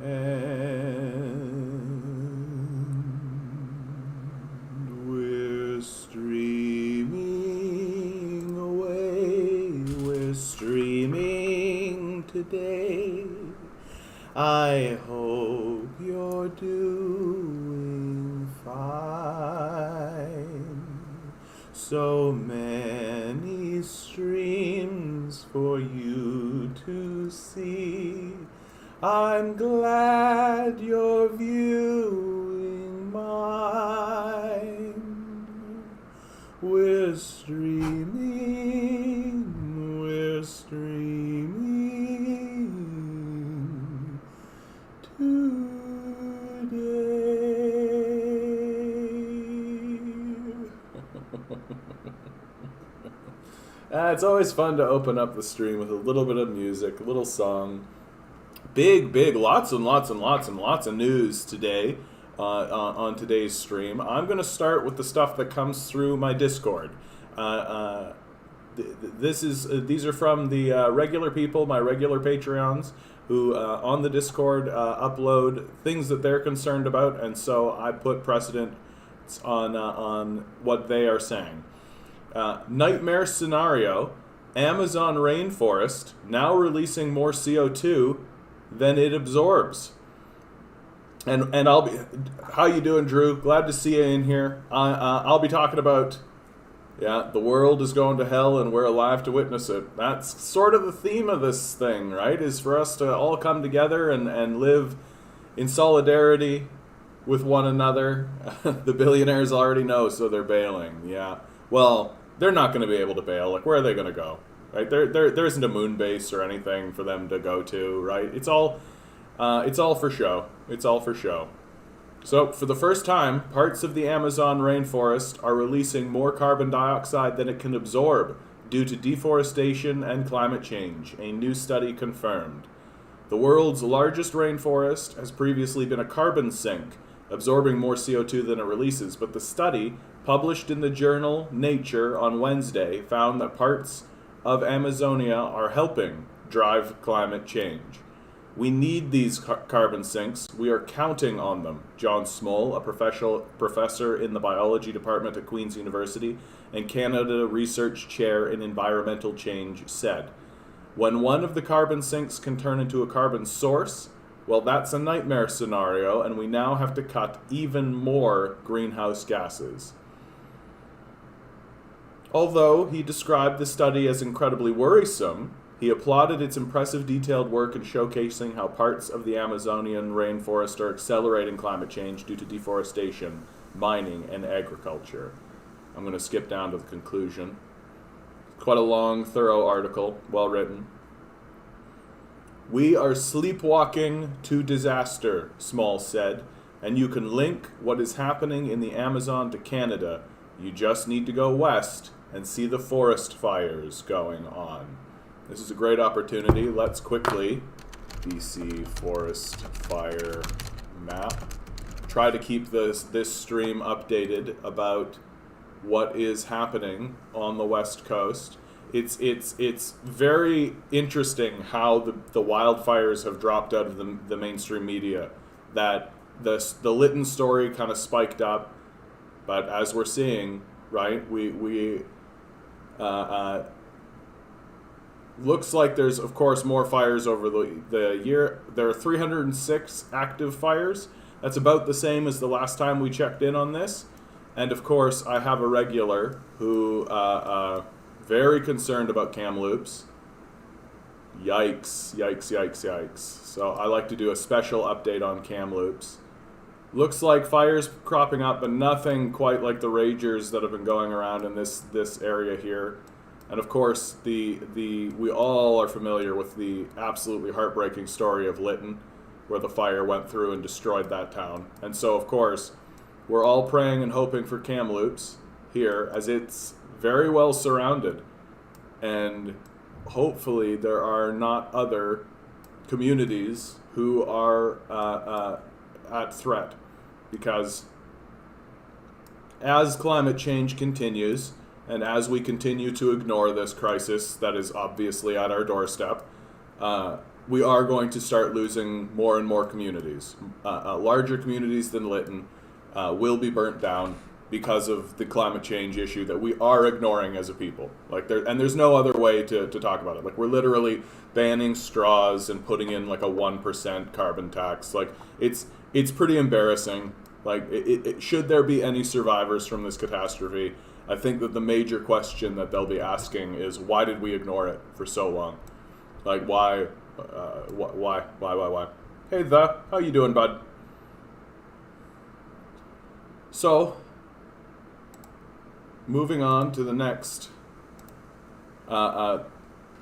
And we're streaming away, we're streaming today. I hope you're doing fine. So many streams for you to see. I'm glad you're viewing mine. We're streaming today. It's always fun to open up the stream with a little bit of music, a little song. Big, lots and lots of news today on today's stream. I'm going to start with the stuff that comes through my Discord. These are from the regular people, my regular Patreons, who on the Discord upload things that they're concerned about, and so I put precedent on what they are saying. Nightmare scenario: Amazon rainforest now releasing more CO2 than it absorbs. And I'll be, how you doing, Drew? Glad to see you in here. I'll be talking about, the world is going to hell and we're alive to witness it. That's sort of the theme of this thing, right? Is for us to all come together and live in solidarity with one another. The billionaires already know, so they're bailing. Yeah. Well, they're not going to be able to bail. Like, where are they going to go? Right? There isn't a moon base or anything for them to go to, right? It's all for show. It's all for show. So, for the first time, parts of the Amazon rainforest are releasing more carbon dioxide than it can absorb due to deforestation and climate change, a new study confirmed. The world's largest rainforest has previously been a carbon sink, absorbing more CO2 than it releases, but the study, published in the journal Nature on Wednesday, found that parts of Amazonia are helping drive climate change. We need these carbon sinks. We are counting on them, John Smoll, a professor in the biology department at Queen's University and Canada Research Chair in Environmental Change, said. When one of the carbon sinks can turn into a carbon source, well, that's a nightmare scenario, and we now have to cut even more greenhouse gases. Although he described the study as incredibly worrisome, he applauded its impressive detailed work in showcasing how parts of the Amazonian rainforest are accelerating climate change due to deforestation, mining, and agriculture. I'm going to skip down to the conclusion. Quite a long, thorough article, well written. We are sleepwalking to disaster, Small said, and you can link what is happening in the Amazon to Canada. You just need to go west and see the forest fires going on. This is a great opportunity. Let's quickly, BC forest fire map, try to keep this stream updated about what is happening on the West Coast. It's very interesting how the wildfires have dropped out of the mainstream media. That the Lytton story kind of spiked up, but as we're seeing, right, we looks like there's, of course, more fires over the year. There are 306 active fires. That's about the same as the last time we checked in on this. And, of course, I have a regular who very concerned about Kamloops. Yikes. So I like to do a special update on Kamloops. Looks like fires cropping up, but nothing quite like the ragers that have been going around in this area here. And of course, we all are familiar with the absolutely heartbreaking story of Lytton, where the fire went through and destroyed that town. And so, of course, we're all praying and hoping for Kamloops here, as it's very well surrounded. And hopefully there are not other communities who are at threat. Because as climate change continues, and as we continue to ignore this crisis that is obviously at our doorstep, we are going to start losing more and more communities. Larger communities than Lytton will be burnt down because of the climate change issue that we are ignoring as a people. There's no other way to talk about it. Like, we're literally banning straws and putting in like a 1% carbon tax. Like, it's pretty embarrassing. Like, should there be any survivors from this catastrophe, I think that the major question that they'll be asking is, why did we ignore it for so long? Like, why? Hey, how you doing, bud? So, moving on to the next.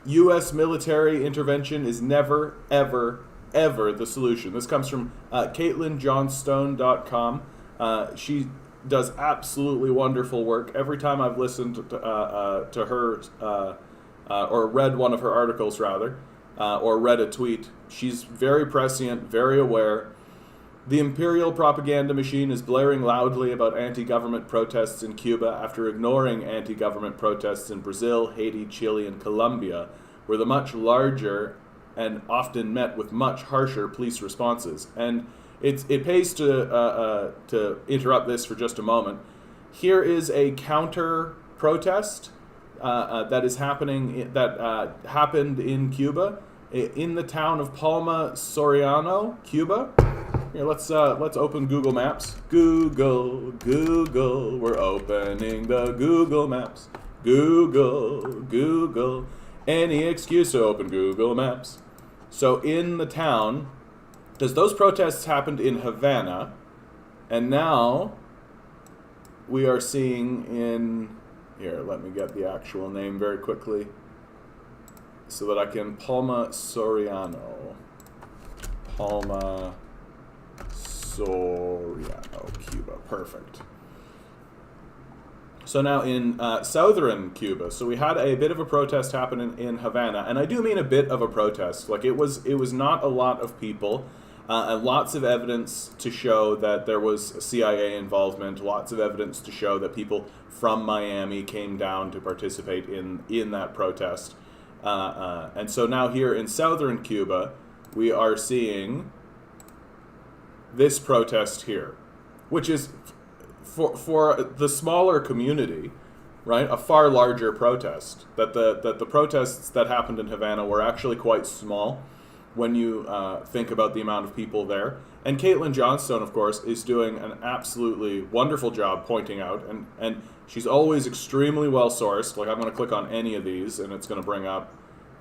U.S. military intervention is never, ever, ever the solution. This comes from CaitlinJohnstone.com. She does absolutely wonderful work. Every time I've listened to her, or read one of her articles, rather, or read a tweet, she's very prescient, very aware. The imperial propaganda machine is blaring loudly about anti-government protests in Cuba after ignoring anti-government protests in Brazil, Haiti, Chile, and Colombia, where the much larger and often met with much harsher police responses. And it pays to interrupt this for just a moment. Here is a counter protest that is happening that happened in Cuba, in the town of Palma Soriano, Cuba. Here, let's open Google Maps. Google, we're opening the Google Maps. Google, any excuse to open Google Maps. So in the town, because those protests happened in Havana, and now we are seeing in, here, let me get the actual name very quickly so that I can, Palma Soriano, Cuba, perfect. So now in southern Cuba, so we had a bit of a protest happen in Havana, and I do mean a bit of a protest. Like, it was not a lot of people, and lots of evidence to show that there was CIA involvement, lots of evidence to show that people from Miami came down to participate in that protest. And so now here in southern Cuba, we are seeing this protest here, which is for the smaller community, right, a far larger protest. That the protests that happened in Havana were actually quite small when you think about the amount of people there. And Caitlin Johnstone, of course, is doing an absolutely wonderful job pointing out, and she's always extremely well sourced. Like, I'm going to click on any of these, and it's going to bring up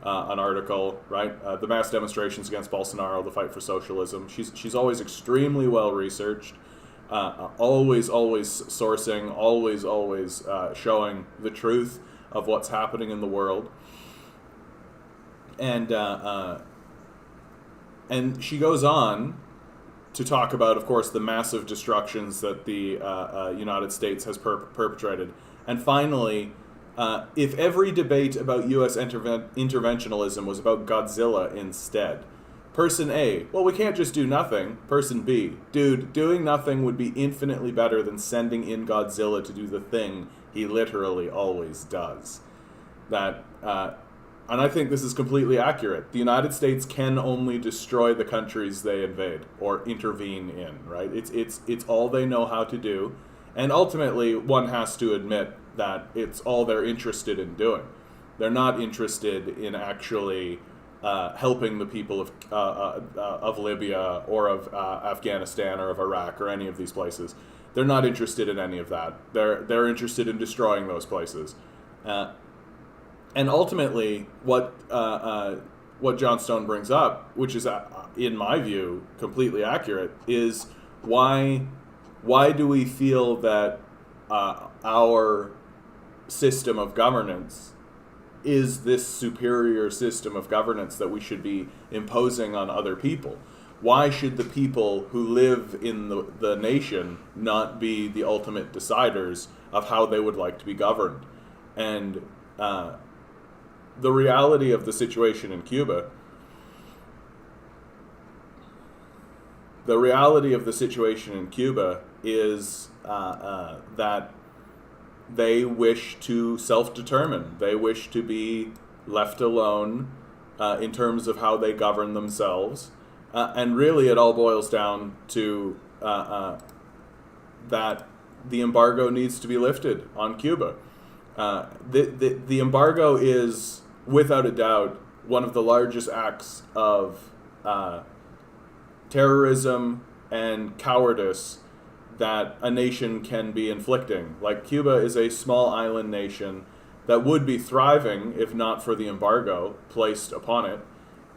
an article, right? The mass demonstrations against Bolsonaro, the fight for socialism. She's always extremely well researched, always sourcing, always showing the truth of what's happening in the world. And she goes on to talk about, of course, the massive destructions that the United States has perpetrated. And finally, if every debate about U.S. interventionalism was about Godzilla instead. Person A, well, we can't just do nothing. Person B, dude, doing nothing would be infinitely better than sending in Godzilla to do the thing he literally always does. And I think this is completely accurate. The United States can only destroy the countries they invade or intervene in, right? It's all they know how to do. And ultimately, one has to admit that it's all they're interested in doing. They're not interested in actually helping the people of Libya or of Afghanistan or of Iraq or any of these places. They're not interested in any of that. They're interested in destroying those places. And ultimately, what Johnstone brings up, which is, in my view, completely accurate, is why do we feel that our system of governance is this superior system of governance that we should be imposing on other people? Why should the people who live in the nation not be the ultimate deciders of how they would like to be governed? And the reality of the situation in Cuba, is that they wish to self-determine. They wish to be left alone in terms of how they govern themselves. And really, it all boils down to that the embargo needs to be lifted on Cuba. The embargo is, without a doubt, one of the largest acts of terrorism and cowardice that a nation can be inflicting. Like, Cuba is a small island nation that would be thriving if not for the embargo placed upon it.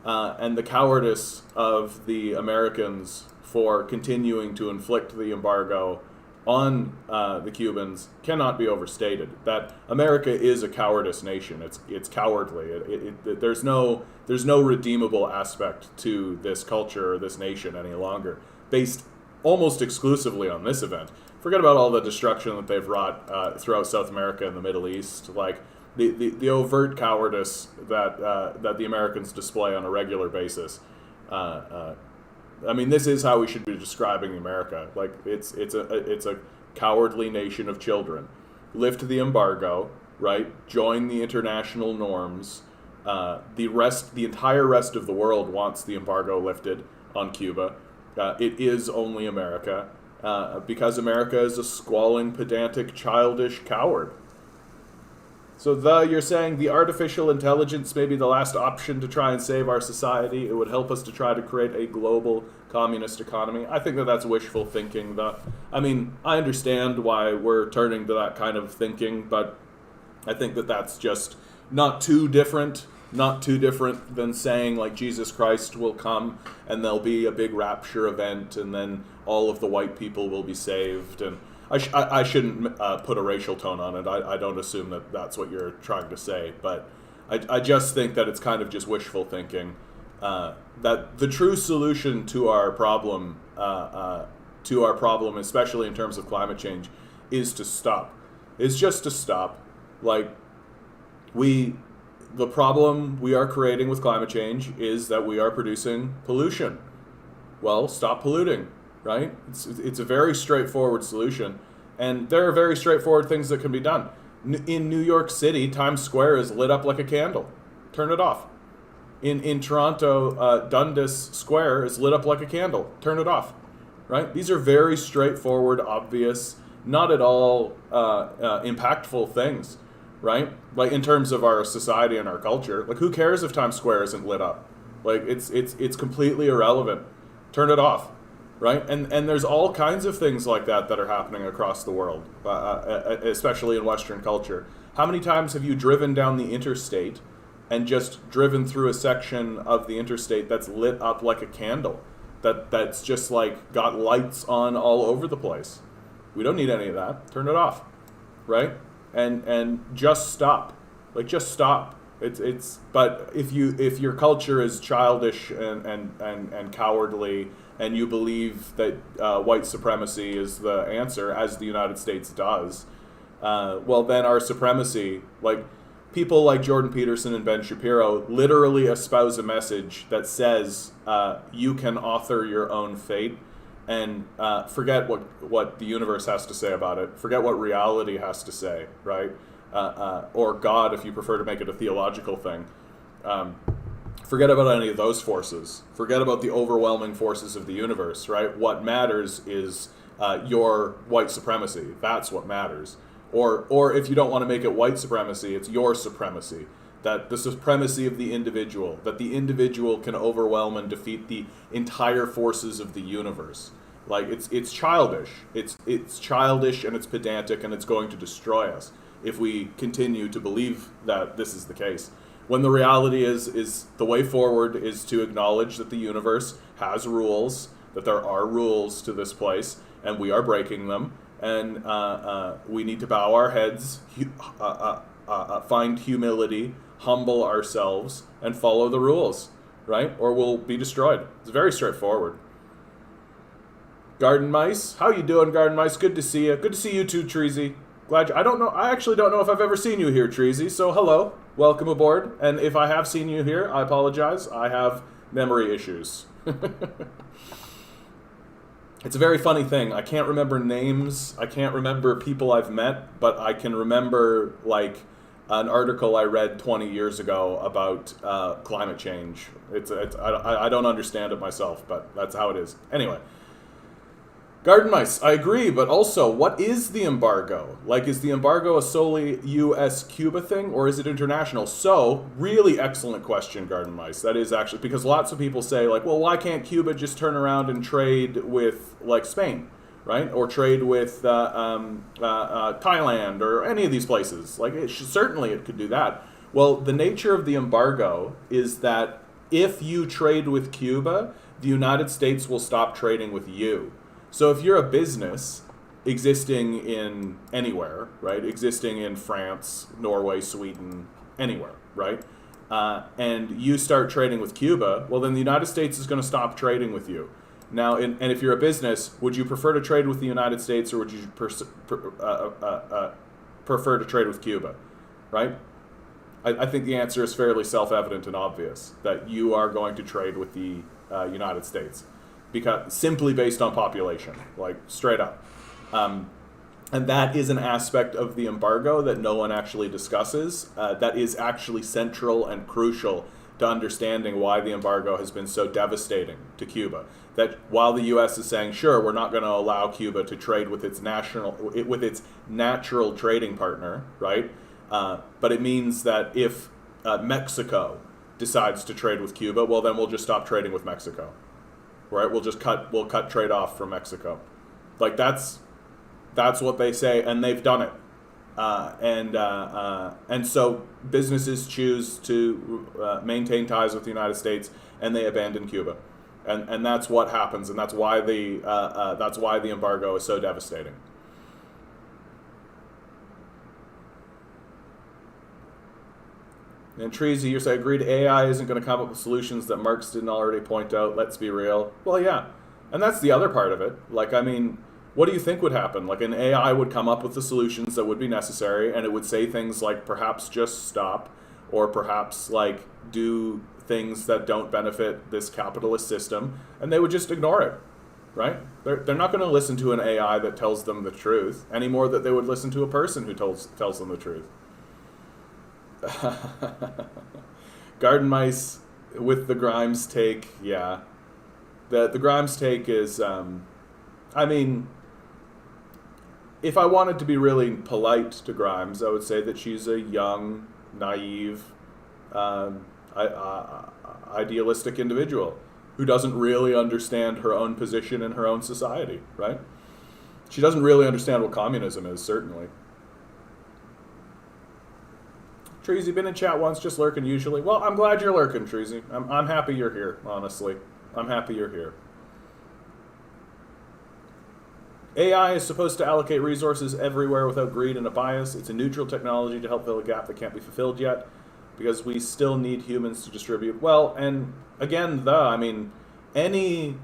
And the cowardice of the Americans for continuing to inflict the embargo on the Cubans cannot be overstated. That America is a cowardice nation. It's cowardly. There's no redeemable aspect to this culture or this nation any longer, based almost exclusively on this event. Forget about all the destruction that they've wrought throughout South America and the Middle East. Like, the overt cowardice that the Americans display on a regular basis. I mean, this is how we should be describing America. Like, it's a cowardly nation of children. Lift the embargo, right? Join the international norms. The entire rest of the world wants the embargo lifted on Cuba. It is only America, because America is a squalling, pedantic, childish coward. So you're saying the artificial intelligence may be the last option to try and save our society. It would help us to try to create a global communist economy. I think that's wishful thinking. I mean, I understand why we're turning to that kind of thinking, but I think that's just not too different than saying, like, Jesus Christ will come and there'll be a big rapture event and then all of the white people will be saved. And I shouldn't put a racial tone on it. I don't assume that that's what you're trying to say, but I just think that it's kind of just wishful thinking. That the true solution to our problem, especially in terms of climate change, is to stop. It's just to stop. Like, the problem we are creating with climate change is that we are producing pollution. Well, stop polluting. Right? It's a very straightforward solution, and there are very straightforward things that can be done. In New York City, Times Square is lit up like a candle. Turn it off. In Toronto, Dundas Square is lit up like a candle. Turn it off. Right? These are very straightforward, obvious, not at all impactful things. Right? Like, in terms of our society and our culture, like, who cares if Times Square isn't lit up? Like, it's completely irrelevant. Turn it off. Right? And there's all kinds of things like that are happening across the world, especially in Western culture. How many times have you driven down the interstate and just driven through a section of the interstate that's lit up like a candle, that's just like got lights on all over the place? We don't need any of that. Turn it off. Right? And just stop. Like, just stop. But if your culture is childish and cowardly, and you believe that white supremacy is the answer, as the United States does, well, then our supremacy, like, people like Jordan Peterson and Ben Shapiro literally espouse a message that says you can author your own fate, and forget what the universe has to say about it. Forget what reality has to say, right? Or God, if you prefer to make it a theological thing. Forget about any of those forces. Forget about the overwhelming forces of the universe, right? What matters is your white supremacy. That's what matters. Or if you don't want to make it white supremacy, it's your supremacy. That the supremacy of the individual, that the individual can overwhelm and defeat the entire forces of the universe. Like, it's childish. It's childish, and it's pedantic, and it's going to destroy us if we continue to believe that this is the case. When the reality is the way forward is to acknowledge that the universe has rules, that there are rules to this place, and we are breaking them, and we need to bow our heads, find humility, humble ourselves, and follow the rules, right? Or we'll be destroyed. It's very straightforward. Garden Mice, how you doing, Garden Mice? Good to see you. Good to see you too, Treasy. Glad you, I actually don't know if I've ever seen you here, Treasy, so hello. Welcome aboard, and if I have seen you here, I apologize. I have memory issues. It's a very funny thing. I can't remember names. I can't remember people I've met, but I can remember, like, an article I read 20 years ago about climate change. I don't understand it myself, but that's how it is. Anyway, garden mice, I agree, but also, what is the embargo? Like, is the embargo a solely U.S.-Cuba thing, or is it international? So, really excellent question, garden mice. That is actually, because lots of people say, like, well, why can't Cuba just turn around and trade with, like, Spain, right? Or trade with Thailand, or any of these places. Like, certainly it could do that. Well, the nature of the embargo is that if you trade with Cuba, the United States will stop trading with you. So if you're a business existing in anywhere, right, existing in France, Norway, Sweden, anywhere, right, and you start trading with Cuba, well, then the United States is going to stop trading with you. Now, and if you're a business, would you prefer to trade with the United States, or would you prefer to trade with Cuba, right? I think the answer is fairly self-evident and obvious, that you are going to trade with the United States. Because simply based on population, like straight up. And that is an aspect of the embargo that no one actually discusses. That is actually central and crucial to understanding why the embargo has been so devastating to Cuba. That while the U.S. is saying, sure, we're not going to allow Cuba to trade with its natural trading partner, right? But it means that if Mexico decides to trade with Cuba, well, then we'll just stop trading with Mexico. Right, we'll cut trade off from Mexico, like that's what they say, and they've done it, and so businesses choose to maintain ties with the United States, and they abandon Cuba, and that's what happens, and that's why the embargo is so devastating. And Treasy, you say, agreed, AI isn't going to come up with solutions that Marx didn't already point out. Let's be real. Well, yeah. And that's the other part of it. Like, I mean, what do you think would happen? Like, an AI would come up with the solutions that would be necessary, and it would say things like, perhaps just stop, or perhaps, like, do things that don't benefit this capitalist system, and they would just ignore it, right? They're not going to listen to an AI that tells them the truth, any more than they would listen to a person who tells them the truth. Garden mice with the Grimes take, yeah. The Grimes take is, I mean, if I wanted to be really polite to Grimes, I would say that she's a young, naive, idealistic individual who doesn't really understand her own position in her own society, right? She doesn't really understand what communism is, certainly. Treasy, been in chat once, just lurking usually. Well, I'm glad you're lurking, Treasy. I'm happy you're here, honestly. I'm happy you're here. AI is supposed to allocate resources everywhere without greed and a bias. It's a neutral technology to help fill a gap that can't be fulfilled yet, because we still need humans to distribute. Well, and again, I mean, any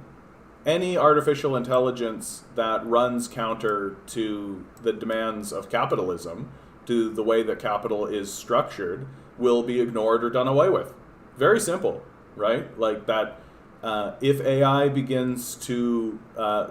artificial intelligence that runs counter to the demands of capitalism, to the way that capital is structured, will be ignored or done away with. Very simple, right? Like that, if AI begins to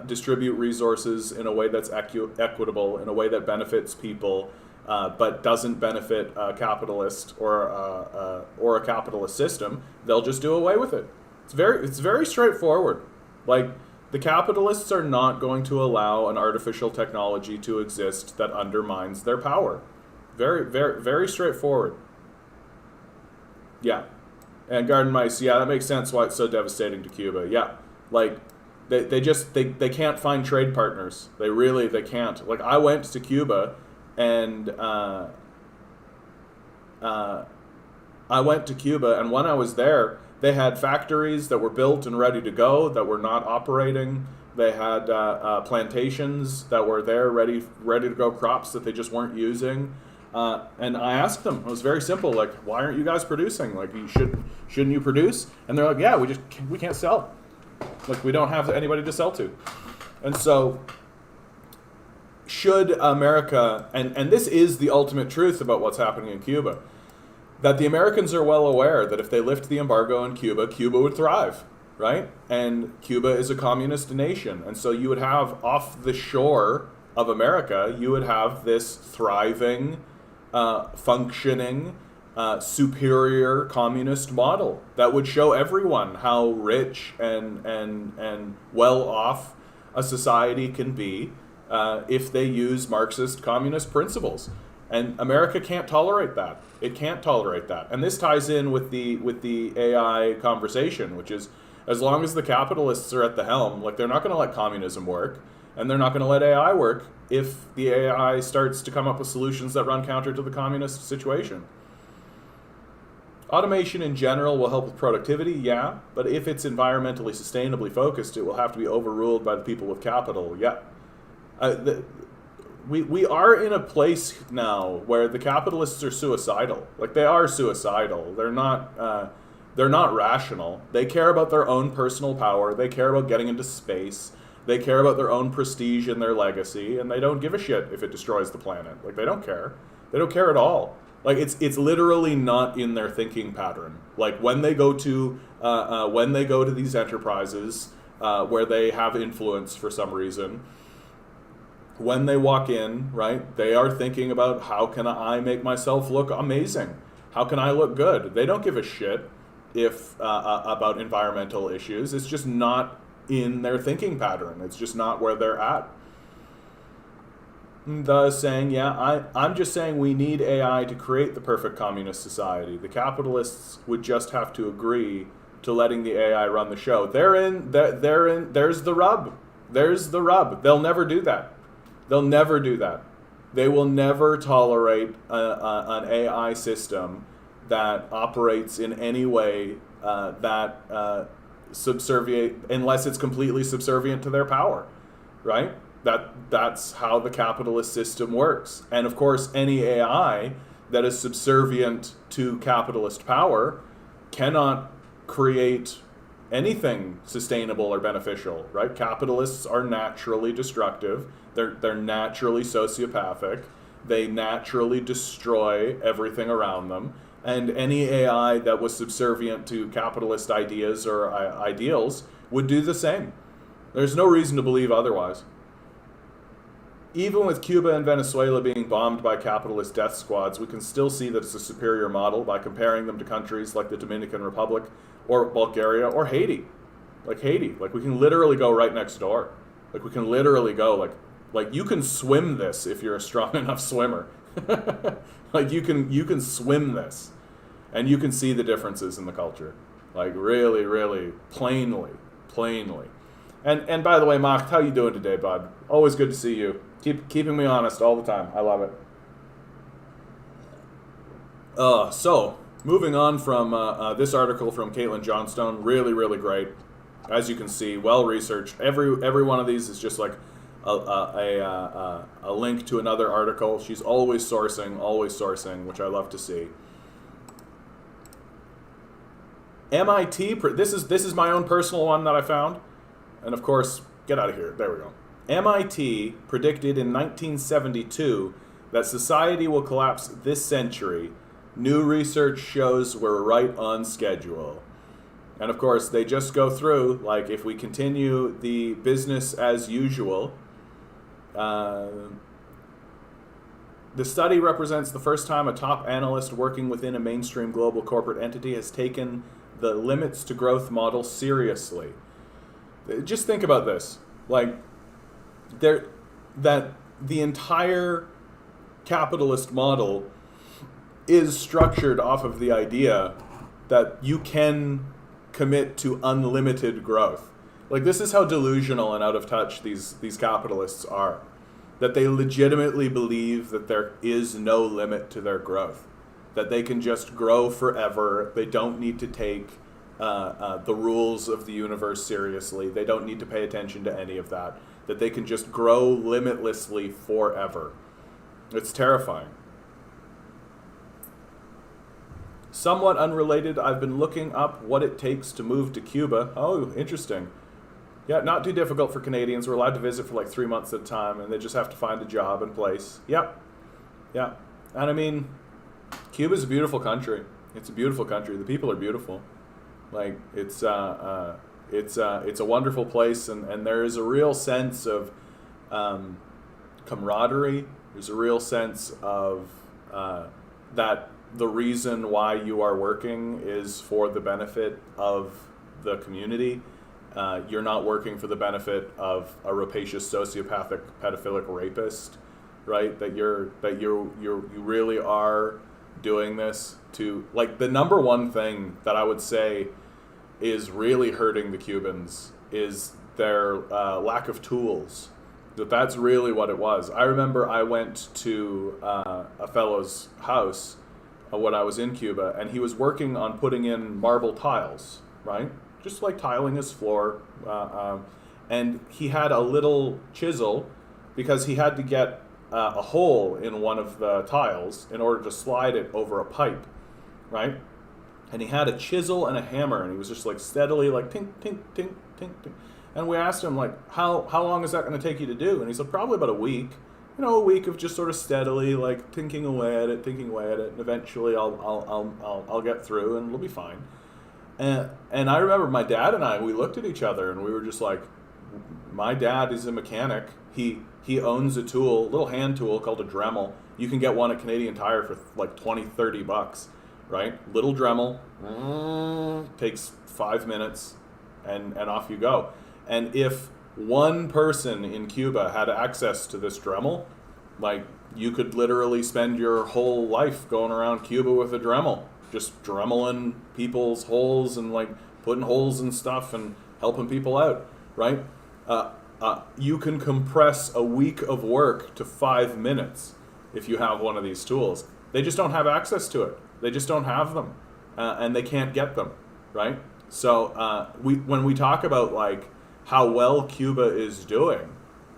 distribute resources in a way that's equitable, in a way that benefits people, but doesn't benefit a capitalist or a capitalist system, they'll just do away with it. It's very straightforward. Like, the capitalists are not going to allow an artificial technology to exist that undermines their power. Very, very, very straightforward. Yeah. And garden mice, yeah, that makes sense why it's so devastating to Cuba. Yeah. Like, they can't find trade partners. They can't. Like, I went to Cuba, and when I was there, they had factories that were built and ready to go that were not operating. They had plantations that were there ready to go, crops that they just weren't using. And I asked them, it was very simple, like, why aren't you guys producing? Like, shouldn't you produce? And they're like, yeah, we can't sell. Like, we don't have anybody to sell to. And so, should America, and this is the ultimate truth about what's happening in Cuba, that the Americans are well aware that if they lift the embargo in Cuba, Cuba would thrive, right? And Cuba is a communist nation. And so you would have, off the shore of America, you would have this thriving functioning, superior communist model that would show everyone how rich and well off a society can be if they use Marxist communist principles. And America can't tolerate that. It can't tolerate that. And this ties in with the AI conversation, which is, as long as the capitalists are at the helm, like, they're not going to let communism work, and they're not going to let AI work if the AI starts to come up with solutions that run counter to the communist situation. Automation in general will help with productivity, yeah, but if it's environmentally sustainably focused, it will have to be overruled by the people with capital, yeah. We are in a place now where the capitalists are suicidal. Like, they are suicidal. They're not rational. They care about their own personal power. They care about getting into space. They care about their own prestige and their legacy, and they don't give a shit if it destroys the planet. Like, they don't care. They don't care at all. Like, it's literally not in their thinking pattern. Like, when they go to these enterprises where they have influence for some reason, when they walk in, right, they are thinking about, how can I make myself look amazing? How can I look good? They don't give a shit if about environmental issues. It's just not in their thinking pattern. It's just not where they're at. Thus saying, yeah, I'm just saying we need AI to create the perfect communist society. The capitalists would just have to agree to letting the AI run the show. There's the rub. There's the rub. They'll never do that. They'll never do that. They will never tolerate an AI system that operates in any way that subservient, unless it's completely subservient to their power, right? That's how the capitalist system works. And of course, any AI that is subservient to capitalist power cannot create anything sustainable or beneficial, right? Capitalists are naturally destructive. They're naturally sociopathic. They naturally destroy everything around them. And any AI that was subservient to capitalist ideas or ideals would do the same. There's no reason to believe otherwise. Even with Cuba and Venezuela being bombed by capitalist death squads, we can still see that it's a superior model by comparing them to countries like the Dominican Republic or Bulgaria or Haiti. Like Haiti. Like, we can literally go right next door. Like, we can literally go, like you can swim this if you're a strong enough swimmer. Like, you can swim this. And you can see the differences in the culture. Like, really, really plainly. And by the way, Macht, how you doing today, bud? Always good to see you. Keeping me honest all the time. I love it. So, moving on from this article from Caitlin Johnstone, really, really great. As you can see, well researched. Every one of these is just like a link to another article. She's always sourcing, which I love to see. MIT, this is my own personal one that I found. And of course, get out of here. There we go. MIT predicted in 1972 that society will collapse this century. New research shows we're right on schedule. And of course, they just go through, like, if we continue the business as usual, the study represents the first time a top analyst working within a mainstream global corporate entity has taken the limits to growth model seriously. Just think about this. Like, that the entire capitalist model is structured off of the idea that you can commit to unlimited growth. Like, this is how delusional and out of touch these capitalists are. That they legitimately believe that there is no limit to their growth. That they can just grow forever. They don't need to take the rules of the universe seriously. They don't need to pay attention to any of that. That they can just grow limitlessly forever. It's terrifying. Somewhat unrelated, I've been looking up what it takes to move to Cuba. Oh, interesting. Yeah, not too difficult for Canadians. We're allowed to visit for like 3 months at a time, and they just have to find a job and place. Yep. Yeah. And I mean, Cuba's a beautiful country. It's a beautiful country. The people are beautiful. Like, it's a wonderful place, and there is a real sense of camaraderie. There's a real sense of that the reason why you are working is for the benefit of the community. You're not working for the benefit of a rapacious, sociopathic, pedophilic rapist, right? You really are doing this to, like, the number one thing that I would say is really hurting the Cubans is their lack of tools. That's really what it was. I remember I went to a fellow's house when I was in Cuba, and he was working on putting in marble tiles, right? Just like tiling his floor. And he had a little chisel because he had to get a hole in one of the tiles in order to slide it over a pipe, right? And he had a chisel and a hammer, and he was just like steadily like tink, tink, tink, tink, tink. And we asked him, like, how long is that going to take you to do? And he said, probably about a week. A week of just sort of steadily like tinking away at it, and eventually I'll get through and it'll be fine. And I remember my dad and I, we looked at each other and we were just like, my dad is a mechanic. He owns a tool, a little hand tool called a Dremel. You can get one at Canadian Tire for like $20-$30, right? Little Dremel, takes 5 minutes, and off you go. And if one person in Cuba had access to this Dremel, like, you could literally spend your whole life going around Cuba with a Dremel, just dremeling people's holes and like putting holes in stuff and helping people out, right? You can compress a week of work to 5 minutes if you have one of these tools. They just don't have access to it. They just don't have them, and they can't get them, right? So when we talk about like how well Cuba is doing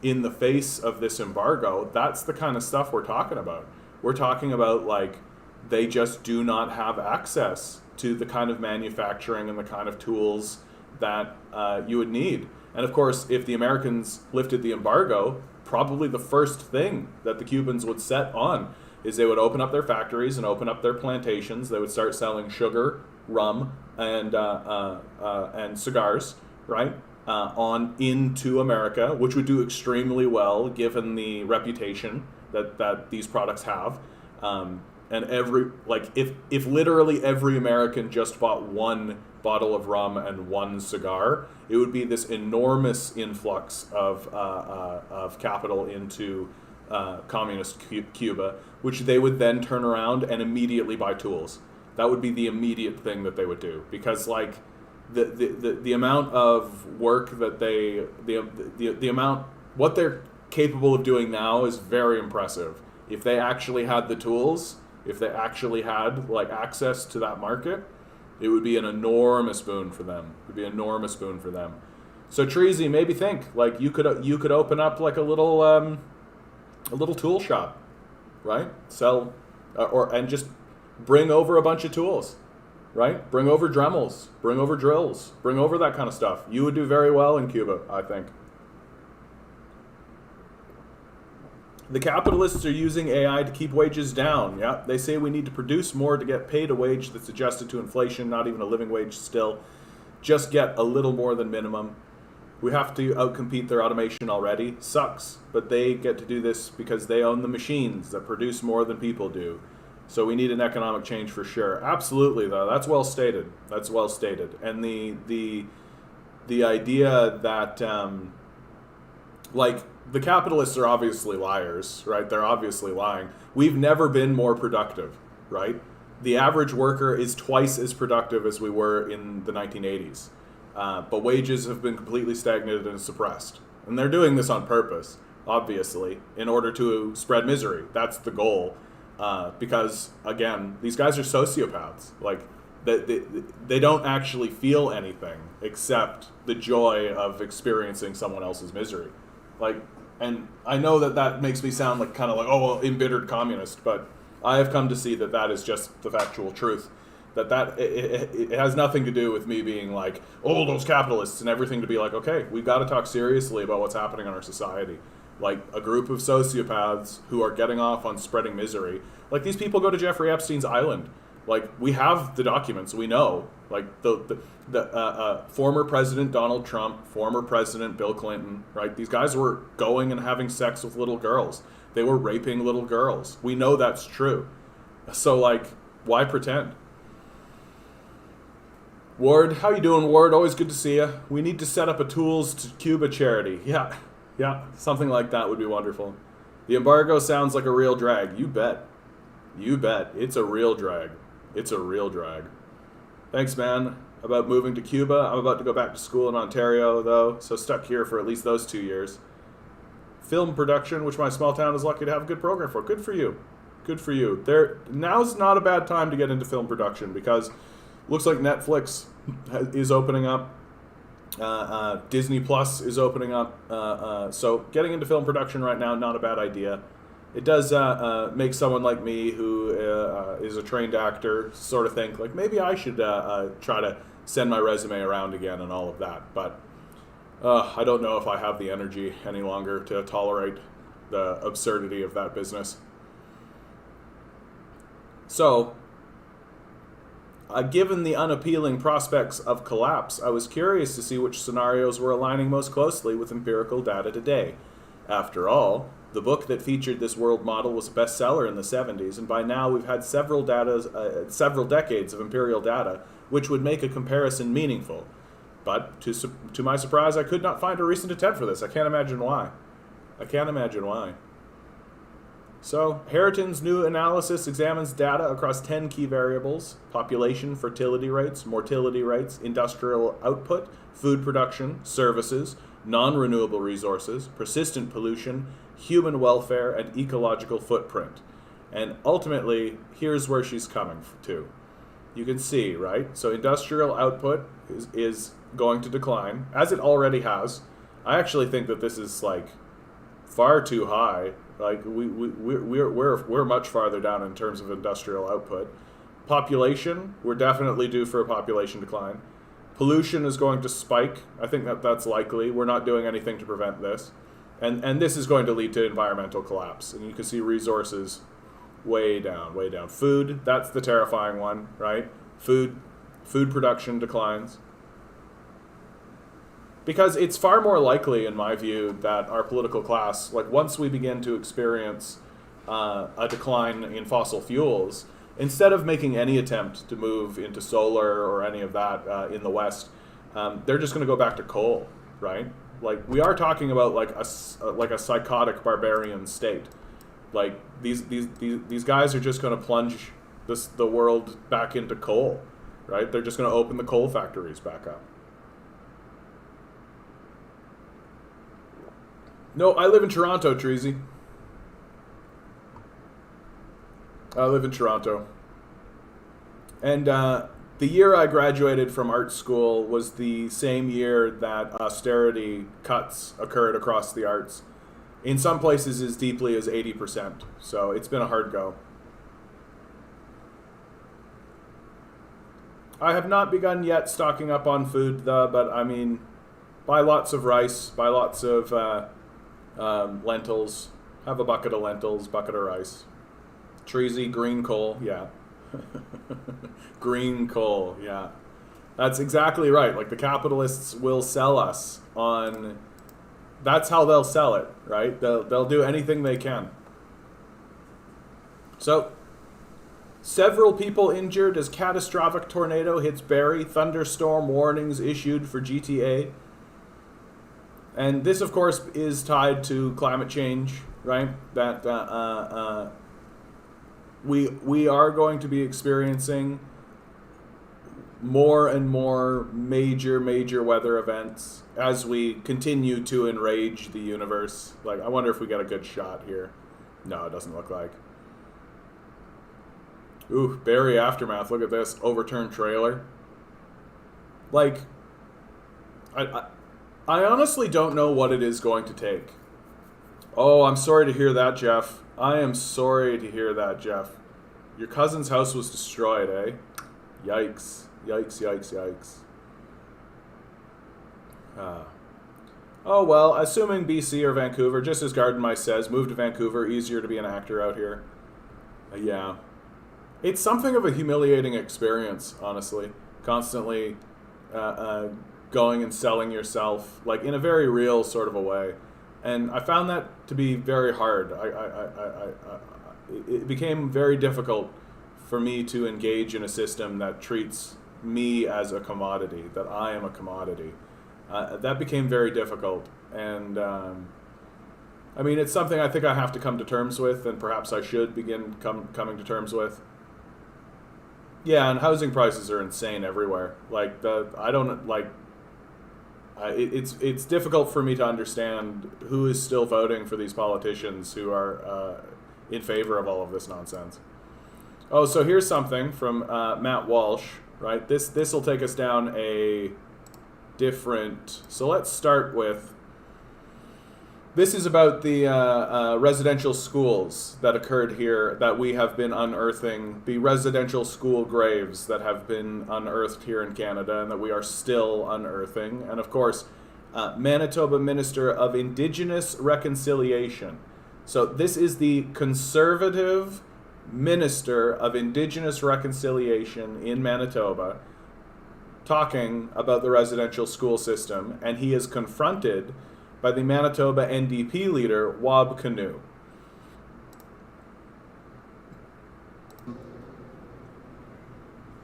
in the face of this embargo, that's the kind of stuff we're talking about. We're talking about like they just do not have access to the kind of manufacturing and the kind of tools that you would need. And of course, if the Americans lifted the embargo, probably the first thing that the Cubans would set on is they would open up their factories and open up their plantations. They would start selling sugar, rum, and cigars, right? On into America, which would do extremely well given the reputation that these products have. And if literally every American just bought one bottle of rum and one cigar, it would be this enormous influx of capital into communist Cuba, which they would then turn around and immediately buy tools. That would be the immediate thing that they would do, because like the amount of work that the amount what they're capable of doing now is very impressive. If they actually had the tools, if they actually had like access to that market, it would be an enormous boon for them. It would be an enormous boon for them. So Treasy, maybe think like you could open up like a little tool shop, right? Sell and just bring over a bunch of tools, right? Bring over Dremels, bring over drills, bring over that kind of stuff. You would do very well in Cuba, I think. The capitalists are using AI to keep wages down. Yeah, they say we need to produce more to get paid a wage that's adjusted to inflation, not even a living wage still. Just get a little more than minimum. We have to outcompete their automation already. Sucks, but they get to do this because they own the machines that produce more than people do. So we need an economic change for sure. Absolutely, though. That's well stated. That's well stated. And the idea that the capitalists are obviously liars, right? They're obviously lying. We've never been more productive, right? The average worker is twice as productive as we were in the 1980s. But wages have been completely stagnated and suppressed. And they're doing this on purpose, obviously, in order to spread misery. That's the goal. Because, again, these guys are sociopaths. Like, they don't actually feel anything except the joy of experiencing someone else's misery. Like, and I know that makes me sound like kind of like, oh, well, embittered communist, but I have come to see that is just the factual truth. It has nothing to do with me being like, oh, those capitalists, and everything to be like, okay, we've got to talk seriously about what's happening in our society. Like, a group of sociopaths who are getting off on spreading misery. Like, these people go to Jeffrey Epstein's island. Like, we have the documents, we know. Like, the former President Donald Trump, former President Bill Clinton, right? These guys were going and having sex with little girls. They were raping little girls. We know that's true. So, like, why pretend? Ward, how you doing, Ward? Always good to see you. We need to set up a Tools to Cuba charity. Yeah, something like that would be wonderful. The embargo sounds like a real drag. You bet. You bet. It's a real drag. It's a real drag. Thanks, man. About moving to Cuba. I'm about to go back to school in Ontario, though, so stuck here for at least those 2 years. Film production, which my small town is lucky to have a good program for. Good for you. Good for you. Now's not a bad time to get into film production because looks like Netflix is opening up. Disney Plus is opening up. So getting into film production right now, not a bad idea. It does make someone like me who is a trained actor sort of think, like, maybe I should try to send my resume around again and all of that. But I don't know if I have the energy any longer to tolerate the absurdity of that business. So, given the unappealing prospects of collapse, I was curious to see which scenarios were aligning most closely with empirical data today. After all, the book that featured this world model was a bestseller in the 70s, and by now we've had several decades of empirical data, which would make a comparison meaningful. But to my surprise, I could not find a recent attempt for this. I can't imagine why. So, Harriton's new analysis examines data across 10 key variables: population, fertility rates, mortality rates, industrial output, food production, services, non-renewable resources, persistent pollution, human welfare, and ecological footprint. And ultimately, here's where she's coming to. You can see, right? So industrial output is going to decline, as it already has. I actually think that this is, like, far too high. Like, we're much farther down in terms of industrial output. Population, we're definitely due for a population decline. Pollution is going to spike. I think that's likely. We're not doing anything to prevent this. And this is going to lead to environmental collapse. And you can see resources way down, way down. Food, that's the terrifying one, right? Food production declines. Because it's far more likely, in my view, that our political class, like, once we begin to experience a decline in fossil fuels, instead of making any attempt to move into solar or any of that in the West, they're just going to go back to coal, right? Like, we are talking about like a psychotic barbarian state. Like, these guys are just going to plunge the world back into coal, right? They're just going to open the coal factories back up. No, I live in Toronto, Treasy. I live in Toronto. And the year I graduated from art school was the same year that austerity cuts occurred across the arts. In some places as deeply as 80%. So it's been a hard go. I have not begun yet stocking up on food, though, but I mean, buy lots of rice, buy lots of lentils. Have a bucket of lentils, bucket of rice. Treasy, green coal, yeah. Green coal, yeah. That's exactly right. Like, the capitalists will sell us on... That's how they'll sell it, right? They'll do anything they can. So, several people injured as catastrophic tornado hits Barrie. Thunderstorm warnings issued for GTA. And this, of course, is tied to climate change, right? That we are going to be experiencing more and more major weather events as we continue to enrage the universe. Like, I wonder if we get a good shot here. No, it doesn't look like. Ooh, Barrie Aftermath. Look at this. Overturned trailer. Like, I honestly don't know what it is going to take. Oh, I'm sorry to hear that, Jeff. I am sorry to hear that, Jeff. Your cousin's house was destroyed, eh? Yikes. Yikes. Oh, well, assuming BC or Vancouver, just as Garden Mice says, move to Vancouver, easier to be an actor out here. Yeah. It's something of a humiliating experience, honestly. Constantly going and selling yourself, like, in a very real sort of a way. And I found that to be very hard. It became very difficult for me to engage in a system that treats me as a commodity, that I am a commodity. That became very difficult. And I mean, it's something I think I have to come to terms with, and perhaps I should begin coming to terms with. Yeah, and housing prices are insane everywhere. Like it's difficult for me to understand who is still voting for these politicians who are in favor of all of this nonsense. Oh, so here's something from Matt Walsh, right? This will take us down a different. So let's start with. This is about the residential schools that occurred here, that we have been unearthing, the residential school graves that have been unearthed here in Canada and that we are still unearthing. And of course, Manitoba Minister of Indigenous Reconciliation. So this is the Conservative Minister of Indigenous Reconciliation in Manitoba talking about the residential school system, and he is confronted by the Manitoba NDP leader, Wab Kinew.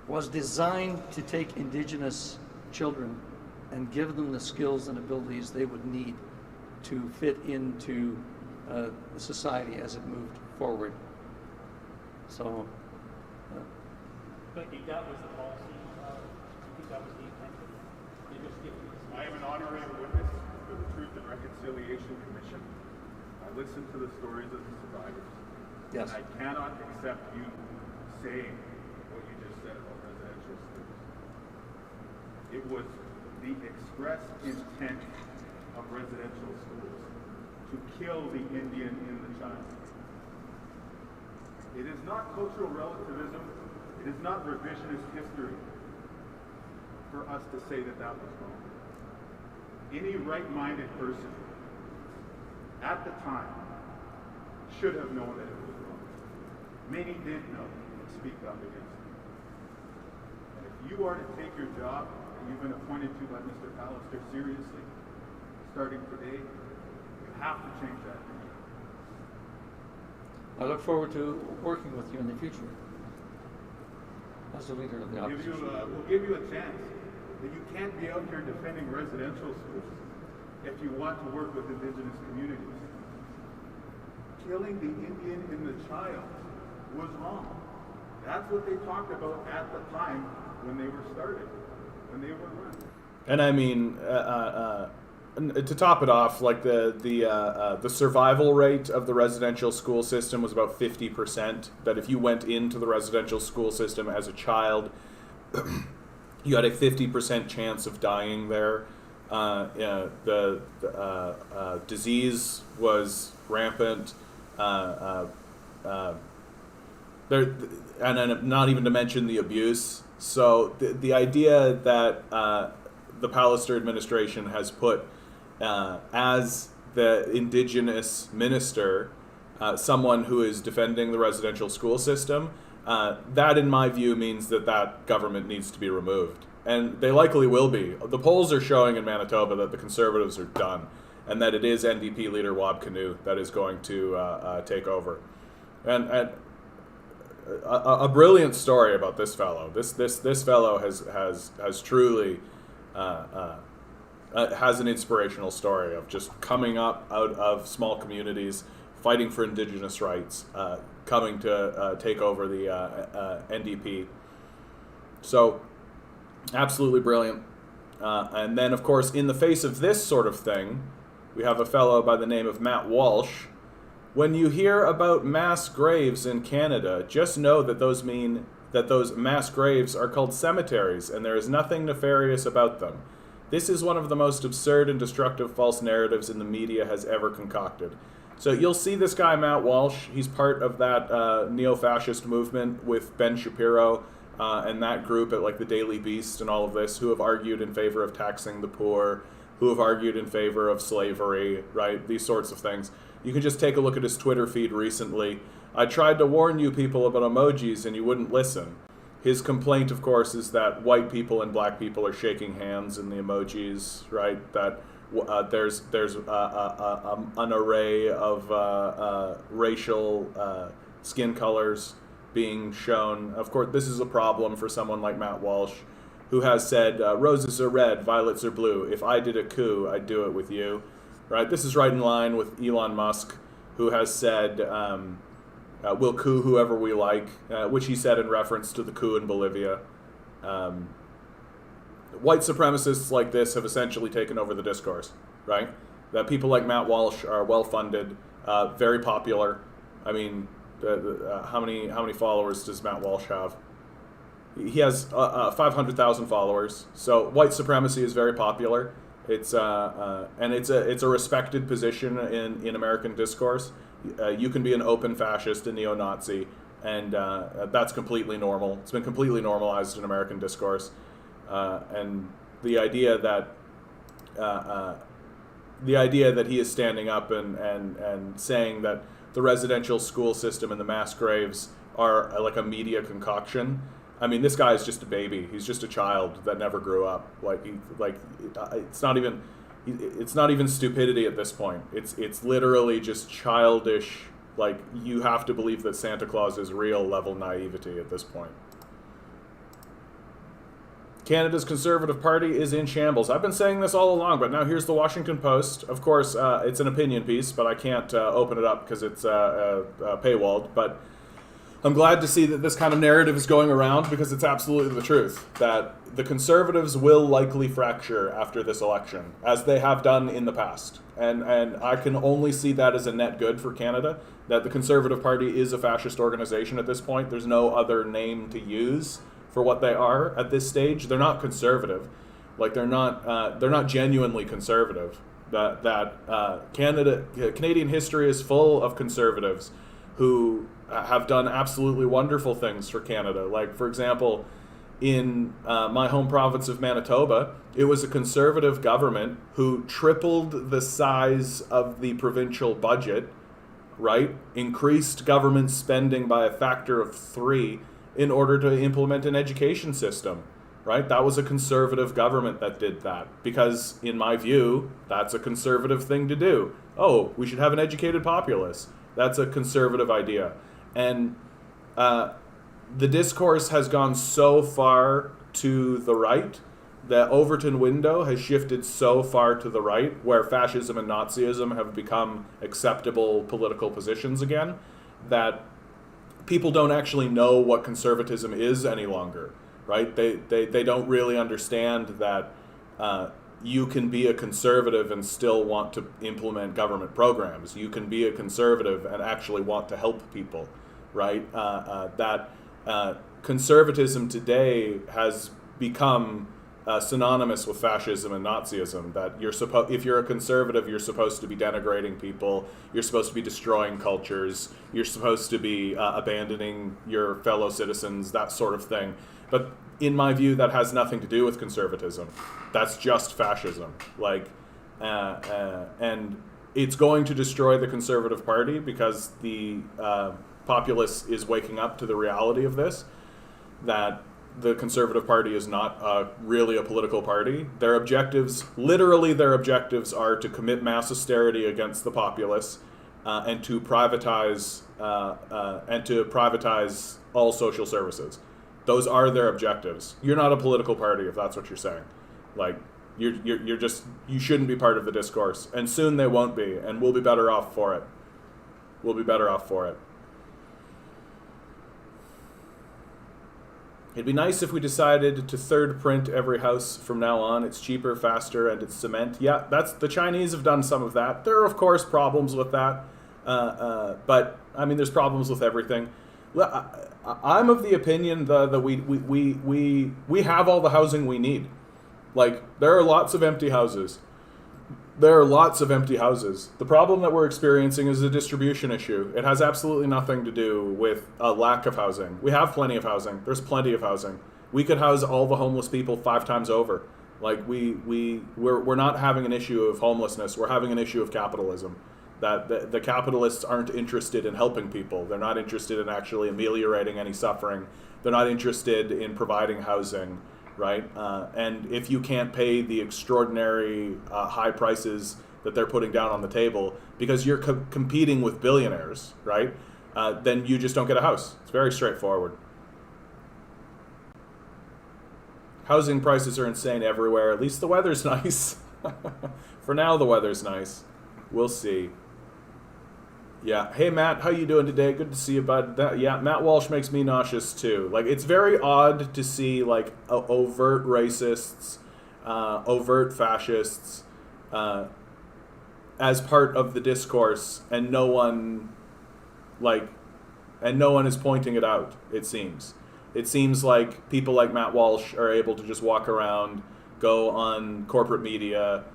Was designed to take Indigenous children and give them the skills and abilities they would need to fit into society as it moved forward. So, but if that was the policy, I think that was the intention. I am an honorary witness for the Truth and Reconciliation Commission. I listened to the stories of the survivors. yes. And I cannot accept you saying what you just said about residential schools. It was the express intent of residential schools to kill the Indian in the child. It is not cultural relativism. It is not revisionist history for us to say that that was wrong. Any right-minded person at the time should have known that it was wrong. Many did know and speak up against it. And if you are to take your job that you've been appointed to by Mr. Pallister seriously, starting today, you have to change that. I look forward to working with you in the future as the leader of the opposition. We'll give you a chance. That you can't be out here defending residential schools if you want to work with Indigenous communities. Killing the Indian in the child was wrong. That's what they talked about at the time when they were started, when they were run. And I mean, to top it off, like the survival rate of the residential school system was about 50%. That if you went into the residential school system as a child, you had a 50% chance of dying there. The disease was rampant. And not even to mention the abuse. So the idea that the Pallister administration has put as the Indigenous minister someone who is defending the residential school system, that, in my view, means that that government needs to be removed. And they likely will be. The polls are showing in Manitoba that the Conservatives are done, and that it is NDP leader Wab Kinew that is going to take over. And a brilliant story about this fellow. This fellow has truly has an inspirational story of just coming up out of small communities, fighting for Indigenous rights, coming to take over the NDP. So, absolutely brilliant. And then, of course, in the face of this sort of thing, we have a fellow by the name of Matt Walsh. When you hear about mass graves in Canada, just know that those mean that those mass graves are called cemeteries, and there is nothing nefarious about them. This is one of the most absurd and destructive false narratives in the media has ever concocted. So you'll see this guy, Matt Walsh. He's part of that neo-fascist movement with Ben Shapiro and that group at like the Daily Beast and all of this, who have argued in favor of taxing the poor, who have argued in favor of slavery, right? These sorts of things. You can just take a look at his Twitter feed recently. I tried to warn you people about emojis and you wouldn't listen. His complaint, of course, is that white people and black people are shaking hands in the emojis, right? That there's an array of racial skin colors being shown. Of course, this is a problem for someone like Matt Walsh, who has said, roses are red, violets are blue. If I did a coup, I'd do it with you. Right? This is right in line with Elon Musk, who has said, we'll coup whoever we like, which he said in reference to the coup in Bolivia. White supremacists like this have essentially taken over the discourse, right? That people like Matt Walsh are well-funded, very popular. I mean, how many followers does Matt Walsh have? He has 500,000 followers. So white supremacy is very popular. It's and it's a respected position in American discourse. You can be an open fascist, a neo-Nazi, and that's completely normal. It's been completely normalized in American discourse. And the idea that he is standing up and saying that the residential school system and the mass graves are like a media concoction. I mean, this guy is just a baby. He's just a child that never grew up. It's not even stupidity at this point. It's literally just childish. Like, you have to believe that Santa Claus is real level naivety at this point. Canada's Conservative Party is in shambles. I've been saying this all along, but now here's the Washington Post. Of course, it's an opinion piece, but I can't open it up because it's paywalled. But I'm glad to see that this kind of narrative is going around, because it's absolutely the truth, that the Conservatives will likely fracture after this election, as they have done in the past. And I can only see that as a net good for Canada, that the Conservative Party is a fascist organization at this point. There's no other name to use for what they are at this stage. They're not conservative. Like, they're not genuinely conservative. Canadian history is full of conservatives who have done absolutely wonderful things for Canada. Like, for example, in my home province of Manitoba, it was a conservative government who tripled the size of the provincial budget, right? Increased government spending by a factor of 3 in order to implement an education system, right? That was a conservative government that did that, because in my view, that's a conservative thing to do. Oh, we should have an educated populace. That's a conservative idea. And the discourse has gone so far to the right, the Overton window has shifted so far to the right, where fascism and Nazism have become acceptable political positions again, that people don't actually know what conservatism is any longer, right? They don't really understand that you can be a conservative and still want to implement government programs. You can be a conservative and actually want to help people, right? Conservatism today has become synonymous with fascism and Nazism. That if you're a conservative, you're supposed to be denigrating people. You're supposed to be destroying cultures. You're supposed to be abandoning your fellow citizens, that sort of thing. But in my view, that has nothing to do with conservatism. That's just fascism. And it's going to destroy the Conservative Party, because the populace is waking up to the reality of this, that the Conservative Party is not really a political party. Their objectives are to commit mass austerity against the populace, and to privatize all social services. Those are their objectives. You're not a political party if that's what you're saying. Like, you shouldn't be part of the discourse, and soon they won't be, and we'll be better off for it. It'd be nice if we decided to third print every house from now on. It's cheaper, faster, and it's cement. Yeah, the Chinese have done some of that. There are, of course, problems with that. But, I mean, there's problems with everything. I'm of the opinion that we have all the housing we need. Like, there are lots of empty houses. The problem that we're experiencing is a distribution issue. It has absolutely nothing to do with a lack of housing. We have plenty of housing. There's plenty of housing. We could house all the homeless people 5 times over. Like, we're not having an issue of homelessness. We're having an issue of capitalism. That the capitalists aren't interested in helping people. They're not interested in actually ameliorating any suffering. They're not interested in providing housing. Right? And if you can't pay the extraordinary high prices that they're putting down on the table, because you're competing with billionaires, right? then you just don't get a house. It's very straightforward. Housing prices are insane everywhere. At least the weather's nice. For now, the weather's nice. We'll see. Yeah. Hey, Matt, how you doing today? Good to see you, bud. Yeah, Matt Walsh makes me nauseous, too. Like, it's very odd to see, like, overt racists, overt fascists, as part of the discourse, and no one is pointing it out, it seems. It seems like people like Matt Walsh are able to just walk around, go on corporate media,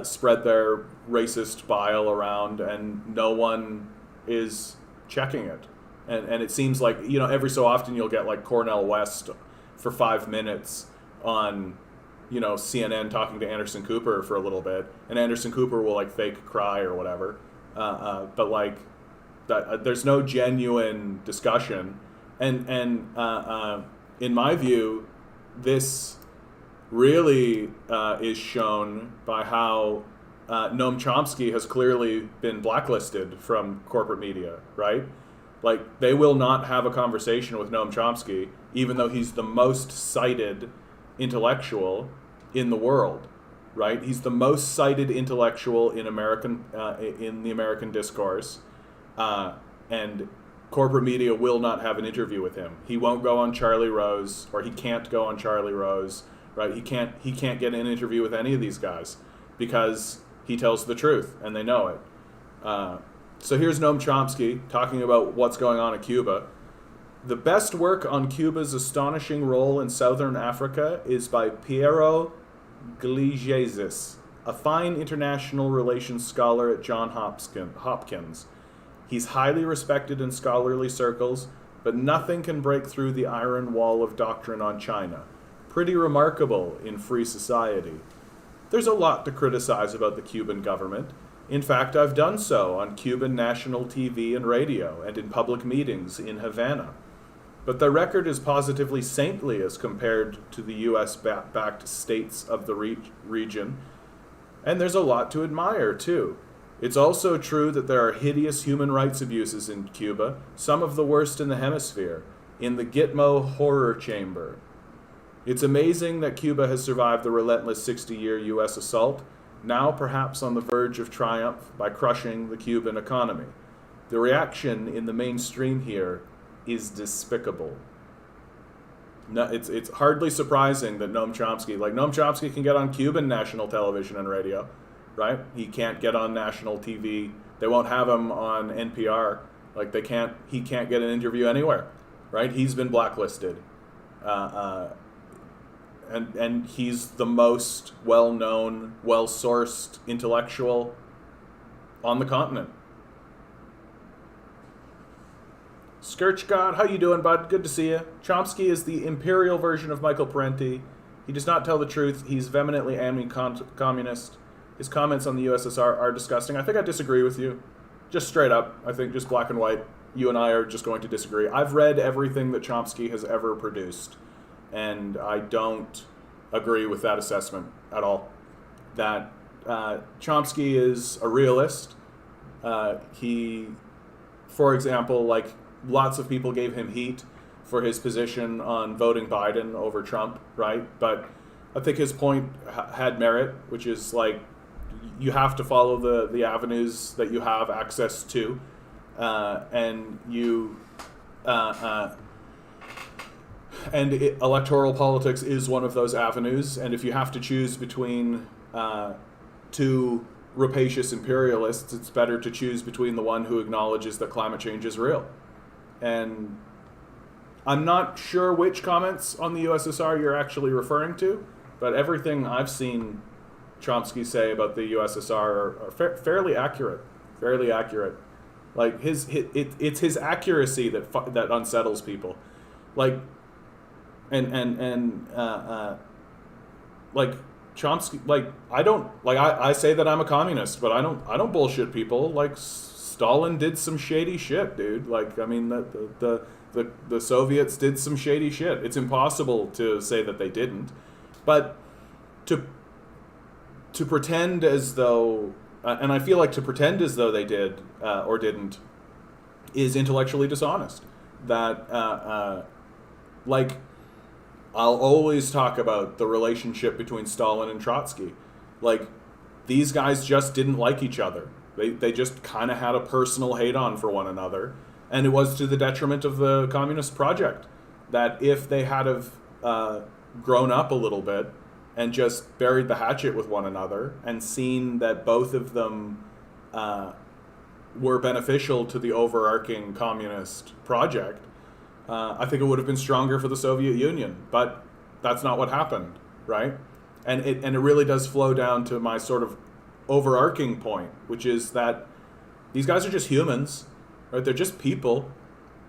spread their racist bile around, and no one is checking it. And it seems like, every so often you'll get like Cornel West for 5 minutes on, CNN talking to Anderson Cooper for a little bit, and Anderson Cooper will like fake cry or whatever. But like, there's no genuine discussion. And in my view, this really is shown by how Noam Chomsky has clearly been blacklisted from corporate media, right? Like, they will not have a conversation with Noam Chomsky, even though he's the most cited intellectual in the world, right? He's the most cited intellectual in the American discourse, and corporate media will not have an interview with him. He won't go on Charlie Rose, or he can't go on Charlie Rose, right? He can't get an interview with any of these guys because he tells the truth and they know it. So here's Noam Chomsky talking about what's going on in Cuba. The best work on Cuba's astonishing role in southern Africa is by Piero Gliezes, a fine international relations scholar at Johns Hopkins. He's highly respected in scholarly circles, but nothing can break through the iron wall of doctrine on China. Pretty remarkable in free society. There's a lot to criticize about the Cuban government. In fact, I've done so on Cuban national TV and radio and in public meetings in Havana. But the record is positively saintly as compared to the U.S.-backed states of the region, and there's a lot to admire, too. It's also true that there are hideous human rights abuses in Cuba, some of the worst in the hemisphere, in the Gitmo horror chamber. It's amazing that Cuba has survived the relentless 60-year U.S. assault, now perhaps on the verge of triumph by crushing the Cuban economy. The reaction in the mainstream here is despicable. No, it's hardly surprising that Noam Chomsky can get on Cuban national television and radio, right? He can't get on national TV. They won't have him on NPR. He can't get an interview anywhere, right? He's been blacklisted. And he's the most well-known, well-sourced intellectual on the continent. Scourge God, how you doing, bud? Good to see you. Chomsky is the imperial version of Michael Parenti. He does not tell the truth. He's vehemently anti-communist. His comments on the USSR are disgusting. I think I disagree with you. Just straight up. I think just black and white. You and I are just going to disagree. I've read everything that Chomsky has ever produced, and I don't agree with that assessment at all. That Chomsky is a realist. He, for example, lots of people gave him heat for his position on voting Biden over Trump, right? But I think his point had merit, which is you have to follow the avenues that you have access to, and electoral politics is one of those avenues. And if you have to choose between two rapacious imperialists, it's better to choose between the one who acknowledges that climate change is real. And I'm not sure which comments on the USSR you're actually referring to, but everything I've seen Chomsky say about the USSR are fairly accurate. Fairly accurate. It's his accuracy that unsettles people. Chomsky, I say that I'm a communist, but I don't bullshit people. Stalin did some shady shit, dude. The Soviets did some shady shit. It's impossible to say that they didn't, but to pretend as though, and I feel like to pretend as though they did or didn't, is intellectually dishonest. That like I'll always talk about the relationship between Stalin and Trotsky. Like, these guys just didn't like each other. They just kind of had a personal hate-on for one another. And it was to the detriment of the communist project. That if they had have grown up a little bit and just buried the hatchet with one another and seen that both of them were beneficial to the overarching communist project, I think it would have been stronger for the Soviet Union. But that's not what happened, right? And it really does flow down to my sort of overarching point, which is that these guys are just humans, right? They're just people.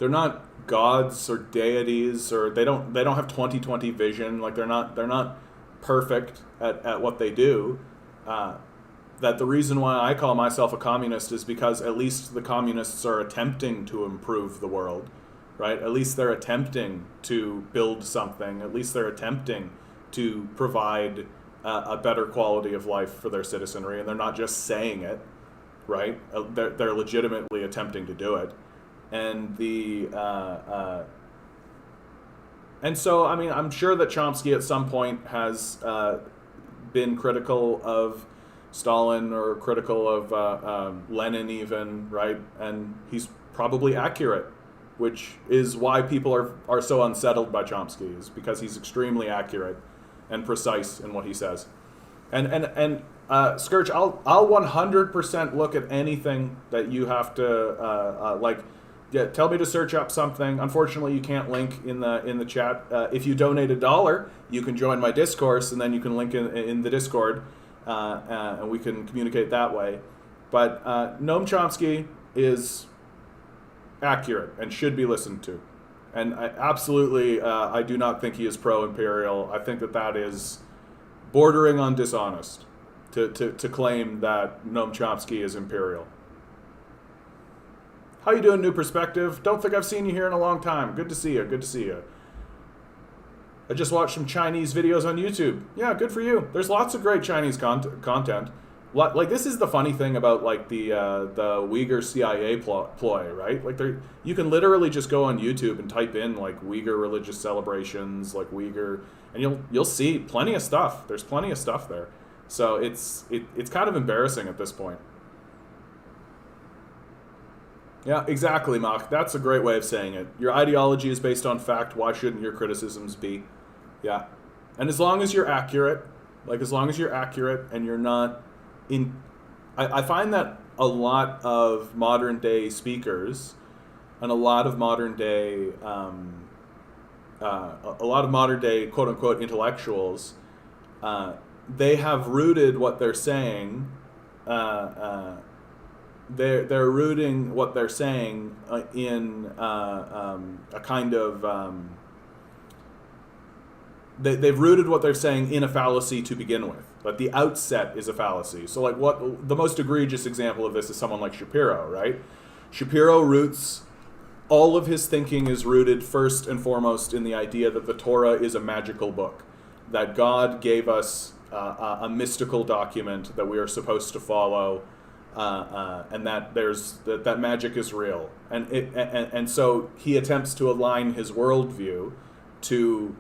They're not gods or deities, or they don't have 20/20 vision. Like, they're not perfect at what they do. That the reason why I call myself a communist is because at least the communists are attempting to improve the world, right? At least they're attempting to build something. At least they're attempting to provide a better quality of life for their citizenry, and they're not just saying it, right? They're legitimately attempting to do it, and and so I mean, I'm sure that Chomsky at some point has been critical of Stalin or critical of Lenin even, right? And he's probably accurate, which is why people are so unsettled by Chomsky, is because he's extremely accurate and precise in what he says. And Scourge, I'll 100% look at anything that you have to tell me to search up something. Unfortunately, you can't link in the chat. If you donate $1, you can join my discourse, and then you can link in the Discord, and we can communicate that way. But Noam Chomsky is accurate and should be listened to. And I do not think he is pro-imperial. I think that is bordering on dishonest to claim that Noam Chomsky is imperial. How you doing, New Perspective? Don't think I've seen you here in a long time. Good to see you. Good to see you. I just watched some Chinese videos on YouTube. Yeah, good for you. There's lots of great Chinese content. Like, this is the funny thing about, like, the Uyghur CIA ploy, right? Like, you can literally just go on YouTube and type in, like, Uyghur religious celebrations, like Uyghur, and you'll see plenty of stuff. There's plenty of stuff there. So it's kind of embarrassing at this point. Yeah, exactly, Mach. That's a great way of saying it. Your ideology is based on fact. Why shouldn't your criticisms be? Yeah. And as long as you're accurate, and you're not I find that a lot of modern day speakers and a lot of modern day quote unquote intellectuals, they have rooted what they're saying. They're rooting what they're saying in a kind of they've rooted what they're saying in a fallacy to begin with. Like, the outset is a fallacy. So, like, what the most egregious example of this is someone like Shapiro, right? Shapiro roots, all of his thinking is rooted first and foremost in the idea that the Torah is a magical book, that God gave us a mystical document that we are supposed to follow, and that that magic is real, and so he attempts to align his worldview to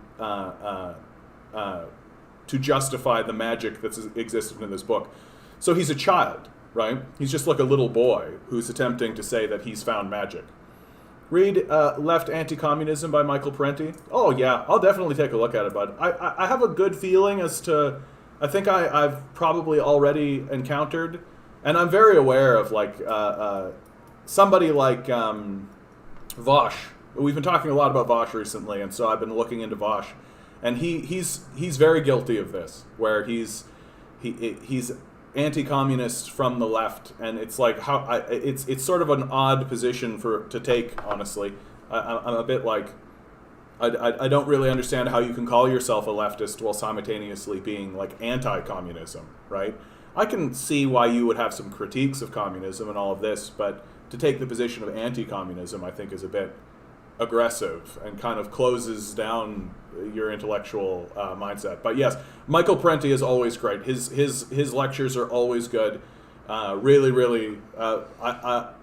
justify the magic that's existed in this book. So he's a child, right? He's just like a little boy who's attempting to say that he's found magic. Read Left Anti-Communism by Michael Parenti. Oh yeah, I'll definitely take a look at it, bud. I have a good feeling as to, I think I've probably already encountered, and I'm very aware of, like, somebody like Vosh. We've been talking a lot about Vosh recently, and so I've been looking into Vosh. And he's very guilty of this, where he's anti-communist from the left, and it's like it's sort of an odd position to take. Honestly, I'm a bit like I don't really understand how you can call yourself a leftist while simultaneously being, like, anti-communism, right? I can see why you would have some critiques of communism and all of this, but to take the position of anti-communism, I think, is a bit aggressive and kind of closes down your intellectual mindset. But yes, Michael Parenti is always great. His lectures are always good. Really, really,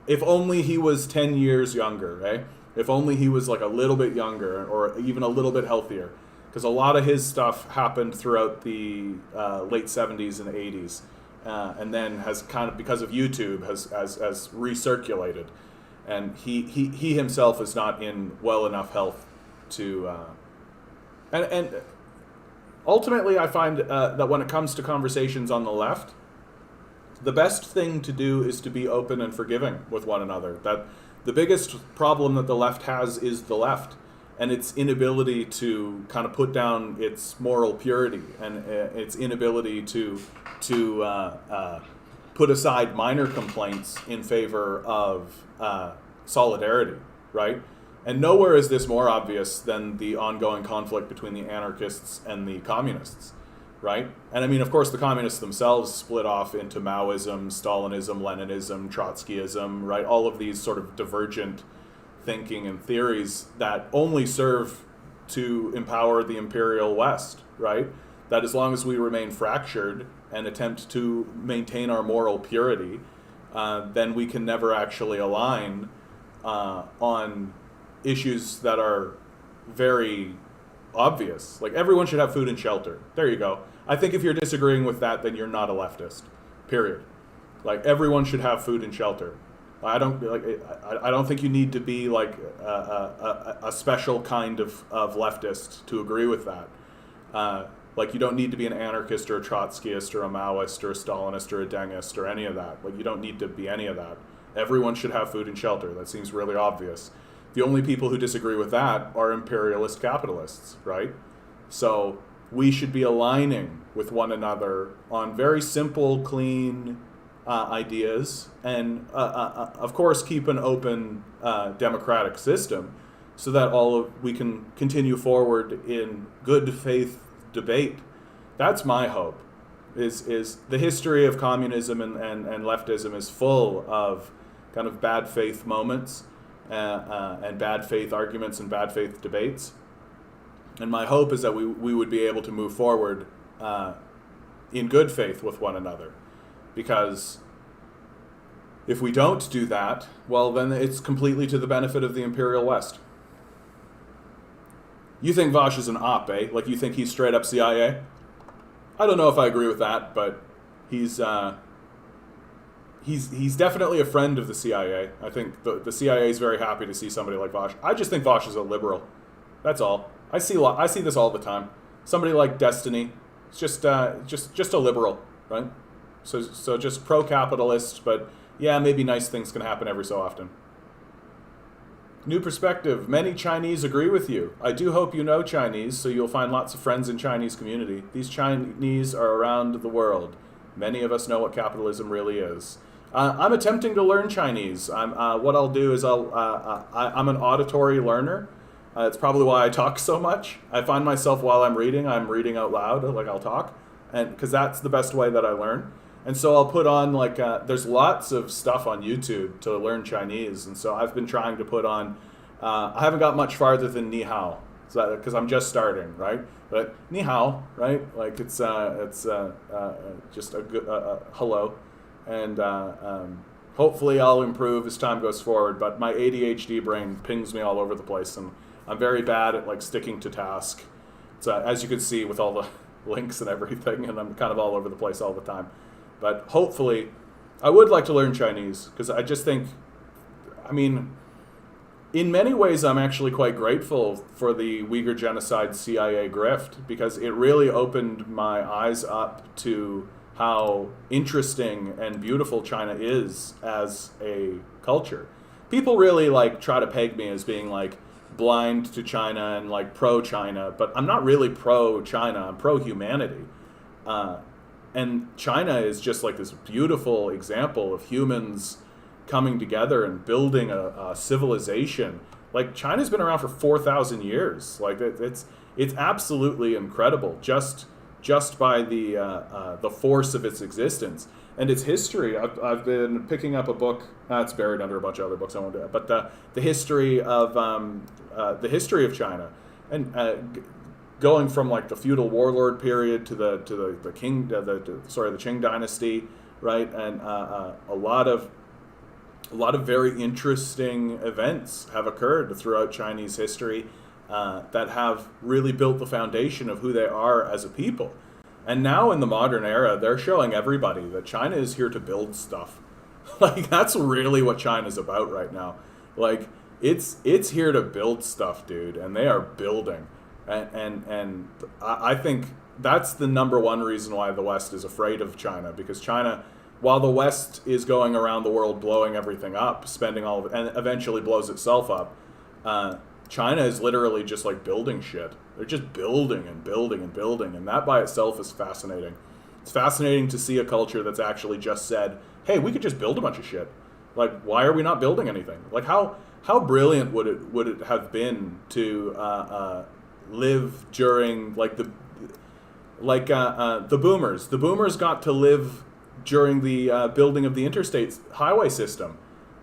if only he was 10 years younger, eh? If only he was like a little bit younger or even a little bit healthier. Because a lot of his stuff happened throughout the late 70s and 80s. And then has kind of, because of YouTube, has recirculated. And he himself is not in well enough health to... And ultimately, I find that when it comes to conversations on the left, the best thing to do is to be open and forgiving with one another. That the biggest problem that the left has is the left and its inability to kind of put down its moral purity and its inability to put aside minor complaints in favor of solidarity, right? And nowhere is this more obvious than the ongoing conflict between the anarchists and the communists, right? And I mean, of course, the communists themselves split off into Maoism, Stalinism, Leninism, Trotskyism, right? All of these sort of divergent thinking and theories that only serve to empower the imperial West, right? That as long as we remain fractured and attempt to maintain our moral purity, then we can never actually align on issues that are very obvious. Like, everyone should have food and shelter. There you go. I think if you're disagreeing with that, then you're not a leftist. Period. Like, everyone should have food and shelter. I don't think you need to be like a special kind of leftist to agree with that. Like, you don't need to be an anarchist or a Trotskyist or a Maoist or a Stalinist or a Dengist or any of that. Like, you don't need to be any of that. Everyone should have food and shelter. That seems really obvious. The only people who disagree with that are imperialist capitalists, right? So we should be aligning with one another on very simple, clean ideas, and of course keep an open democratic system so that we can continue forward in good faith debate. That's my hope. Is the history of communism and leftism is full of kind of bad faith moments and bad faith arguments and bad faith debates. And my hope is that we would be able to move forward in good faith with one another. Because if we don't do that, well, then it's completely to the benefit of the Imperial West. You think Vosh is an op, eh? Like, you think he's straight up CIA? I don't know if I agree with that, but he's definitely a friend of the CIA. I think the CIA is very happy to see somebody like Vosh. I just think Vosh is a liberal. That's all. I see this all the time. Somebody like Destiny, it's just a liberal, right? So just pro-capitalist, but yeah, maybe nice things can happen every so often. New perspective. Many Chinese agree with you. I do hope you know Chinese, so you'll find lots of friends in Chinese community. These Chinese are around the world. Many of us know what capitalism really is. I'm attempting to learn Chinese. What I'll do is I'm an auditory learner. It's probably why I talk so much. I find myself while I'm reading out loud, like I'll talk, and because that's the best way that I learn. And so I'll put on there's lots of stuff on YouTube to learn Chinese, and so I've been trying to put on. I haven't got much farther than ni hao, because I'm just starting, right? But ni hao, right? Like it's just a good hello, and hopefully I'll improve as time goes forward. But my ADHD brain pings me all over the place, and I'm very bad at like sticking to task. So as you can see with all the links and everything, and I'm kind of all over the place all the time. But hopefully, I would like to learn Chinese, because I just think, I mean, in many ways, I'm actually quite grateful for the Uyghur genocide CIA grift, because it really opened my eyes up to how interesting and beautiful China is as a culture. People really try to peg me as being blind to China and pro-China, but I'm not really pro-China. I'm pro-humanity. And China is just this beautiful example of humans coming together and building a civilization. China's been around for 4,000 years. It's absolutely incredible just by the force of its existence and its history. I've been picking up a book. It's buried under a bunch of other books I won't do it. But the history of China, and going from the feudal warlord period to the Qing dynasty, right? And a lot of very interesting events have occurred throughout Chinese history that have really built the foundation of who they are as a people. And now in the modern era, they're showing everybody that China is here to build stuff. Like, that's really what China's about right now. Like, it's here to build stuff, dude, and they are building. And I think that's the number one reason why the West is afraid of China, because China, while the West is going around the world blowing everything up, spending all of it, and eventually blows itself up, China is literally just like building shit. They're just building and building and building, and that by itself is fascinating. It's fascinating to see a culture that's actually just said, hey, we could just build a bunch of shit. Like, why are we not building anything? Like, how brilliant would it have been to live during like the boomers? The boomers got to live during the building of the interstate highway system,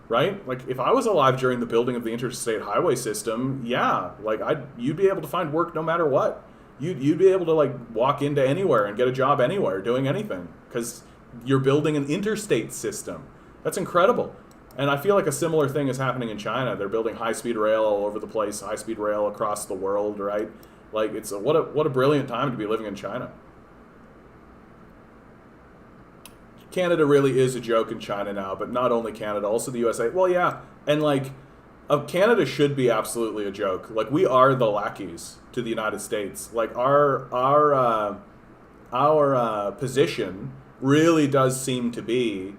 right? Like, if I was alive during the building of the interstate highway system, yeah, like you'd be able to find work no matter what. You'd be able to like walk into anywhere and get a job anywhere doing anything because you're building an interstate system. That's incredible. And I feel like a similar thing is happening in China. They're building high-speed rail all over the place, high-speed rail across the world, right? Like, it's what a brilliant time to be living in China. Canada really is a joke in China now, but not only Canada, also the USA. Well, yeah, and like, Canada should be absolutely a joke. Like, we are the lackeys to the United States. Like, our position really does seem to be,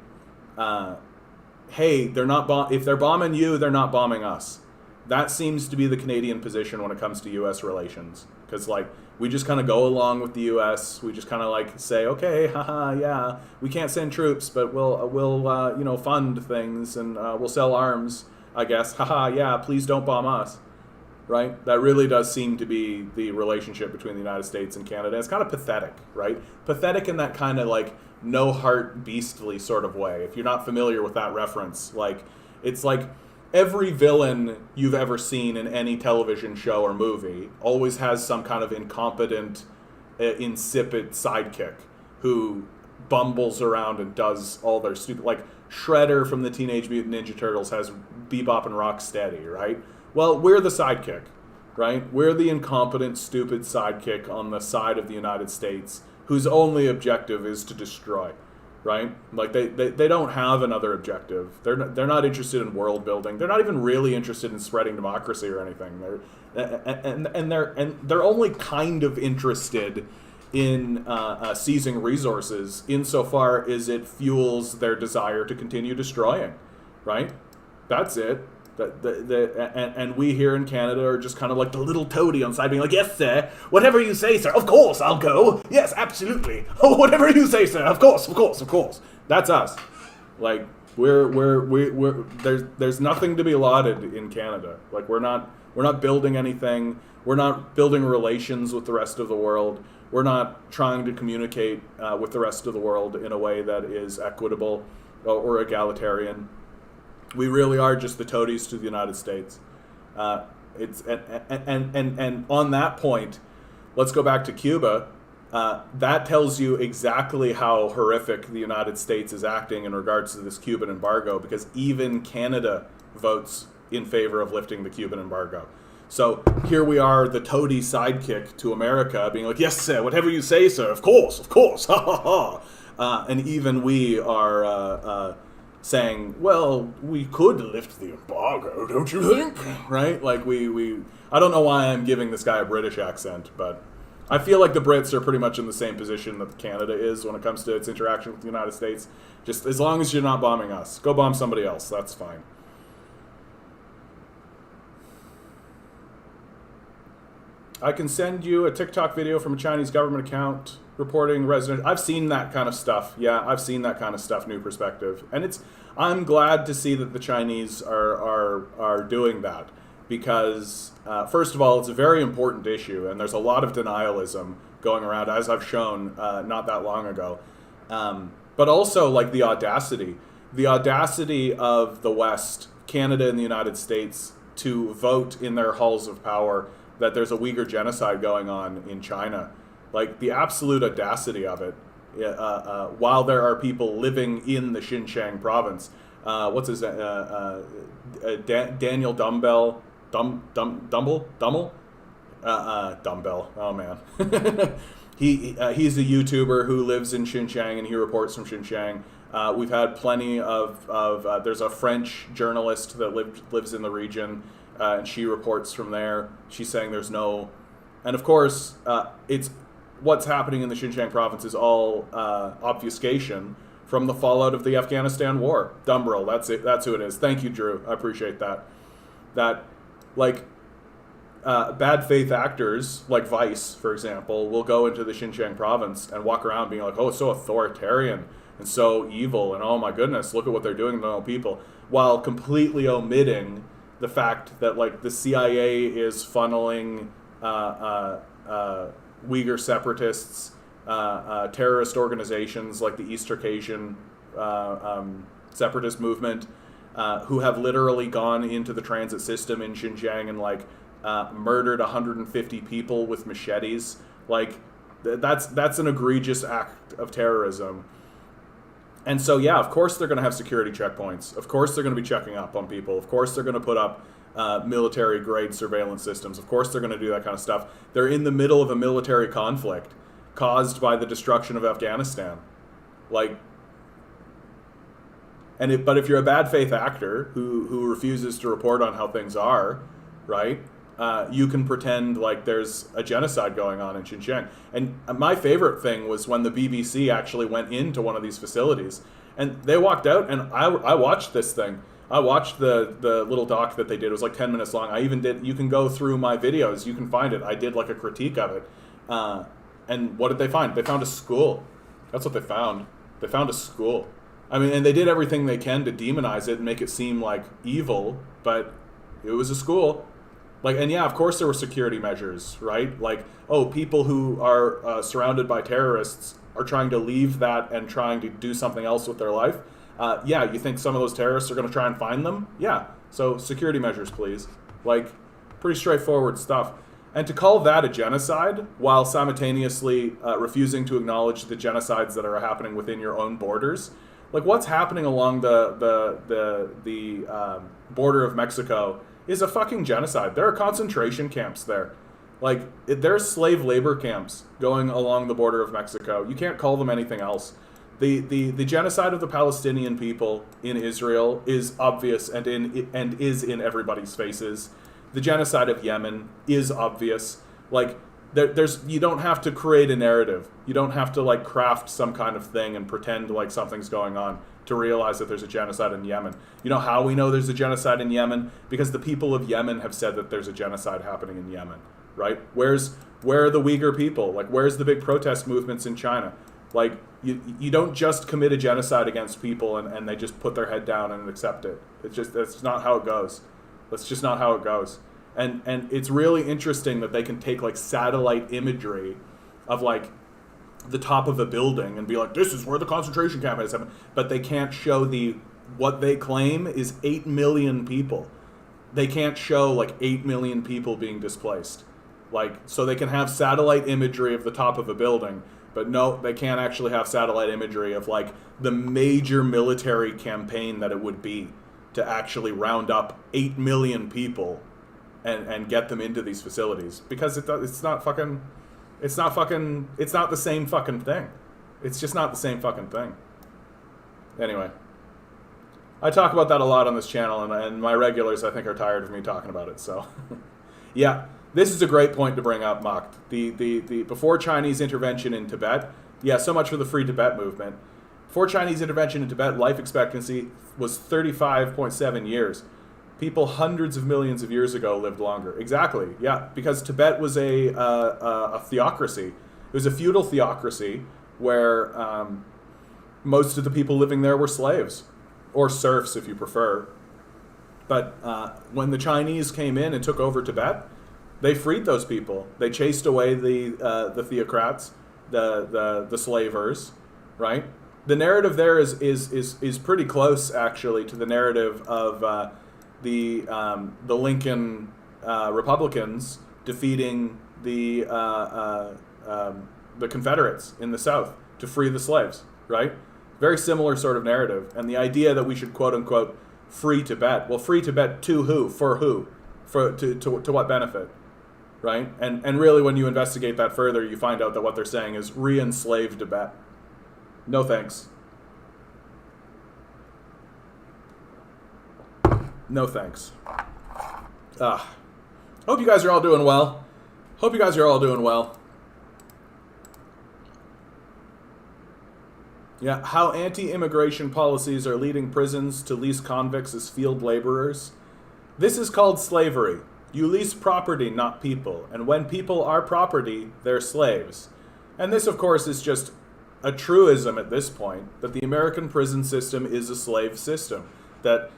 hey, they're not if they're bombing you, they're not bombing us. That seems to be the Canadian position when it comes to U.S. relations. Because, like, we just kind of go along with the U.S. We just kind of, like, say, okay, haha, yeah, we can't send troops, but we'll fund things and we'll sell arms, I guess. Haha, yeah, please don't bomb us. Right? That really does seem to be the relationship between the United States and Canada. It's kind of pathetic, right? Pathetic in that kind of, like, no heart beastly sort of way. If you're not familiar with that reference, like, it's like every villain you've ever seen in any television show or movie always has some kind of incompetent, insipid sidekick who bumbles around and does all their stupid, like Shredder from the Teenage Mutant Ninja Turtles has Bebop and Rocksteady, right? Well, we're the sidekick, right? We're the incompetent, stupid sidekick on the side of the United States whose only objective is to destroy, right? Like, they don't have another objective. They're not interested in world building. They're not even really interested in spreading democracy or anything. They're only kind of interested in seizing resources insofar as it fuels their desire to continue destroying, right? That's it. And we here in Canada are just kind of like the little toady on the side being like, yes, sir, whatever you say, sir, of course I'll go. Yes, absolutely. Oh, whatever you say, sir, of course. That's us. Like, there's nothing to be lauded in Canada. Like, we're not building anything. We're not building relations with the rest of the world. We're not trying to communicate with the rest of the world in a way that is equitable or egalitarian. We really are just the toadies to the United States. And on that point, let's go back to Cuba. That tells you exactly how horrific the United States is acting in regards to this Cuban embargo, because even Canada votes in favor of lifting the Cuban embargo. So here we are, the toady sidekick to America, being like, yes, sir, whatever you say, sir, of course, ha, ha, ha. And even we are saying, well, we could lift the embargo, don't you think? Right? Like, I don't know why I'm giving this guy a British accent, but I feel like the Brits are pretty much in the same position that Canada is when it comes to its interaction with the United States. Just as long as you're not bombing us. Go bomb somebody else, that's fine. I can send you a TikTok video from a Chinese government account reporting resident. I've seen that kind of stuff. Yeah, I've seen that kind of stuff, New Perspective. And I'm glad to see that the Chinese are doing that, because first of all, it's a very important issue, and there's a lot of denialism going around, as I've shown not that long ago. But also, like, the audacity of the West, Canada and the United States, to vote in their halls of power that there's a Uyghur genocide going on in China. Like, the absolute audacity of it while there are people living in the Xinjiang province. What's his Daniel Dumbbell? Dumble? Dumbbell. Oh man. He's a YouTuber who lives in Xinjiang and he reports from Xinjiang. We've had plenty of there's a French journalist that lives in the region, and she reports from there. She's saying there's no, and of course it's what's happening in the Xinjiang province is all obfuscation from the fallout of the Afghanistan war. Dumbrell, that's it. That's who it is. Thank you, Drew. I appreciate that. That, like, bad faith actors like Vice, for example, will go into the Xinjiang province and walk around being like, "Oh, it's so authoritarian and so evil, and oh my goodness, look at what they're doing to their own people," while completely omitting the fact that, like, the CIA is funneling Uyghur separatists, terrorist organizations like the East Caucasian separatist movement, who have literally gone into the transit system in Xinjiang and, like, murdered 150 people with machetes. Like, that's an egregious act of terrorism. And so, yeah, of course they're going to have security checkpoints. Of course they're going to be checking up on people. Of course they're going to put up military-grade surveillance systems. Of course they're going to do that kind of stuff. They're in the middle of a military conflict caused by the destruction of Afghanistan. Like, but if you're a bad faith actor who refuses to report on how things are, right, you can pretend like there's a genocide going on in Xinjiang. And my favorite thing was when the BBC actually went into one of these facilities and they walked out, and I watched this thing. I watched the little doc that they did. It was like 10 minutes long. I even did, you can go through my videos, you can find it. I did like a critique of it. And what did they find? They found a school. That's what they found. They found a school. I mean, and they did everything they can to demonize it and make it seem like evil, but it was a school. Like, and yeah, of course there were security measures, right? Like, oh, people who are surrounded by terrorists are trying to leave that and trying to do something else with their life. Yeah, you think some of those terrorists are going to try and find them? Yeah, so security measures, please. Like, pretty straightforward stuff. And to call that a genocide while simultaneously refusing to acknowledge the genocides that are happening within your own borders, like what's happening along the border of Mexico is a fucking genocide. There are concentration camps there. Like, there are slave labor camps going along the border of Mexico. You can't call them anything else. The genocide of the Palestinian people in Israel is obvious and is in everybody's faces. The genocide of Yemen is obvious. Like, there's you don't have to create a narrative. You don't have to, like, craft some kind of thing and pretend like something's going on to realize that there's a genocide in Yemen. You know how we know there's a genocide in Yemen? Because the people of Yemen have said that there's a genocide happening in Yemen, right? Where are the Uyghur people? Like, where's the big protest movements in China? Like, you don't just commit a genocide against people and they just put their head down and accept it. That's not how it goes. That's just not how it goes. And it's really interesting that they can take, like, satellite imagery of, like, the top of a building and be like, this is where the concentration camp is, but they can't show what they claim is 8 million people. They can't show, like, 8 million people being displaced. Like, so they can have satellite imagery of the top of a building, but no, they can't actually have satellite imagery of, like, the major military campaign that it would be to actually round up 8 million people and get them into these facilities, because it's not the same fucking thing. It's just not the same fucking thing. Anyway, I talk about that a lot on this channel, and my regulars, I think, are tired of me talking about it. So, yeah, this is a great point to bring up, Mocked. The before Chinese intervention in Tibet. Yeah, so much for the Free Tibet movement. Before Chinese intervention in Tibet, life expectancy was 35.7 years. People hundreds of millions of years ago lived longer. Exactly, yeah, because Tibet was a theocracy. It was a feudal theocracy where most of the people living there were slaves, or serfs if you prefer. But when the Chinese came in and took over Tibet, they freed those people. They chased away the theocrats, the slavers, right? The narrative there is pretty close, actually, to the narrative of the Lincoln Republicans defeating the Confederates in the South. to free the slaves, right? Very similar sort of narrative. And the idea that we should, quote unquote, free Tibet. Well, free Tibet to who? For who? To what benefit? Right? And really, when you investigate that further, you find out that what they're saying is re-enslave Tibet. No thanks. No thanks. Hope you guys are all doing well. Yeah, how anti-immigration policies are leading prisons to lease convicts as field laborers. This is called slavery. You lease property, not people. And when people are property, they're slaves. And this, of course, is just a truism at this point, that the American prison system is a slave system. That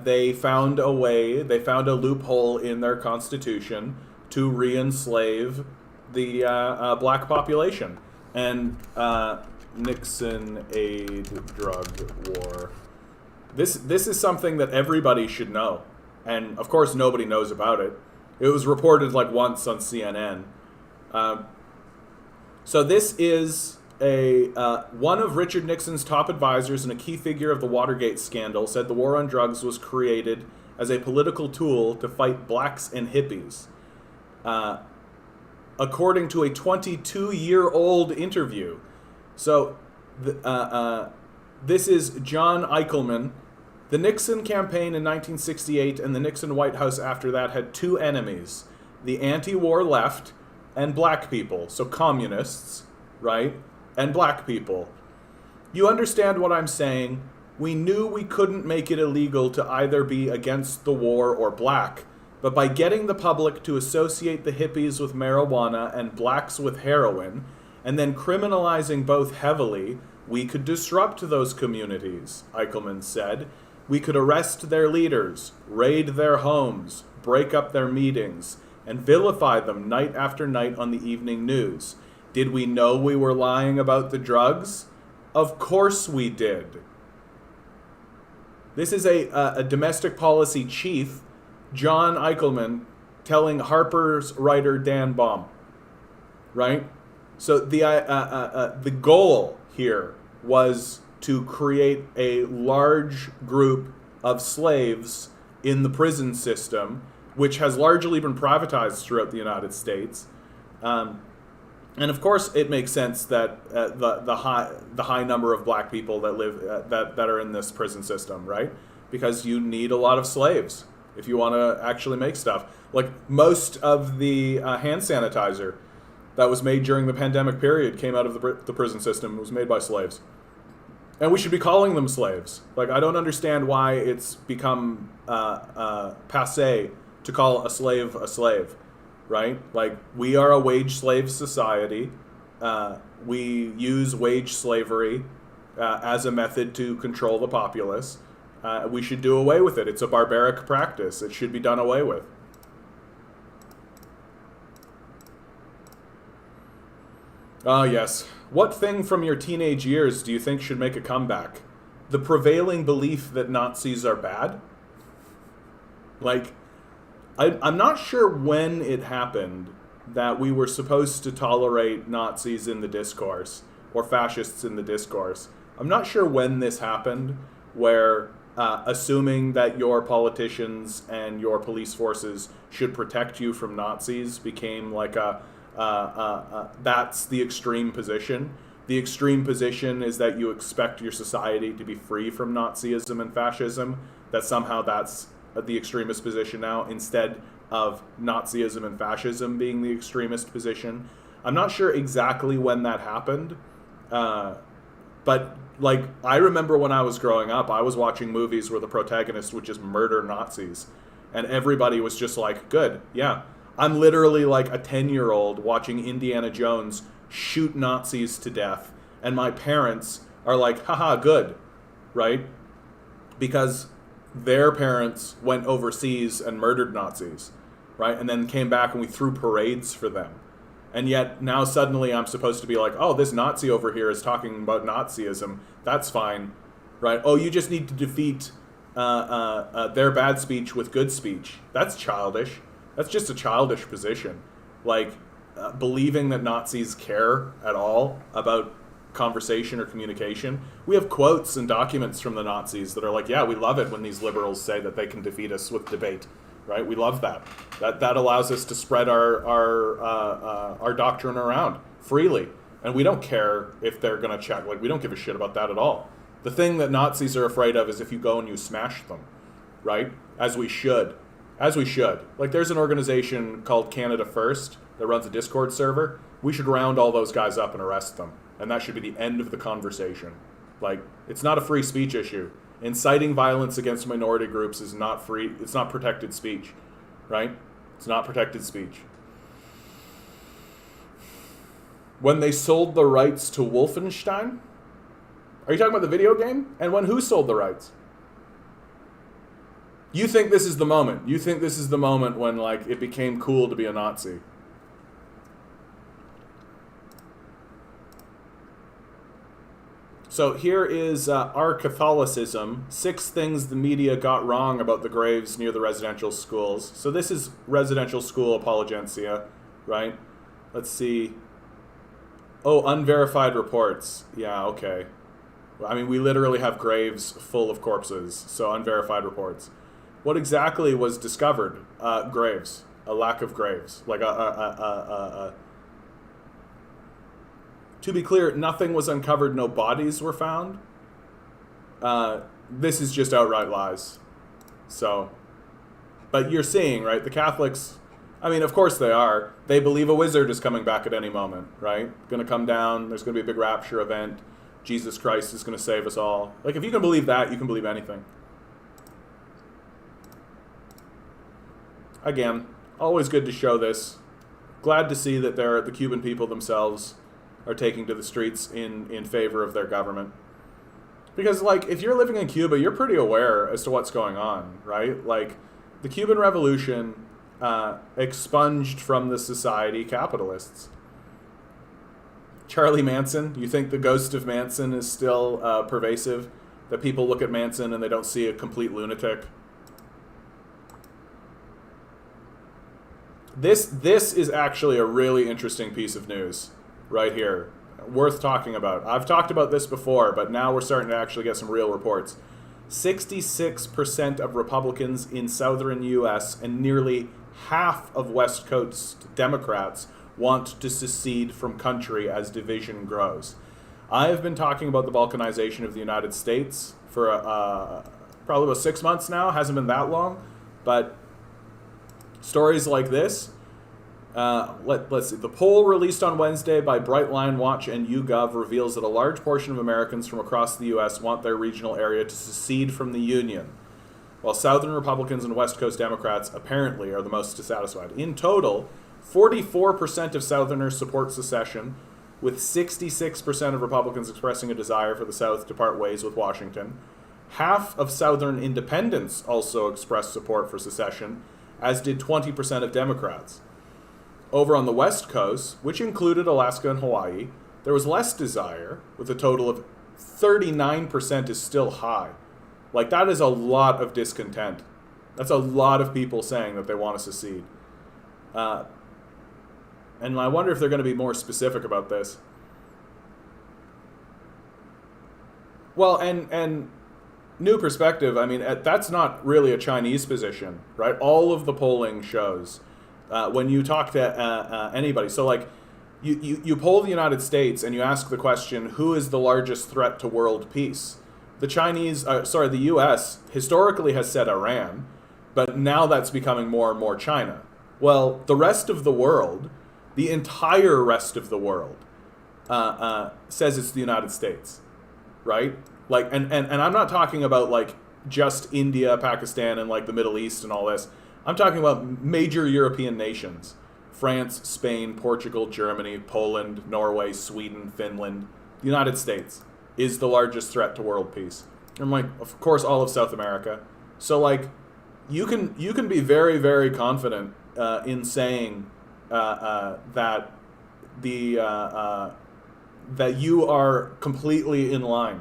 they found a way, they found a loophole in their constitution to re-enslave the black population. And Nixon aid drug war. This is something that everybody should know. And of course nobody knows about it. It was reported like once on CNN. So this is one of Richard Nixon's top advisors and a key figure of the Watergate scandal said the war on drugs was created as a political tool to fight blacks and hippies. According to a 22-year-old interview. So this is John Eichelman. The Nixon campaign in 1968 and the Nixon White House after that had two enemies, the anti-war left and black people, so communists, right, and black people. You understand what I'm saying? We knew we couldn't make it illegal to either be against the war or black, but by getting the public to associate the hippies with marijuana and blacks with heroin, and then criminalizing both heavily, we could disrupt those communities, Eichelman said. We could arrest their leaders, raid their homes, break up their meetings, and vilify them night after night on the evening news. Did we know we were lying about the drugs? Of course we did. This is a domestic policy chief, John Eichelman, telling Harper's writer Dan Baum, right? So the goal here was to create a large group of slaves in the prison system, which has largely been privatized throughout the United States. And of course, it makes sense that the high number of black people that live that are in this prison system, right? Because you need a lot of slaves if you want to actually make stuff. Like most of the hand sanitizer that was made during the pandemic period came out of the prison system. It was made by slaves. And we should be calling them slaves. Like, I don't understand why it's become passé to call a slave, right? Like, we are a wage slave society. We use wage slavery as a method to control the populace. We should do away with it. It's a barbaric practice. It should be done away with. Ah, yes. What thing from your teenage years do you think should make a comeback? The prevailing belief that Nazis are bad? Like, I'm not sure when it happened that we were supposed to tolerate Nazis in the discourse, or fascists in the discourse. I'm not sure when this happened, where assuming that your politicians and your police forces should protect you from Nazis became like that's the extreme position. The extreme position is that you expect your society to be free from Nazism and fascism, that somehow that's the extremist position now, instead of Nazism and fascism being the extremist position. I'm not sure exactly when that happened, but like, I remember when I was growing up, I was watching movies where the protagonist would just murder Nazis, and everybody was just like, good, yeah. I'm literally like a 10-year-old watching Indiana Jones shoot Nazis to death, and my parents are like, haha, good, right? Because their parents went overseas and murdered Nazis, right? And then came back and we threw parades for them. And yet now suddenly I'm supposed to be like, oh, this Nazi over here is talking about Nazism. That's fine, right? Oh, you just need to defeat their bad speech with good speech. That's childish. That's just a childish position. Like, believing that Nazis care at all about conversation or communication. We have quotes and documents from the Nazis that are like, yeah, we love it when these liberals say that they can defeat us with debate, right? We love that. That allows us to spread our doctrine around freely, and we don't care if they're going to check. Like, we don't give a shit about that at all. The thing that Nazis are afraid of is if you go and you smash them, right? As we should. Like, there's an organization called Canada First that runs a Discord server. We should round all those guys up and arrest them. And that should be the end of the conversation. Like, it's not a free speech issue. Inciting violence against minority groups is not free. It's not protected speech, right? It's not protected speech. When they sold the rights to Wolfenstein? Are you talking about the video game? And who sold the rights? You think this is the moment. You think this is the moment when, like, it became cool to be a Nazi. So here is our Catholicism. 6 things the media got wrong about the graves near the residential schools. So this is residential school apologencia, right? Let's see. Oh, unverified reports. Yeah, okay. I mean, we literally have graves full of corpses, so unverified reports. What exactly was discovered? Graves. A lack of graves. Like to be clear, nothing was uncovered, no bodies were found. This is just outright lies. So, but you're seeing, right, the Catholics, I mean, of course they are. They believe a wizard is coming back at any moment, right? Going to come down, there's going to be a big rapture event. Jesus Christ is going to save us all. Like, if you can believe that, you can believe anything. Again, always good to show this. Glad to see that the Cuban people themselves are taking to the streets in favor of their government. Because, like, if you're living in Cuba, you're pretty aware as to what's going on, right? Like, the Cuban Revolution expunged from the society capitalists. Charlie Manson, you think the ghost of Manson is still pervasive? That people look at Manson and they don't see a complete lunatic? This is actually a really interesting piece of news right here. Worth talking about. I've talked about this before, but now we're starting to actually get some real reports. 66% of Republicans in southern U.S. and nearly half of West Coast Democrats want to secede from country as division grows. I have been talking about the balkanization of the United States for probably about 6 months now. Hasn't been that long, but stories like this. Let's see. The poll released on Wednesday by Brightline Watch and YouGov reveals that a large portion of Americans from across the U.S. want their regional area to secede from the Union, while Southern Republicans and West Coast Democrats apparently are the most dissatisfied. In total, 44% of Southerners support secession, with 66% of Republicans expressing a desire for the South to part ways with Washington. Half of Southern independents also expressed support for secession, as did 20% of Democrats. Over on the West Coast, which included Alaska and Hawaii, there was less desire, with a total of 39% is still high. Like, that is a lot of discontent. That's a lot of people saying that they want to secede. And I wonder if they're going to be more specific about this. Well, and new perspective, I mean, that's not really a Chinese position, right? All of the polling shows, when you talk to anybody, so like, you poll the United States and you ask the question, who is the largest threat to world peace? The U.S. historically has said Iran, but now that's becoming more and more China. Well, the rest of the world, the entire rest of the world, says it's the United States, right? Like, and I'm not talking about like just India, Pakistan, and like the Middle East and all this. I'm talking about major European nations: France, Spain, Portugal, Germany, Poland, Norway, Sweden, Finland. The United States is the largest threat to world peace. And like, of course, all of South America. So like, you can be very, very confident in saying that that you are completely in line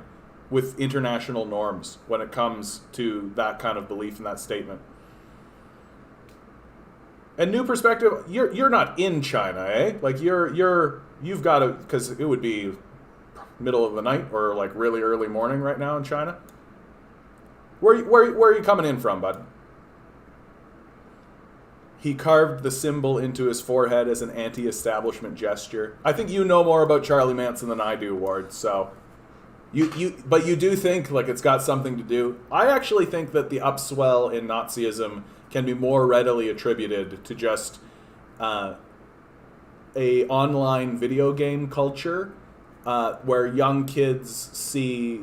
with international norms when it comes to that kind of belief in that statement. And new perspective, you're not in China, eh? Like you've got to, because it would be middle of the night or like really early morning right now in China. Where are you coming in from, bud? He carved the symbol into his forehead as an anti-establishment gesture. I think you know more about Charlie Manson than I do, Ward. So, but you do think like it's got something to do. I actually think that the upswell in Nazism can be more readily attributed to just a online video game culture where young kids see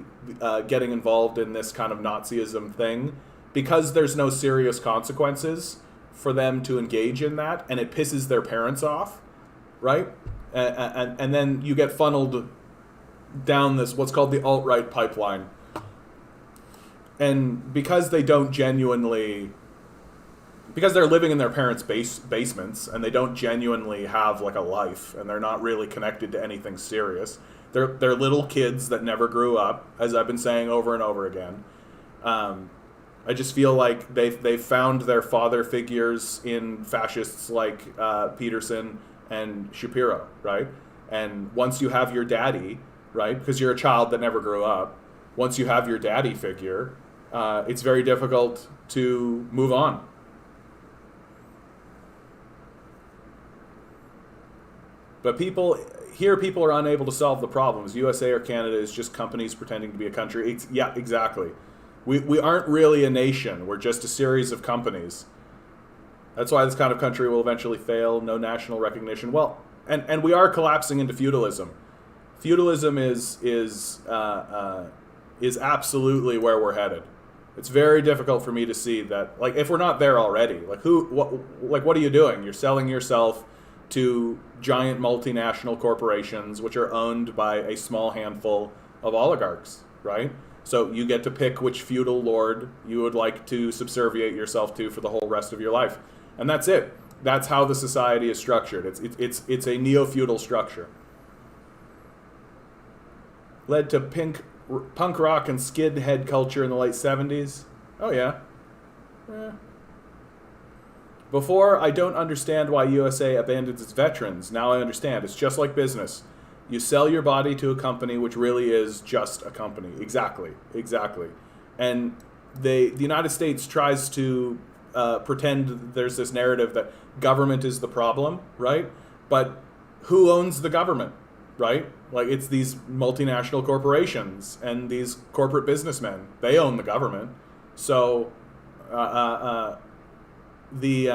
getting involved in this kind of Nazism thing because there's no serious consequences for them to engage in that, and it pisses their parents off, right? And then you get funneled down this what's called the alt-right pipeline. And because they don't genuinely, because they're living in their parents' basements and they don't genuinely have like a life and they're not really connected to anything serious. They're little kids that never grew up, as I've been saying over and over again. I just feel like they've found their father figures in fascists like Peterson and Shapiro, right? And once you have your daddy, right, because you're a child that never grew up, once you have your daddy figure, it's very difficult to move on. But people are unable to solve the problems. USA or Canada is just companies pretending to be a country. Yeah, exactly. We aren't really a nation. We're just a series of companies. That's why this kind of country will eventually fail. No national recognition. Well, and we are collapsing into feudalism. Feudalism is absolutely where we're headed. It's very difficult for me to see that. Like, if we're not there already, like what are you doing? You're selling yourself to giant multinational corporations, which are owned by a small handful of oligarchs, right? So you get to pick which feudal lord you would like to subserviate yourself to for the whole rest of your life, and that's it. That's how the society is structured. It's a neo-feudal structure. Led to punk rock and skid-head culture in the late 70s. Oh yeah. Before, I don't understand why USA abandons its veterans. Now I understand. It's just like business. You sell your body to a company which really is just a company. Exactly. And the United States tries to pretend there's this narrative that government is the problem, right? But who owns the government, right? Like, it's these multinational corporations and these corporate businessmen. They own the government. So the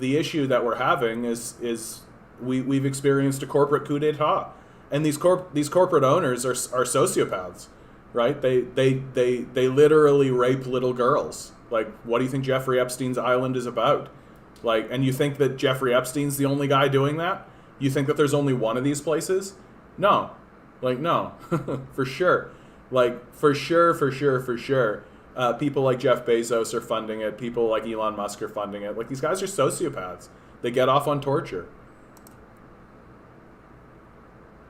issue that we're having is we've experienced a corporate coup d'etat, and these corporate owners are sociopaths, right? They literally rape little girls. Like, what do you think Jeffrey Epstein's island is about? Like, and you think that Jeffrey Epstein's the only guy doing that? You think that there's only one of these places? No, like, no, for sure, like, for sure. People like Jeff Bezos are funding it. People like Elon Musk are funding it. Like, these guys are sociopaths. They get off on torture.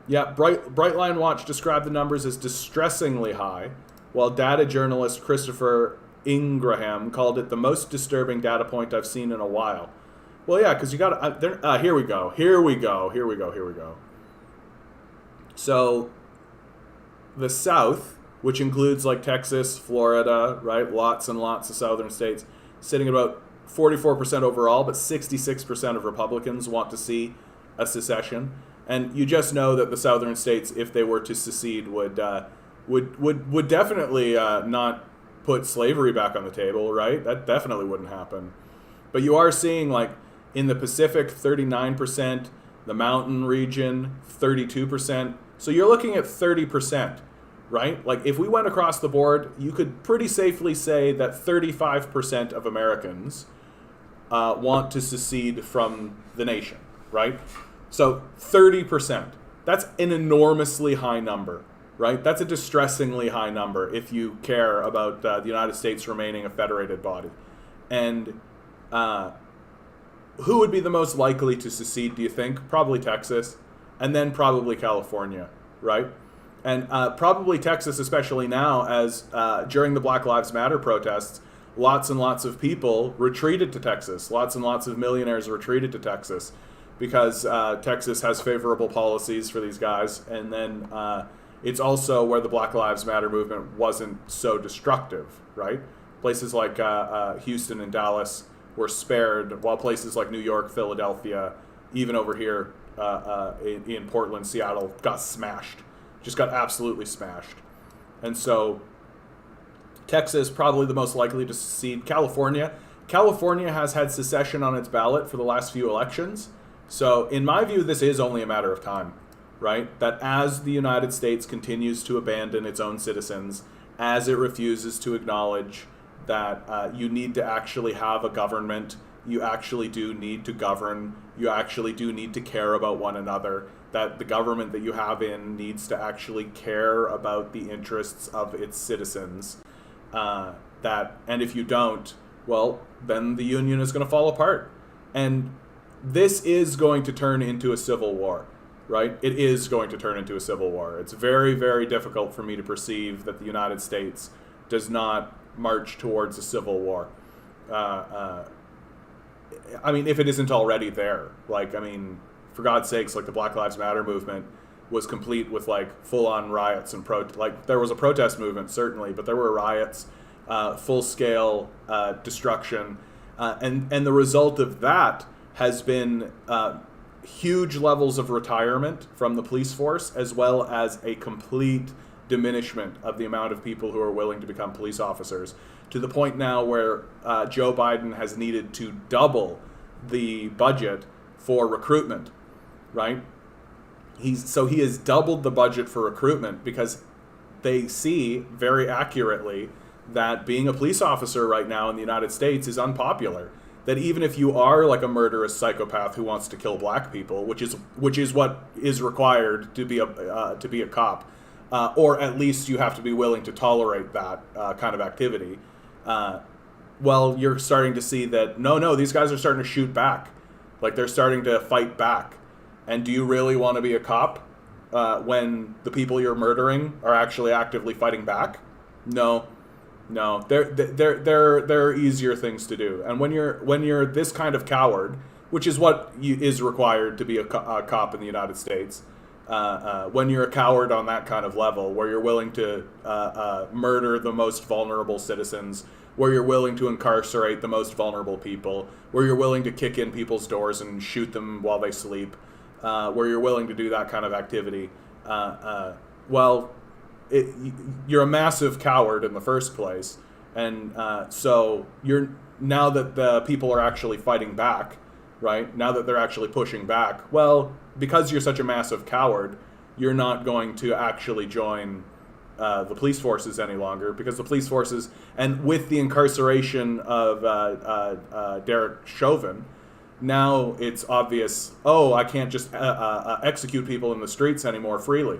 Yeah, Brightline Watch described the numbers as distressingly high, while data journalist Christopher Ingraham called it the most disturbing data point I've seen in a while. Well, yeah, because you got to... here we go. So, the South, which includes like Texas, Florida, right? Lots and lots of southern states, sitting at about 44% overall, but 66% of Republicans want to see a secession. And you just know that the southern states, if they were to secede, would definitely not put slavery back on the table, right? That definitely wouldn't happen. But you are seeing, like, in the Pacific, 39%, the mountain region, 32%. So you're looking at 30%. Right? Like, if we went across the board, you could pretty safely say that 35% of Americans want to secede from the nation, right? So 30%. That's an enormously high number, right? That's a distressingly high number if you care about the United States remaining a federated body. And who would be the most likely to secede, do you think? Probably Texas, and then probably California, right? And probably Texas, especially now, as during the Black Lives Matter protests, lots and lots of people retreated to Texas. Lots and lots of millionaires retreated to Texas because Texas has favorable policies for these guys. And then it's also where the Black Lives Matter movement wasn't so destructive, right? Places like Houston and Dallas were spared, while places like New York, Philadelphia, even over here in Portland, Seattle, got smashed. Just got absolutely smashed. And so Texas probably the most likely to secede. California has had secession on its ballot for the last few elections. So in my view, this is only a matter of time, right? That as the United States continues to abandon its own citizens, as it refuses to acknowledge that you need to actually have a government, you actually do need to govern, you actually do need to care about one another, that the government that you have in needs to actually care about the interests of its citizens. And if you don't, well, then the union is going to fall apart. And this is going to turn into a civil war, right? It is going to turn into a civil war. It's very, very difficult for me to perceive that the United States does not march towards a civil war. I mean, if it isn't already there. Like, I mean, for God's sakes, like the Black Lives Matter movement was complete with like full-on riots and like there was a protest movement, certainly, but there were riots, full-scale destruction, and the result of that has been huge levels of retirement from the police force, as well as a complete diminishment of the amount of people who are willing to become police officers, to the point now where Joe Biden has needed to double the budget for recruitment, right? He has doubled the budget for recruitment because they see very accurately that being a police officer right now in the United States is unpopular. That even if you are like a murderous psychopath who wants to kill black people, which is what is required to be a cop, or at least you have to be willing to tolerate that kind of activity. Well, you're starting to see that no, these guys are starting to shoot back, like they're starting to fight back. And do you really want to be a cop when the people you're murdering are actually actively fighting back? No. There are easier things to do. And when you're this kind of coward, which is what is required to be a cop in the United States, when you're a coward on that kind of level, where you're willing to murder the most vulnerable citizens, where you're willing to incarcerate the most vulnerable people, where you're willing to kick in people's doors and shoot them while they sleep, where you're willing to do that kind of activity, you're a massive coward in the first place. And so now that the people are actually fighting back, right? Now that they're actually pushing back, well, because you're such a massive coward, you're not going to actually join the police forces any longer, because the police forces, and with the incarceration of Derek Chauvin, now it's obvious, I can't just execute people in the streets anymore freely,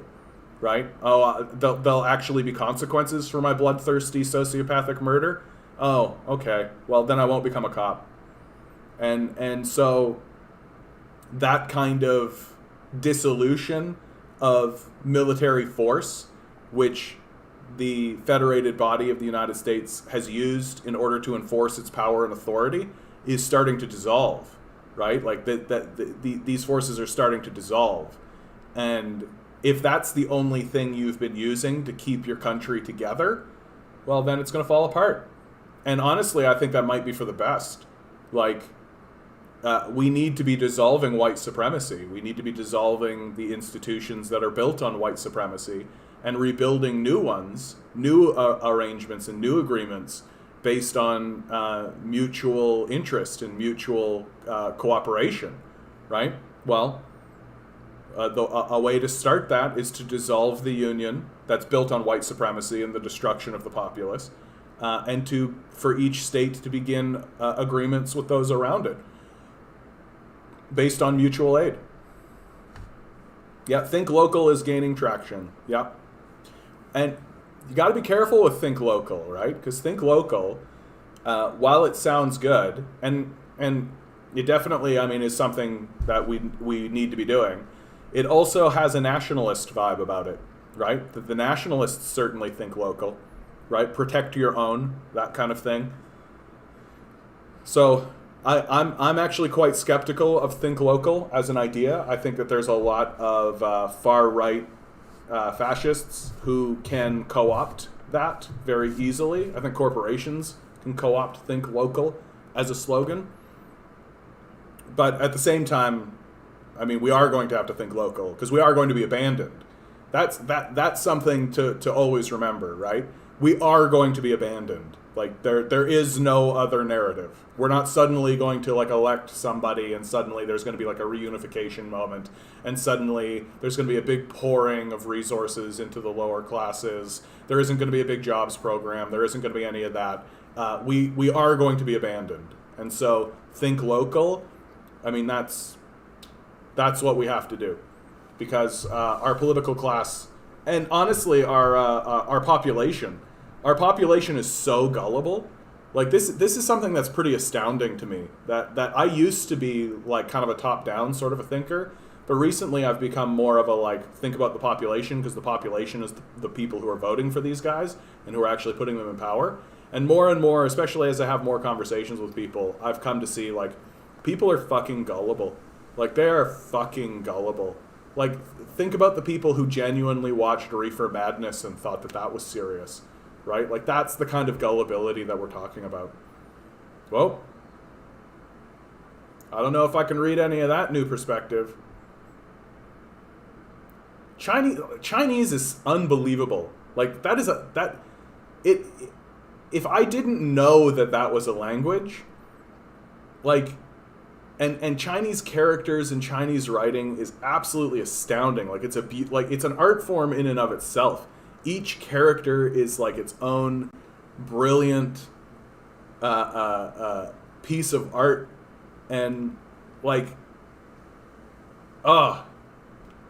right? There'll actually be consequences for my bloodthirsty sociopathic murder? Oh, okay. Well, then I won't become a cop. And so that kind of dissolution of military force, which the federated body of the United States has used in order to enforce its power and authority, is starting to dissolve, right? Like these forces are starting to dissolve. And if that's the only thing you've been using to keep your country together, well, then it's going to fall apart. And honestly, I think that might be for the best. Like, we need to be dissolving white supremacy. We need to be dissolving the institutions that are built on white supremacy and rebuilding new ones, new arrangements and new agreements based on mutual interest and mutual cooperation, right? Well, a way to start that is to dissolve the union that's built on white supremacy and the destruction of the populace, and for each state to begin agreements with those around it based on mutual aid. Yeah, think local is gaining traction. Yeah. And you got to be careful with think local, right? Because think local, while it sounds good, and it definitely, is something that we need to be doing, it also has a nationalist vibe about it, right? The nationalists certainly think local, right? Protect your own, that kind of thing. So I'm actually quite skeptical of think local as an idea. I think that there's a lot of far right fascists who can co-opt that very easily. I think corporations can co-opt "think local" as a slogan. But at the same time, I mean, we are going to have to think local because we are going to be abandoned. That's something to always remember, right? We are going to be abandoned. Like there is no other narrative. We're not suddenly going to like elect somebody and suddenly there's going to be like a reunification moment and suddenly there's going to be a big pouring of resources into the lower classes. There isn't going to be a big jobs program. There isn't going to be any of that. We are going to be abandoned. And so think local. I mean, that's what we have to do, because our political class and honestly our population is so gullible. Like this is something that's pretty astounding to me. That I used to be like kind of a top-down sort of a thinker, but recently I've become more of a like think about the population, because the population is the people who are voting for these guys and who are actually putting them in power. And more, especially as I have more conversations with people, I've come to see like people are fucking gullible. Like they are fucking gullible. Like think about the people who genuinely watched Reefer Madness and thought that was serious. Right? Like that's the kind of gullibility that we're talking about. Well, I don't know if I can read any of that new perspective. Chinese is unbelievable. Like if I didn't know that was a language, like and Chinese characters and Chinese writing is absolutely astounding. Like it's an art form in and of itself. Each character is like its own brilliant piece of art, and like,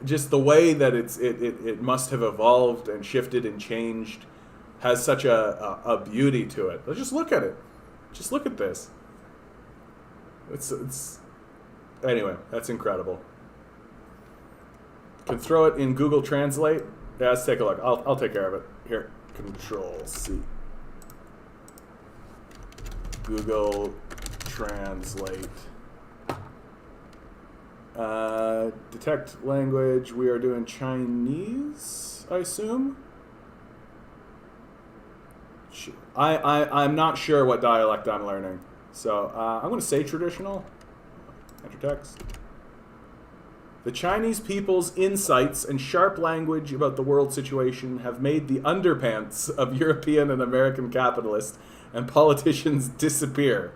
just the way that it must have evolved and shifted and changed has such a beauty to it. Let's just look at it. Just look at this. It's anyway. That's incredible. Can throw it in Google Translate. Yeah, let's take a look. I'll take care of it. Here, Control-C. Google Translate. Detect language. We are doing Chinese, I assume. I'm not sure what dialect I'm learning. So I'm going to say traditional. Enter text. The Chinese people's insights and sharp language about the world situation have made the underpants of European and American capitalists and politicians disappear.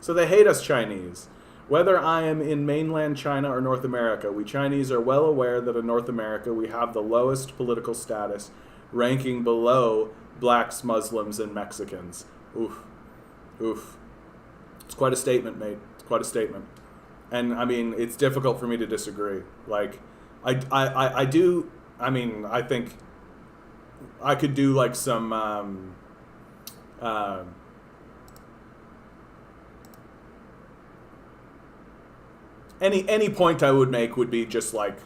So they hate us Chinese. Whether I am in mainland China or North America, we Chinese are well aware that in North America we have the lowest political status, ranking below blacks, Muslims, and Mexicans. Oof. Oof. It's quite a statement, mate. It's quite a statement. And I mean, it's difficult for me to disagree. Like, I do. I mean, I think I could do like some any point I would make would be just like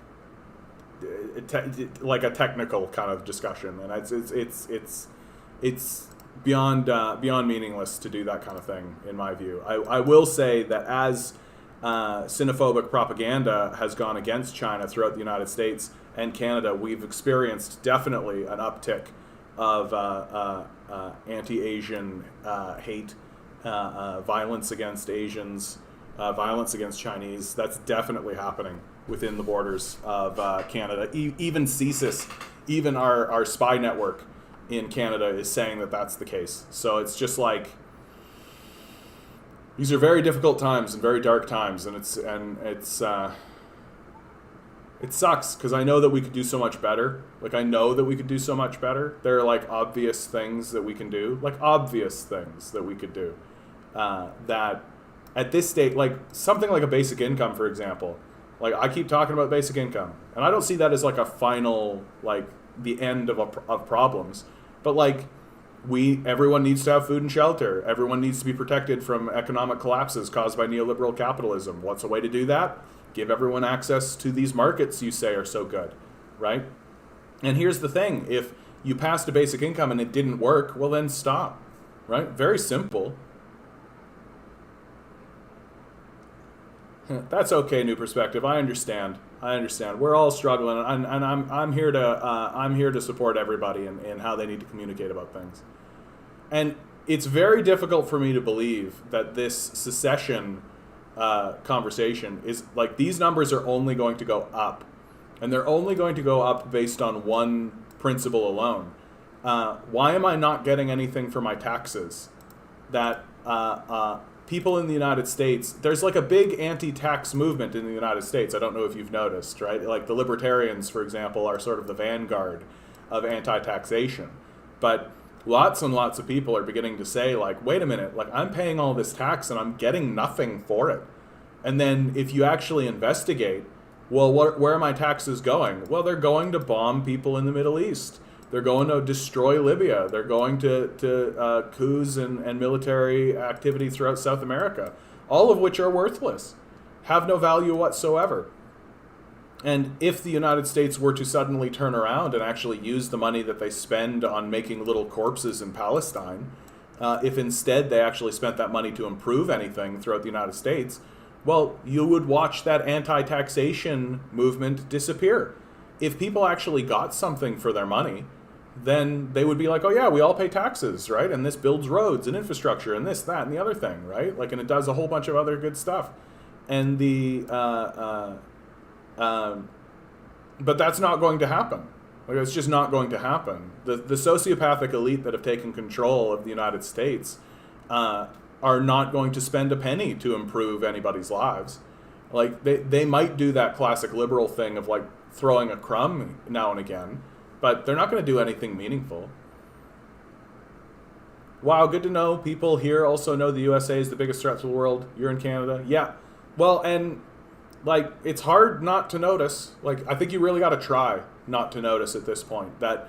a technical kind of discussion, and it's beyond meaningless to do that kind of thing in my view. I will say that as xenophobic propaganda has gone against China throughout the United States and Canada, we've experienced definitely an uptick of anti-Asian hate, violence against Asians, violence against Chinese. That's definitely happening within the borders of Canada. Even CSIS, even our spy network in Canada is saying that that's the case. So it's just like, these are very difficult times and very dark times, and it sucks because I know that we could do so much better. Like I know that we could do so much better. There are like obvious things that we can do, like obvious things that we could do. That at this state, like something like a basic income, for example. Like I keep talking about basic income, and I don't see that as like a final, like the end of problems, but like. Everyone needs to have food and shelter. Everyone needs to be protected from economic collapses caused by neoliberal capitalism. What's a way to do that? Give everyone access to these markets you say are so good, right? And here's the thing. If you passed a basic income and it didn't work, well then stop, right? Very simple. That's okay, New Perspective. I understand. I understand. We're all struggling, and I'm here to support everybody in how they need to communicate about things. And it's very difficult for me to believe that this secession conversation is like, these numbers are only going to go up, and they're only going to go up based on one principle alone. Why am I not getting anything for my taxes? That people in the United States, there's like a big anti-tax movement in the United States. I don't know if you've noticed, right? Like the libertarians, for example, are sort of the vanguard of anti-taxation. But lots and lots of people are beginning to say, like, wait a minute, like I'm paying all this tax and I'm getting nothing for it. And then if you actually investigate, well, where are my taxes going? Well, they're going to bomb people in the Middle East. They're going to destroy Libya. They're going to coups and military activity throughout South America, all of which are worthless, have no value whatsoever. And if the United States were to suddenly turn around and actually use the money that they spend on making little corpses in Palestine, if instead they actually spent that money to improve anything throughout the United States, well, you would watch that anti-taxation movement disappear. If people actually got something for their money, then they would be like, oh yeah, we all pay taxes, right? And this builds roads and infrastructure and this, that, and the other thing, right? Like, and it does a whole bunch of other good stuff. And but that's not going to happen. Like, it's just not going to happen. The sociopathic elite that have taken control of the United States are not going to spend a penny to improve anybody's lives. Like, they might do that classic liberal thing of like throwing a crumb now and again, but they're not going to do anything meaningful. Wow, good to know. People here also know the USA is the biggest threat to the world. You're in Canada. Yeah. Well, and like, it's hard not to notice. Like, I think you really got to try not to notice at this point that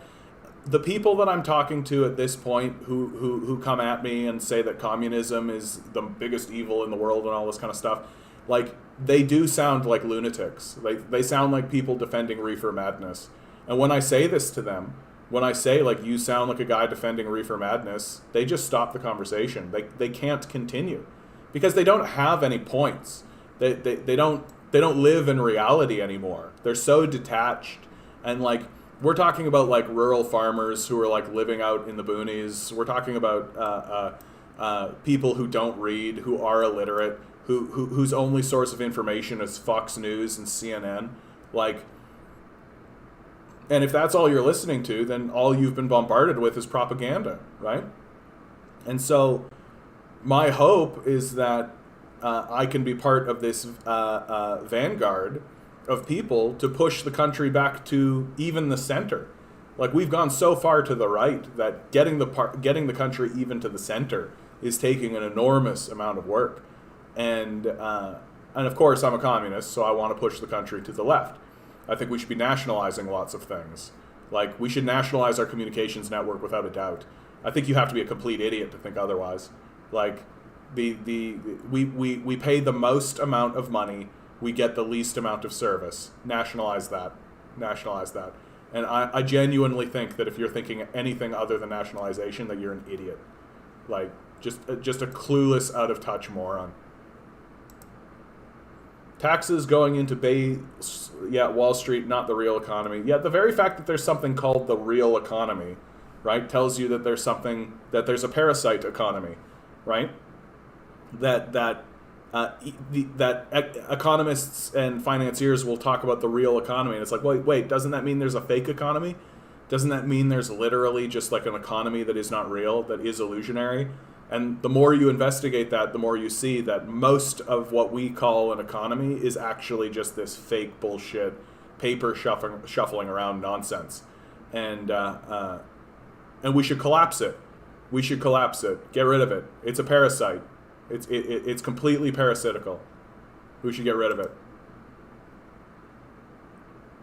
the people that I'm talking to at this point who come at me and say that communism is the biggest evil in the world and all this kind of stuff, like, they do sound like lunatics. They sound like people defending reefer madness. And when I say this to them, when I say, like, you sound like a guy defending reefer madness, they just stop the conversation. They can't continue because they don't have any points. They don't live in reality anymore. They're so detached. And like, we're talking about like rural farmers who are like living out in the boonies. We're talking about people who don't read, who are illiterate, whose only source of information is Fox News and CNN. Like, and if that's all you're listening to, then all you've been bombarded with is propaganda, right? And so my hope is that I can be part of this vanguard of people to push the country back to even the center. Like, we've gone so far to the right that getting the country even to the center is taking an enormous amount of work. And of course, I'm a communist, so I want to push the country to the left. I think we should be nationalizing lots of things. Like, we should nationalize our communications network without a doubt. I think you have to be a complete idiot to think otherwise. Like, we pay the most amount of money, we get the least amount of service. Nationalize that. And I genuinely think that if you're thinking anything other than nationalization, that you're an idiot. Like, just a clueless, out of touch moron. Taxes going into Wall Street, not the real economy. Yeah, the very fact that there's something called the real economy, right, tells you that there's a parasite economy, right? That economists and financiers will talk about the real economy, and it's like, wait, doesn't that mean there's a fake economy? Doesn't that mean there's literally just like an economy that is not real, that is illusionary? And the more you investigate that, the more you see that most of what we call an economy is actually just this fake bullshit, paper shuffling around nonsense. And we should collapse it. Get rid of it. It's a parasite. It's completely parasitical. We should get rid of it.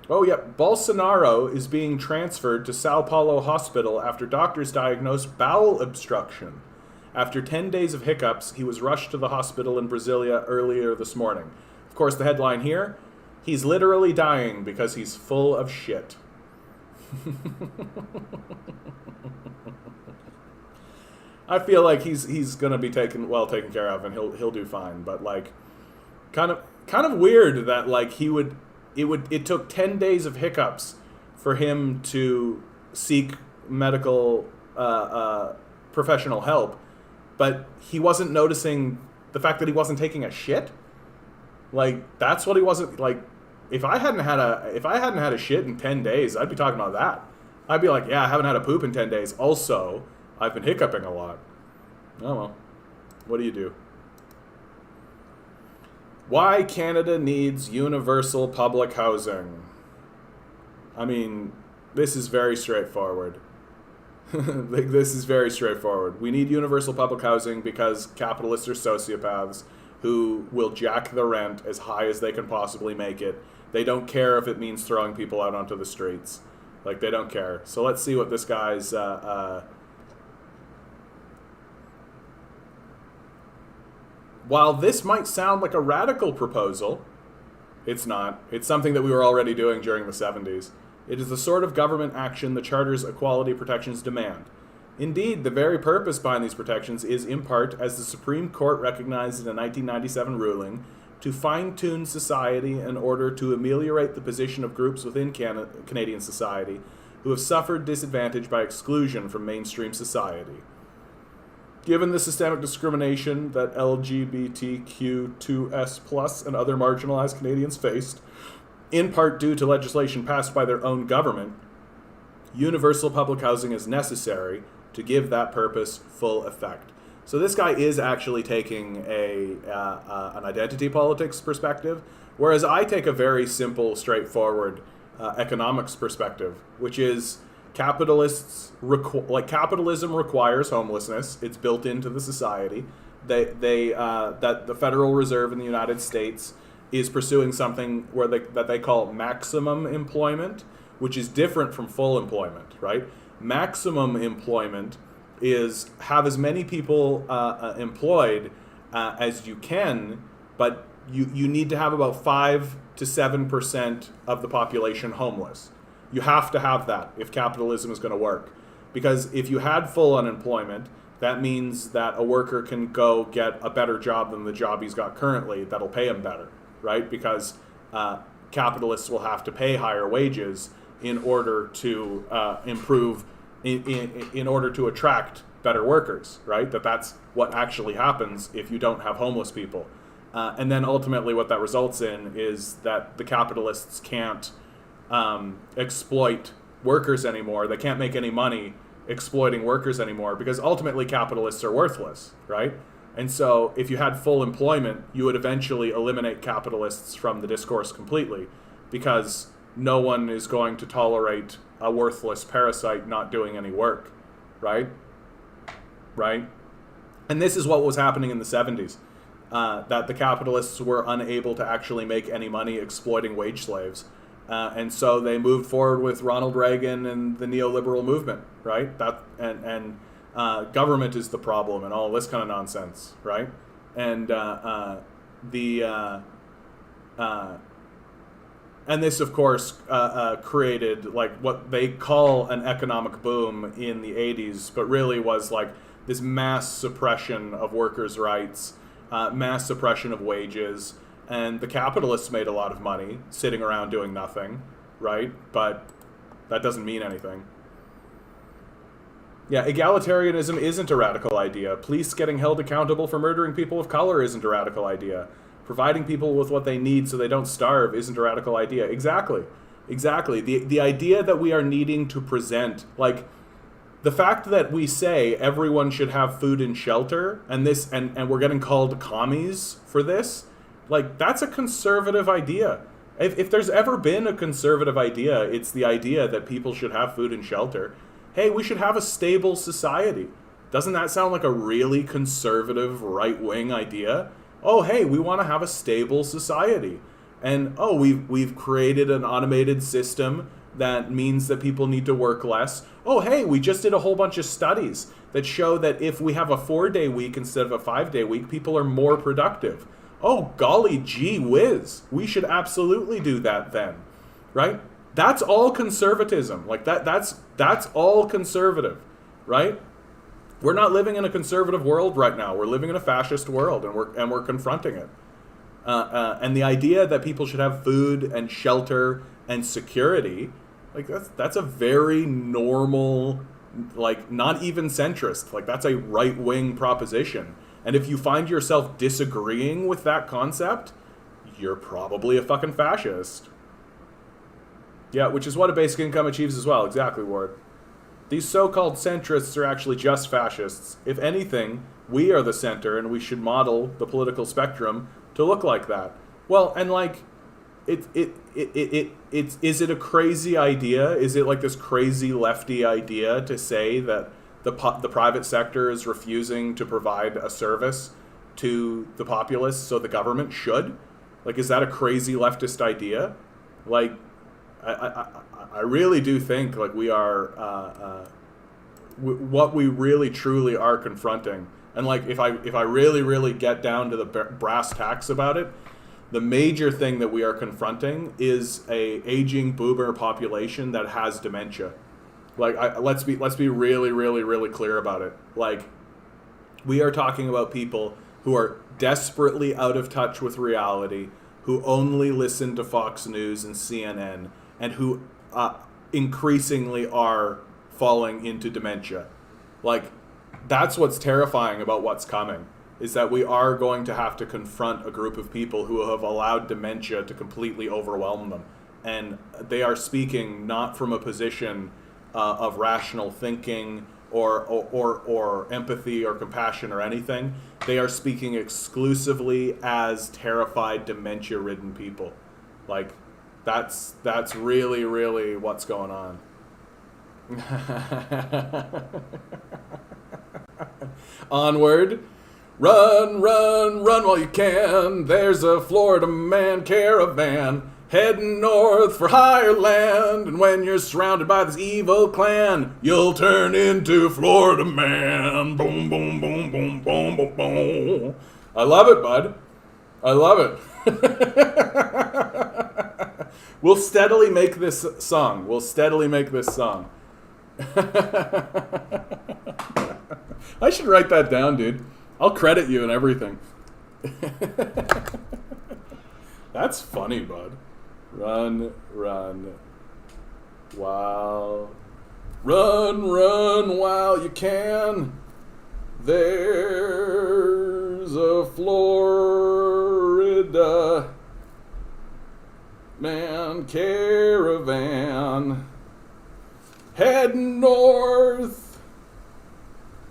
Oh yeah, Bolsonaro is being transferred to Sao Paulo Hospital after doctors diagnose bowel obstruction. After 10 days of hiccups, he was rushed to the hospital in Brasilia earlier this morning. Of course, the headline here, he's literally dying because he's full of shit. I feel like he's gonna be taken care of, and he'll do fine. But like, kind of weird that like he would it took 10 days of hiccups for him to seek medical professional help, but he wasn't noticing the fact that he wasn't taking a shit. Like, that's what he wasn't, like, if I hadn't had a shit in 10 days, I'd be talking about that. I'd be like, yeah, I haven't had a poop in 10 days. Also, I've been hiccuping a lot. Oh well, what do you do? Why Canada needs universal public housing. I mean, this is very straightforward. This is very straightforward. We need universal public housing because capitalists are sociopaths who will jack the rent as high as they can possibly make it. They don't care if it means throwing people out onto the streets. Like, they don't care. So let's see what this guy's... While this might sound like a radical proposal, it's not. It's something that we were already doing during the 70s. It is the sort of government action the Charter's equality protections demand. Indeed, the very purpose behind these protections is, in part, as the Supreme Court recognized in a 1997 ruling, to fine-tune society in order to ameliorate the position of groups within Canadian society who have suffered disadvantage by exclusion from mainstream society. Given the systemic discrimination that LGBTQ2S+ and other marginalized Canadians faced, in part due to legislation passed by their own government, universal public housing is necessary to give that purpose full effect. So this guy is actually taking an identity politics perspective, whereas I take a very simple, straightforward economics perspective, which is capitalism requires homelessness. It's built into the society. That the Federal Reserve in the United States is pursuing something that they call maximum employment, which is different from full employment, right? Maximum employment is have as many people employed as you can, but you need to have about 5 to 7% of the population homeless. You have to have that if capitalism is going to work. Because if you had full unemployment, that means that a worker can go get a better job than the job he's got currently that'll pay him better, right? Because capitalists will have to pay higher wages in order to improve, in order to attract better workers, right? That's what actually happens if you don't have homeless people. And then ultimately what that results in is that the capitalists can't exploit workers anymore. They can't make any money exploiting workers anymore because ultimately capitalists are worthless, right? And so if you had full employment, you would eventually eliminate capitalists from the discourse completely because no one is going to tolerate a worthless parasite not doing any work, right? Right? And this is what was happening in the 70s, that the capitalists were unable to actually make any money exploiting wage slaves. And so they moved forward with Ronald Reagan and the neoliberal movement, right? And government is the problem and all this kind of nonsense, right? And and this, of course, created like what they call an economic boom in the 80s, but really was like this mass suppression of workers' rights, mass suppression of wages. And the capitalists made a lot of money sitting around doing nothing, right? But that doesn't mean anything. Yeah, egalitarianism isn't a radical idea. Police getting held accountable for murdering people of color isn't a radical idea. Providing people with what they need so they don't starve isn't a radical idea. Exactly. The idea that we are needing to present, like, the fact that we say everyone should have food and shelter, and we're getting called commies for this, like, that's a conservative idea. If there's ever been a conservative idea, it's the idea that people should have food and shelter. Hey, we should have a stable society. Doesn't that sound like a really conservative right-wing idea? Oh, hey, we want to have a stable society. And, oh, we've created an automated system that means that people need to work less. Oh, hey, we just did a whole bunch of studies that show that if we have a 4-day week instead of a 5-day week, people are more productive. Oh, golly gee whiz, we should absolutely do that then, right? That's all conservatism. Like that's all conservative, right? We're not living in a conservative world right now. We're living in a fascist world, and we're confronting it. And the idea that people should have food and shelter and security, like that's a very normal, like not even centrist, like that's a right-wing proposition. And if you find yourself disagreeing with that concept, you're probably a fucking fascist. Yeah, which is what a basic income achieves as well. Exactly, Ward. These so-called centrists are actually just fascists. If anything, we are the center, and we should model the political spectrum to look like that. Well, and like, is it a crazy idea? Is it like this crazy lefty idea to say that the private sector is refusing to provide a service to the populace, so the government should? Like, is that a crazy leftist idea? Like, I really do think like we are what we really truly are confronting. And like if I really get down to the brass tacks about it, the major thing that we are confronting is a aging boomer population that has dementia. Like let's be really clear about it. Like, we are talking about people who are desperately out of touch with reality, who only listen to Fox News and CNN, and who increasingly are falling into dementia. Like, that's what's terrifying about what's coming, is that we are going to have to confront a group of people who have allowed dementia to completely overwhelm them. And they are speaking not from a position of rational thinking or empathy or compassion or anything. They are speaking exclusively as terrified, dementia-ridden people. Like, that's really what's going on. Onward. Run while you can. There's a Florida man caravan heading north for higher land. And when you're surrounded by this evil clan, you'll turn into Florida man. Boom, boom, boom, boom, boom, boom, boom. I love it, bud. I love it. We'll steadily make this song. I should write that down, dude. I'll credit you and everything. That's funny, bud. Run while you can. There's a Florida man caravan heading north.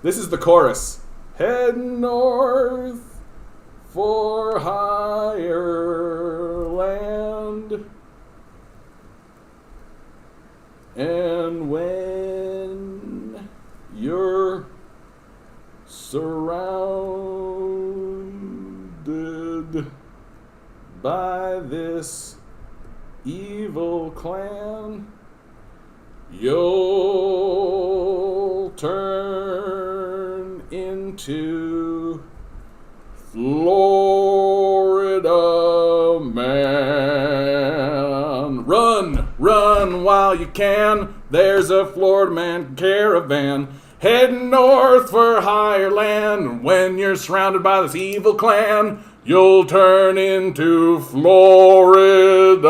This is the chorus. Head north for higher land. And when you're surrounded by this evil clan, you'll turn into Florida man. Run while you can. There's a Florida man caravan heading north for higher land. And when you're surrounded by this evil clan, you'll turn into Florida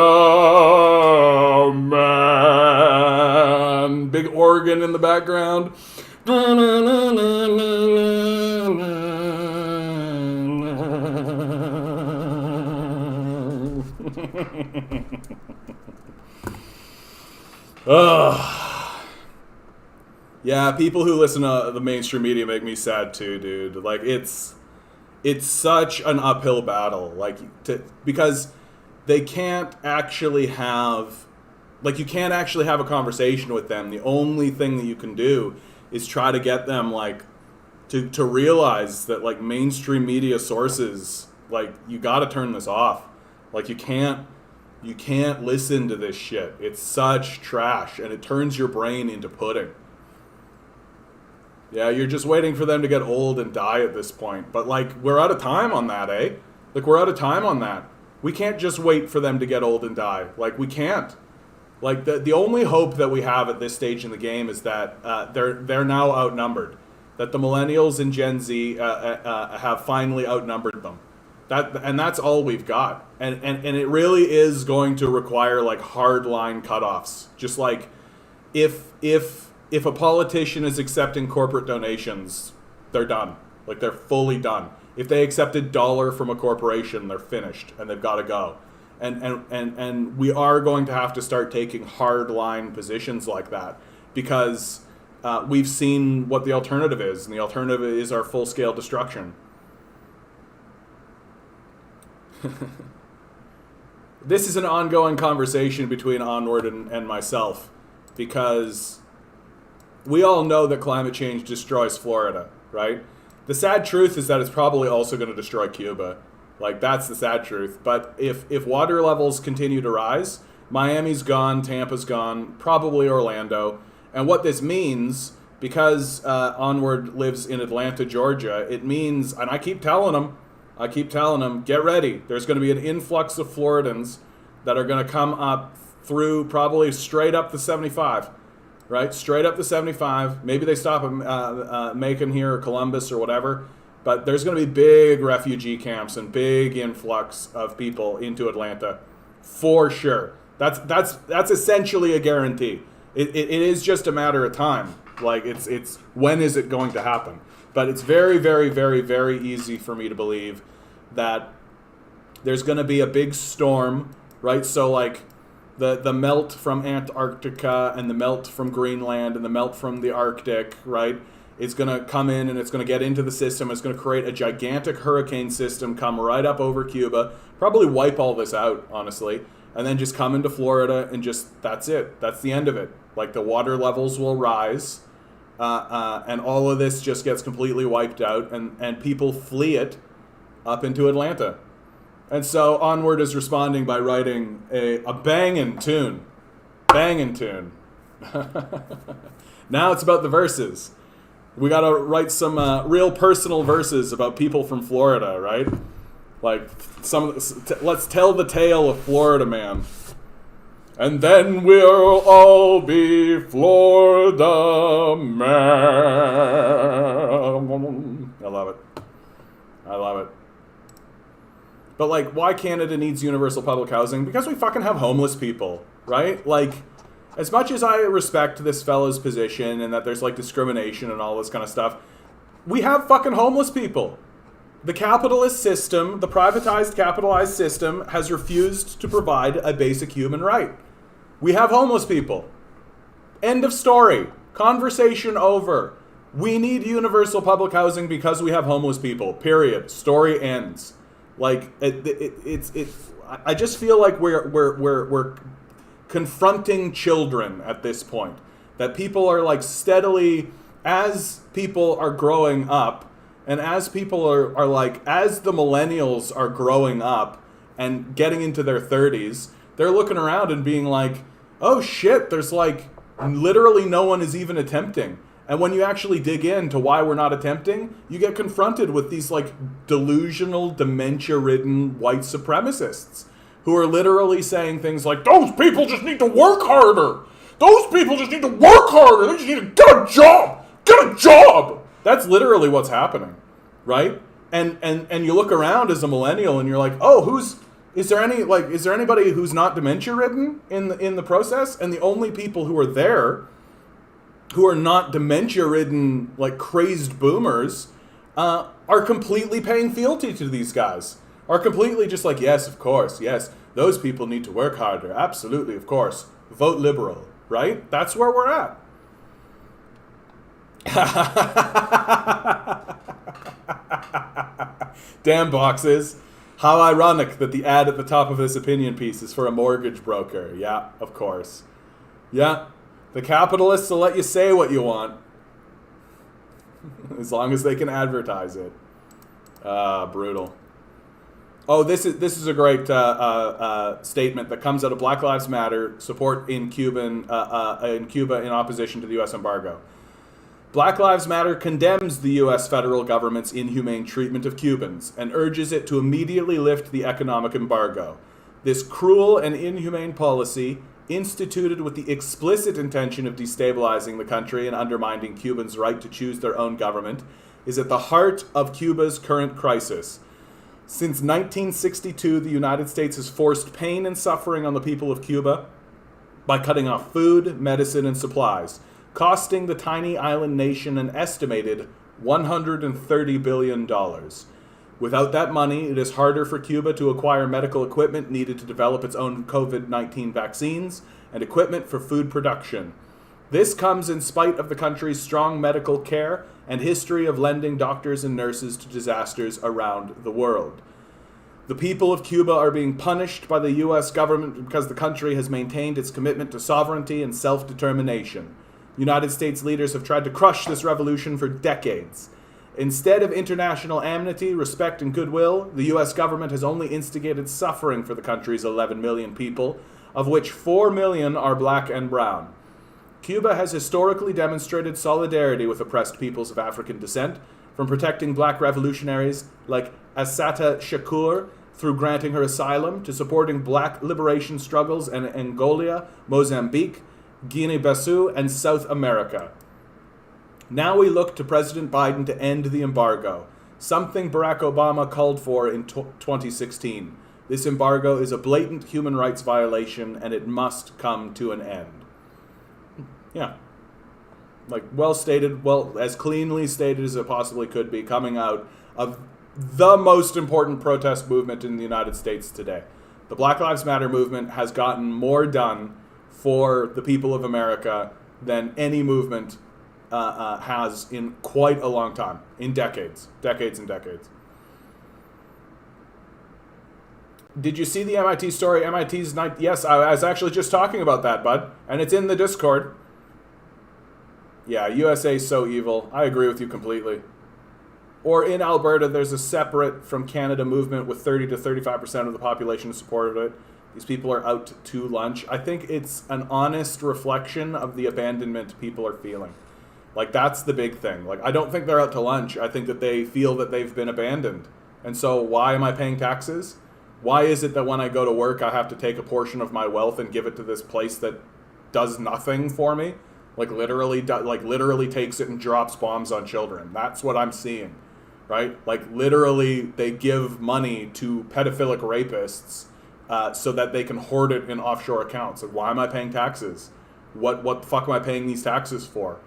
man. Big organ in the background. Yeah, people who listen to the mainstream media make me sad too, dude. Like, it's such an uphill battle, because they can't actually have, you can't actually have a conversation with them. The only thing that you can do is try to get them, to realize that, mainstream media sources, you gotta turn this off. You can't listen to this shit. It's such trash, and it turns your brain into pudding. Yeah, you're just waiting for them to get old and die at this point. But, we're out of time on that, eh? We're out of time on that. We can't just wait for them to get old and die. We can't. The only hope that we have at this stage in the game is that they're now outnumbered. That the millennials and Gen Z have finally outnumbered them. That's all we've got. And it really is going to require like hard line cutoffs. Just like if a politician is accepting corporate donations, they're done. Like they're fully done. If they accept $1 from a corporation, they're finished and they've got to go. And we are going to have to start taking hard line positions like that because we've seen what the alternative is, and the alternative is our full scale destruction. This is an ongoing conversation between Onward and myself because we all know that climate change destroys Florida, right? The sad truth is that it's probably also going to destroy Cuba. Like, that's the sad truth. But if water levels continue to rise, Miami's gone, Tampa's gone, probably Orlando. And what this means, because Onward lives in Atlanta, Georgia, it means, and I keep telling them, get ready. There's going to be an influx of Floridans that are going to come up through probably straight up the 75. Right, straight up to 75. Maybe they stop at Macon here or Columbus or whatever. But there's going to be big refugee camps and big influx of people into Atlanta, for sure. That's essentially a guarantee. It is just a matter of time. Like it's when is it going to happen? But it's very, very, very, very easy for me to believe that there's going to be a big storm. Right, so like. The melt from Antarctica and the melt from Greenland and the melt from the Arctic, right, is going to come in and it's going to get into the system. It's going to create a gigantic hurricane system, come right up over Cuba, probably wipe all this out, honestly, and then just come into Florida and just, that's it. That's the end of it. Like, the water levels will rise, and all of this just gets completely wiped out, and people flee it up into Atlanta. And so Onward is responding by writing a bangin' tune. Bangin' tune. Now it's about the verses. We got to write some real personal verses about people from Florida, right? Like, let's tell the tale of Florida Man. And then we'll all be Florida Man. I love it. I love it. But, like, why Canada needs universal public housing? Because we fucking have homeless people, right? Like, as much as I respect this fellow's position and that there's, like, discrimination and all this kind of stuff, we have fucking homeless people. The capitalist system, the privatized, capitalized system, has refused to provide a basic human right. We have homeless people. End of story. Conversation over. We need universal public housing because we have homeless people. Period. Story ends. Like I just feel like we're confronting children at this point. That people are like steadily, as people are growing up, and as people are like, as the millennials are growing up and getting into their 30s, they're looking around and being like, oh shit, there's like literally no one is even attempting. And when you actually dig into why we're not attempting, you get confronted with these like delusional, dementia-ridden white supremacists who are literally saying things like, those people just need to work harder. Those people just need to work harder. They just need to get a job. Get a job. That's literally what's happening, right? And you look around as a millennial and you're like, oh, is there anybody who's not dementia-ridden in the process? And the only people who are there who are not dementia-ridden, like crazed boomers, are completely paying fealty to these guys. Are completely just like, yes, of course, yes, those people need to work harder. Absolutely, of course. Vote liberal, right? That's where we're at. Damn boxes. How ironic that the ad at the top of this opinion piece is for a mortgage broker. Yeah, of course. Yeah. The capitalists will let you say what you want. As long as they can advertise it. Brutal. Oh, this is a great statement that comes out of Black Lives Matter support in Cuba in opposition to the U.S. embargo. Black Lives Matter condemns the U.S. federal government's inhumane treatment of Cubans and urges it to immediately lift the economic embargo. This cruel and inhumane policy, instituted with the explicit intention of destabilizing the country and undermining Cubans' right to choose their own government, is at the heart of Cuba's current crisis. Since 1962, the United States has forced pain and suffering on the people of Cuba by cutting off food, medicine, and supplies, costing the tiny island nation an estimated $130 billion. Without that money, it is harder for Cuba to acquire medical equipment needed to develop its own COVID-19 vaccines and equipment for food production. This comes in spite of the country's strong medical care and history of lending doctors and nurses to disasters around the world. The people of Cuba are being punished by the U.S. government because the country has maintained its commitment to sovereignty and self-determination. United States leaders have tried to crush this revolution for decades. Instead of international amity, respect, and goodwill, the U.S. government has only instigated suffering for the country's 11 million people, of which 4 million are black and brown. Cuba has historically demonstrated solidarity with oppressed peoples of African descent, from protecting black revolutionaries like Assata Shakur through granting her asylum, to supporting black liberation struggles in Angola, Mozambique, Guinea-Bissau, and South America. Now we look to President Biden to end the embargo, something Barack Obama called for in 2016. This embargo is a blatant human rights violation, and it must come to an end. Yeah. Like, well stated, well, as cleanly stated as it possibly could be, coming out of the most important protest movement in the United States today. The Black Lives Matter movement has gotten more done for the people of America than any movement has in quite a long time, in decades and decades. Did you see the MIT story? MIT's night. Yes, I was actually just talking about that, bud, and it's in the Discord. Yeah, USA's so evil. I agree with you completely. Or in Alberta, there's a separate from Canada movement with 30 to 35% of the population supported it. These people are out to lunch. I think it's an honest reflection of the abandonment people are feeling. Like, that's the big thing. Like, I don't think they're out to lunch. I think that they feel that they've been abandoned. And so why am I paying taxes? Why is it that when I go to work, I have to take a portion of my wealth and give it to this place that does nothing for me? Like literally takes it and drops bombs on children. That's what I'm seeing, right? Like, literally they give money to pedophilic rapists so that they can hoard it in offshore accounts. Like, why am I paying taxes? What the fuck am I paying these taxes for?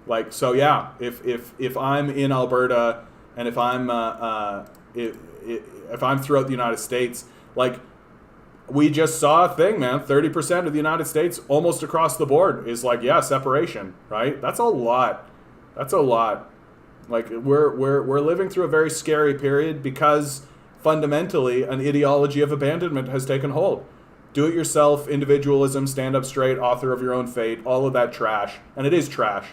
Like, so yeah, if I'm in Alberta and if I'm throughout the United States, like, we just saw a thing, man. 30% of the United States, almost across the board, is like, yeah, separation, right? That's a lot. That's a lot. Like, we're living through a very scary period because fundamentally an ideology of abandonment has taken hold. Do it yourself, individualism, stand up straight, author of your own fate, all of that trash. And it is trash,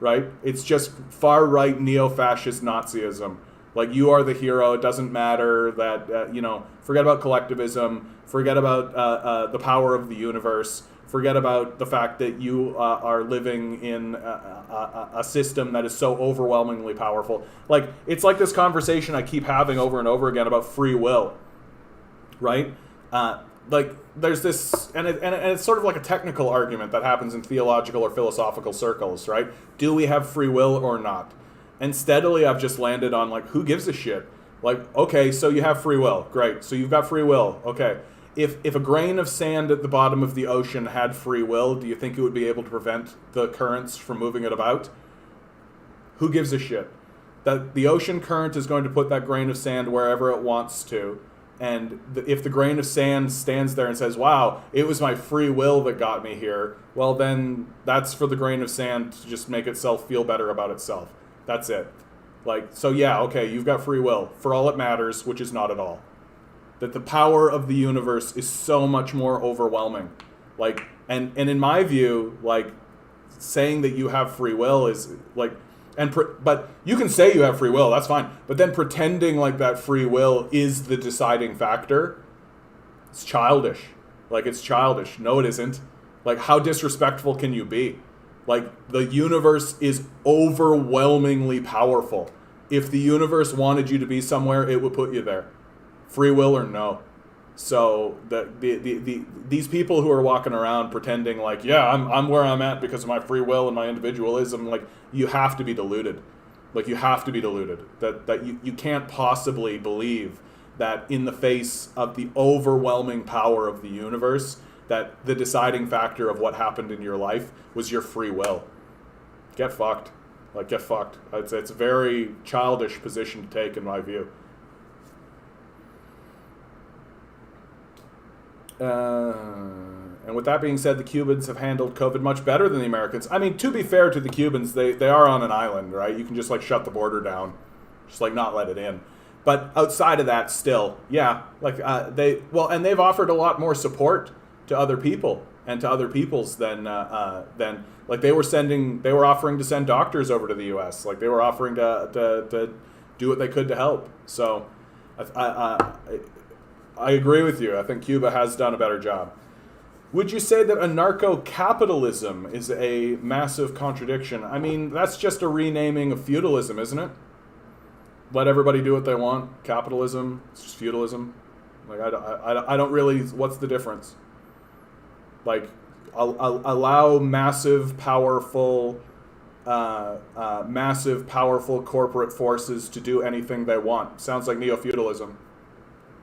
right? It's just far right neo-fascist Nazism. Like, you are the hero. It doesn't matter that, forget about collectivism. Forget about the power of the universe. Forget about the fact that you are living in a system that is so overwhelmingly powerful. Like, it's like this conversation I keep having over and over again about free will, right? Like, there's this, and it's sort of like a technical argument that happens in theological or philosophical circles, right? Do we have free will or not? And steadily I've just landed on, like, who gives a shit? Like, okay, so you have free will. Great. So you've got free will. Okay. If a grain of sand at the bottom of the ocean had free will, do you think it would be able to prevent the currents from moving it about? Who gives a shit? That the ocean current is going to put that grain of sand wherever it wants to. And if the grain of sand stands there and says, wow, it was my free will that got me here, well, then that's for the grain of sand to just make itself feel better about itself. That's it. Like, so yeah, okay, you've got free will for all it matters, which is not at all. That the power of the universe is so much more overwhelming. Like, and in my view, like, saying that you have free will is like, but you can say you have free will, that's fine. But then pretending like that free will is the deciding factor, it's childish. Like, it's childish. No, it isn't. Like, how disrespectful can you be? Like, the universe is overwhelmingly powerful. If the universe wanted you to be somewhere, it would put you there. Free will or no. So these people who are walking around pretending like, yeah, I'm where I'm at because of my free will and my individualism, like, you have to be deluded. Like, you have to be deluded. That you can't possibly believe that in the face of the overwhelming power of the universe, that the deciding factor of what happened in your life was your free will. Get fucked. Like, get fucked. It's a very childish position to take, in my view. And with that being said, the Cubans have handled COVID much better than the Americans. I mean, to be fair to the Cubans, they are on an island, right? You can just, like, shut the border down. Just, like, not let it in. But outside of that, still, yeah, like, and they've offered a lot more support to other people and to other peoples than like, they were offering to send doctors over to the U.S. Like, they were offering to do what they could to help. So I agree with you. I think Cuba has done a better job. Would you say that anarcho-capitalism is a massive contradiction? I mean, that's just a renaming of feudalism, isn't it? Let everybody do what they want. Capitalism, it's just feudalism. Like, I don't really, what's the difference? Like, allow massive, powerful corporate forces to do anything they want. Sounds like neo-feudalism.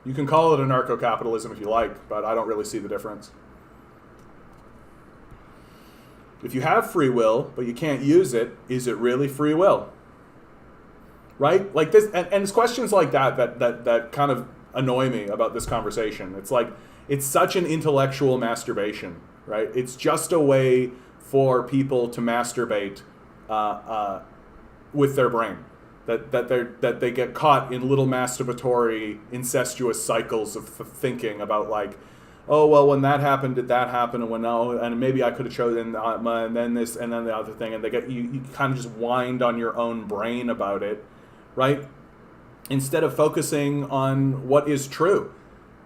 You can call it anarcho-capitalism if you like, but I don't really see the difference. If you have free will, but you can't use it, is it really free will? Right? Like this, and it's questions like that kind of annoy me about this conversation. It's like, it's such an intellectual masturbation, right? It's just a way for people to masturbate with their brain. That they get caught in little masturbatory, incestuous cycles of thinking about, like, oh, well, when that happened, did that happen? And when no, and maybe I could have chosen, and then this, and then the other thing, and they get you kind of just wind on your own brain about it, right? Instead of focusing on what is true,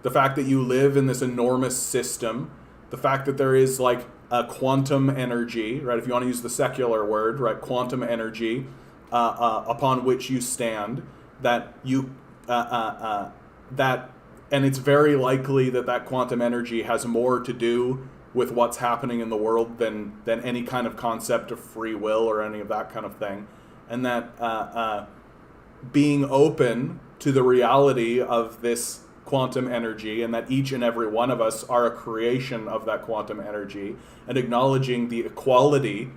the fact that you live in this enormous system, the fact that there is, like, a quantum energy, right? If you want to use the secular word, right? Quantum energy upon which you stand, that you that. And it's very likely that quantum energy has more to do with what's happening in the world than any kind of concept of free will or any of that kind of thing. And that being open to the reality of this quantum energy, and that each and every one of us are a creation of that quantum energy, and acknowledging the equality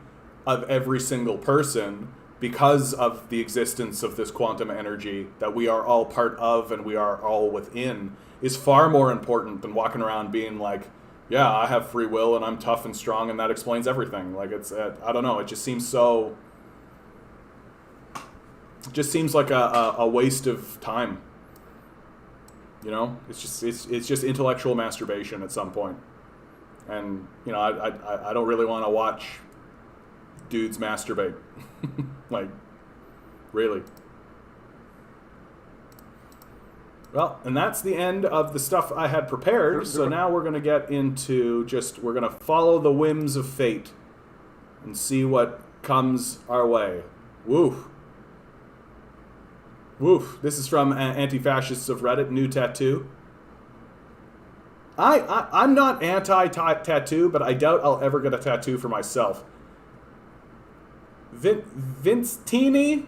of every single person because of the existence of this quantum energy that we are all part of and we are all within, is far more important than walking around being like, yeah, I have free will and I'm tough and strong and that explains everything. Like, it's, I don't know, it just seems so, it just seems like a waste of time. You know, it's just intellectual masturbation at some point. And, you know, I don't really want to watch dudes masturbate. Like, really. Well, and that's the end of the stuff I had prepared. So now we're going to get into we're going to follow the whims of fate and see what comes our way. Woof. Woof. This is from Anti-Fascists of Reddit, new tattoo. I'm not anti-tattoo, but I doubt I'll ever get a tattoo for myself. Vinctini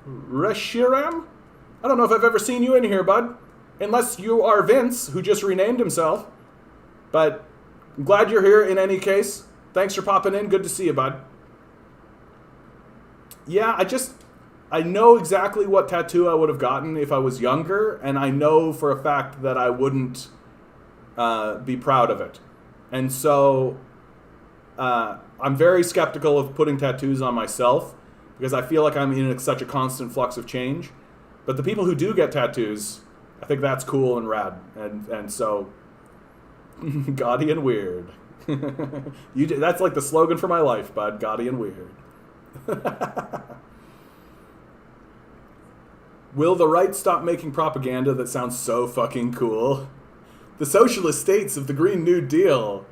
Reshiram? I don't know if I've ever seen you in here, bud. Unless you are Vince, who just renamed himself. But I'm glad you're here in any case. Thanks for popping in. Good to see you, bud. Yeah, I know exactly what tattoo I would have gotten if I was younger, and I know for a fact that I wouldn't be proud of it. And so I'm very skeptical of putting tattoos on myself because I feel like I'm in such a constant flux of change. But the people who do get tattoos, I think that's cool and rad. And so, gaudy and weird. That's like the slogan for my life, bud. Gaudy and weird. Will the right stop making propaganda that sounds so fucking cool? The socialist states of the Green New Deal.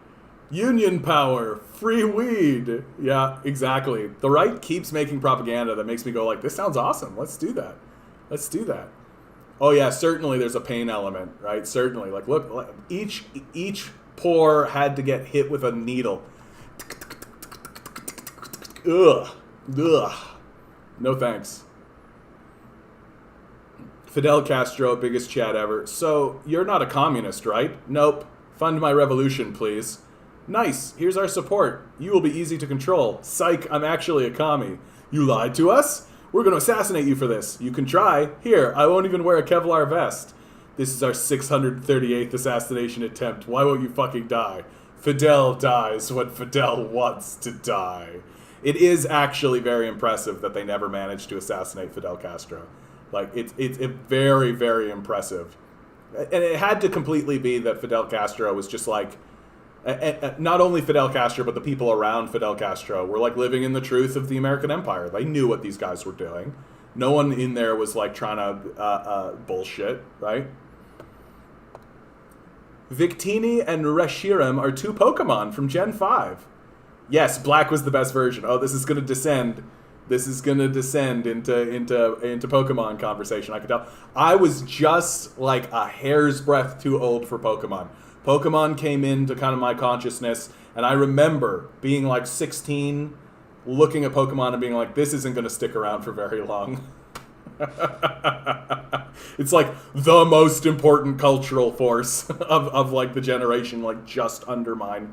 Union power, free weed. Yeah, exactly. The right keeps making propaganda that makes me go like, this sounds awesome. Let's do that. Let's do that. Oh yeah, certainly there's a pain element, right? Certainly. Like, look, each pore had to get hit with a needle. Ugh. No thanks. Fidel Castro, biggest chat ever. So, you're not a communist, right? Nope. Fund my revolution, please. Nice. Here's our support. You will be easy to control. Psych, I'm actually a commie. You lied to us? We're going to assassinate you for this. You can try. Here, I won't even wear a Kevlar vest. This is our 638th assassination attempt. Why won't you fucking die? Fidel dies when Fidel wants to die. It is actually very impressive that they never managed to assassinate Fidel Castro. Like, it's very, very impressive. And it had to completely be that Fidel Castro was just like, not only Fidel Castro, but the people around Fidel Castro were like living in the truth of the American Empire. They knew what these guys were doing. No one in there was like trying to bullshit, right? Victini and Reshiram are 2 Pokemon from Gen 5. Yes, Black was the best version. Oh, this is going to descend. This is going to descend into Pokemon conversation. I could tell. I was just like a hair's breadth too old for Pokemon. Pokemon came into kind of my consciousness, and I remember being like 16, looking at Pokemon and being like, this isn't going to stick around for very long. It's like the most important cultural force of like the generation, like just undermined.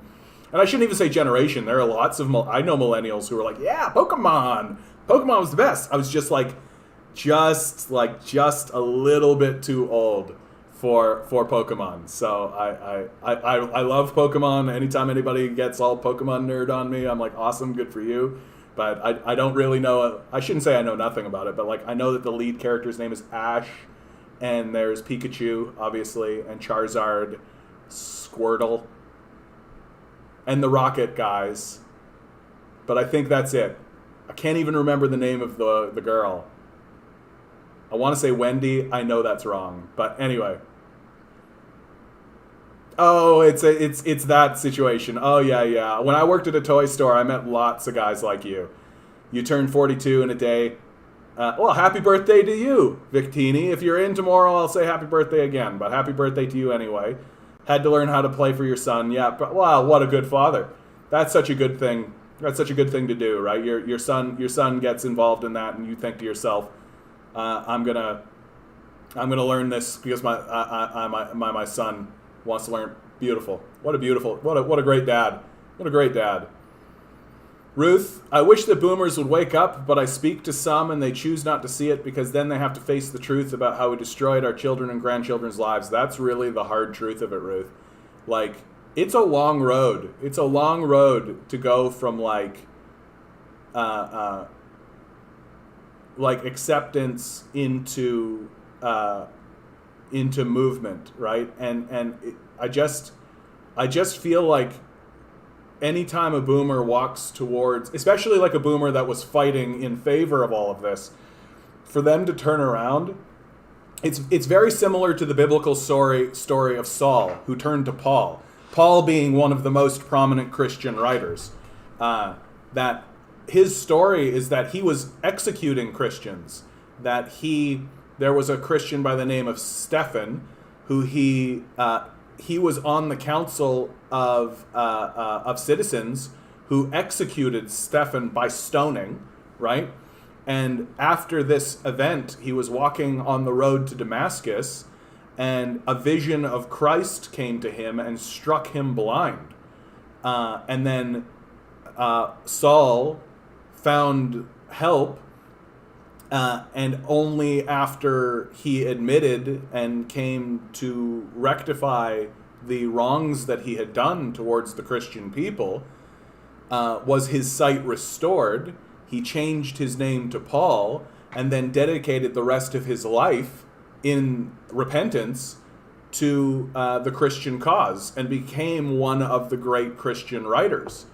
And I shouldn't even say generation. There are lots of, I know millennials who are like, yeah, Pokemon. Pokemon was the best. I was just a little bit too old for Pokemon. So I love Pokemon. Anytime anybody gets all Pokemon nerd on me, I'm like, awesome, good for you. But I don't really know, I shouldn't say I know nothing about it, but like I know that the lead character's name is Ash, and there's Pikachu, obviously, and Charizard, Squirtle, and the Rocket guys. But I think that's it. I can't even remember the name of the girl. I want to say Wendy. I know that's wrong. But anyway. Oh, it's that situation. Oh, yeah. When I worked at a toy store, I met lots of guys like you. You turned 42 in a day. Well, happy birthday to you, Victini. If you're in tomorrow, I'll say happy birthday again. But happy birthday to you anyway. Had to learn how to play for your son. Yeah, but wow, what a good father. That's such a good thing. That's such a good thing to do, right? Your son gets involved in that, and you think to yourself, I'm gonna learn this because my son wants to learn. Beautiful. What a great dad. What a great dad. Ruth, I wish that boomers would wake up, but I speak to some and they choose not to see it because then they have to face the truth about how we destroyed our children and grandchildren's lives. That's really the hard truth of it, Ruth. Like, it's a long road. It's a long road to go from like acceptance into movement, right? I just feel like anytime a boomer walks towards, especially like a boomer that was fighting in favor of all of this, for them to turn around, it's very similar to the biblical story of Saul, who turned to Paul. Paul being one of the most prominent Christian writers. That his story is that he was executing Christians. That there was a Christian by the name of Stephen, who he was on the council of citizens who executed Stephen by stoning, right? And after this event, he was walking on the road to Damascus, and a vision of Christ came to him and struck him blind. And then Saul found help, and only after he admitted and came to rectify the wrongs that he had done towards the Christian people, was his sight restored. He changed his name to Paul and then dedicated the rest of his life in repentance to the Christian cause and became one of the great Christian writers.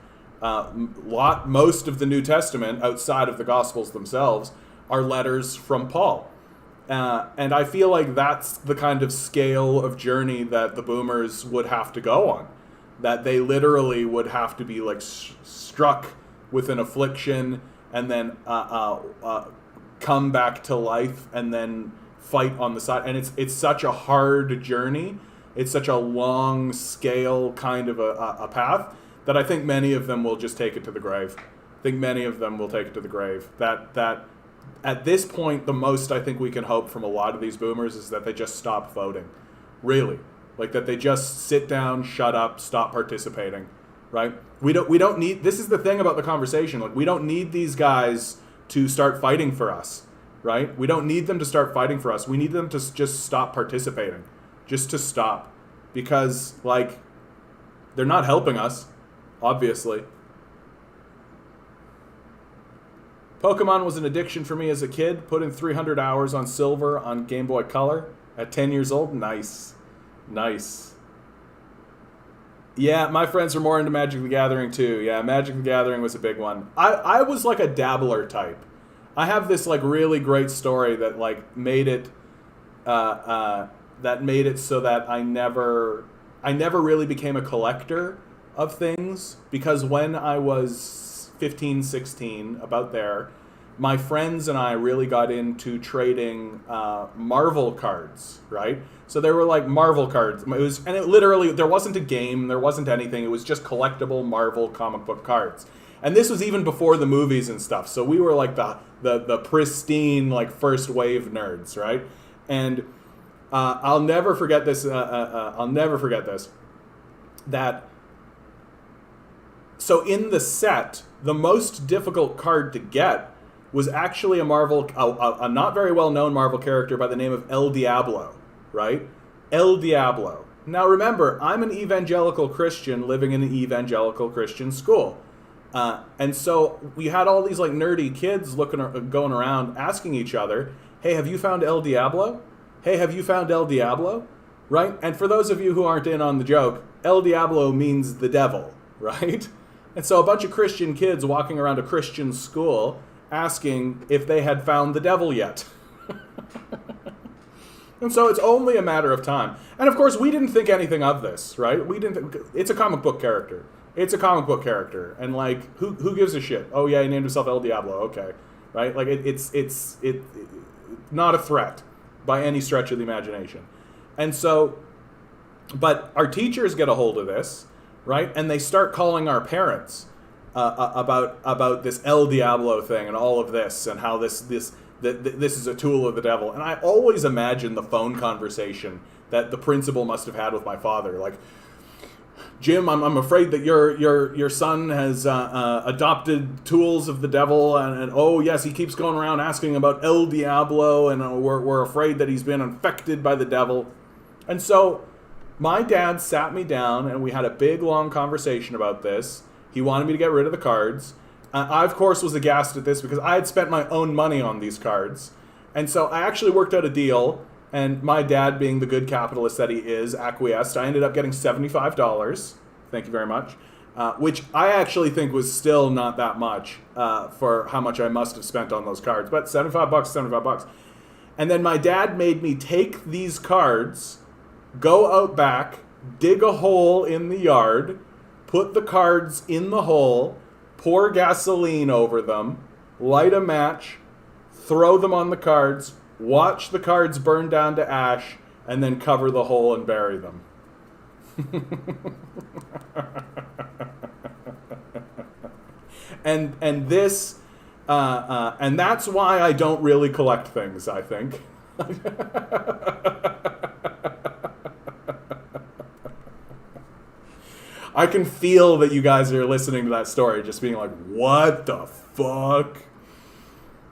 Most of the New Testament, outside of the Gospels themselves, are letters from Paul. And I feel like that's the kind of scale of journey that the boomers would have to go on. That they literally would have to be like struck with an affliction and then come back to life and then fight on the side. And it's such a hard journey. It's such a long scale kind of a path that I think many of them will just take it to the grave. I think many of them will take it to the grave. That at this point, the most I think we can hope from a lot of these boomers is that they just stop voting. Really. Like that they just sit down, shut up, stop participating, right? We don't need, this is the thing about the conversation. Like we don't need these guys to start fighting for us, right? We don't need them to start fighting for us. We need them to just stop participating. Just to stop. Because like they're not helping us, obviously. Pokemon was an addiction for me as a kid. Put in 300 hours on Silver on Game Boy Color at 10 years old. Nice. Nice. Yeah, my friends are more into Magic the Gathering too. Yeah, Magic the Gathering was a big one. I was like a dabbler type. I have this like really great story that like made it so that I never really became a collector of things, because when I was 15, 16, about there, my friends and I really got into trading Marvel cards, right? So there were like Marvel cards. It literally, there wasn't a game, there wasn't anything. It was just collectible Marvel comic book cards. And this was even before the movies and stuff. So we were like the pristine like first wave nerds, right? And I'll never forget this. That so in the set, the most difficult card to get was actually a not very well known Marvel character by the name of El Diablo, right? El Diablo. Now remember, I'm an evangelical Christian living in an evangelical Christian school. And so we had all these like nerdy kids going around asking each other, hey, have you found El Diablo? Hey, have you found El Diablo? Right? And for those of you who aren't in on the joke, El Diablo means the devil, right? And so a bunch of Christian kids walking around a Christian school asking if they had found the devil yet. And so it's only a matter of time. And of course, we didn't think anything of this, right? It's a comic book character. It's a comic book character. And like, who gives a shit? Oh yeah, he named himself El Diablo, okay. Right? Like it's not a threat by any stretch of the imagination. And so, but our teachers get a hold of this, right? And they start calling our parents about this El Diablo thing and all of this and how this is a tool of the devil. And I always imagine the phone conversation that the principal must have had with my father, like, Jim, I'm afraid that your son has adopted tools of the devil, and oh yes, he keeps going around asking about El Diablo, and we're afraid that he's been infected by the devil. And so my dad sat me down, and we had a big, long conversation about this. He wanted me to get rid of the cards. I, of course, was aghast at this because I had spent my own money on these cards. And so I actually worked out a deal, and my dad, being the good capitalist that he is, acquiesced. I ended up getting $75. Thank you very much. Which I actually think was still not that much for how much I must have spent on those cards. But $75. And then my dad made me take these cards, go out back, dig a hole in the yard, put the cards in the hole, pour gasoline over them, light a match, throw them on the cards, watch the cards burn down to ash, and then cover the hole and bury them. and this and that's why I don't really collect things, I think. I can feel that you guys are listening to that story just being like, what the fuck?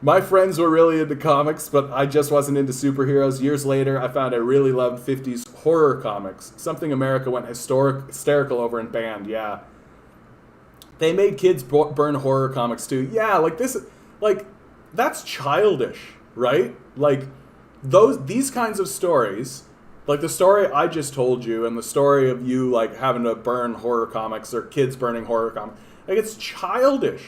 My friends were really into comics, but I just wasn't into superheroes. Years later, I found I really loved 50s horror comics. Something America went hysterical over and banned, yeah. They made kids burn horror comics too. Yeah, like this, like, that's childish, right? Like, these kinds of stories, like the story I just told you and the story of you, like, having to burn horror comics or kids burning horror comics, like, it's childish.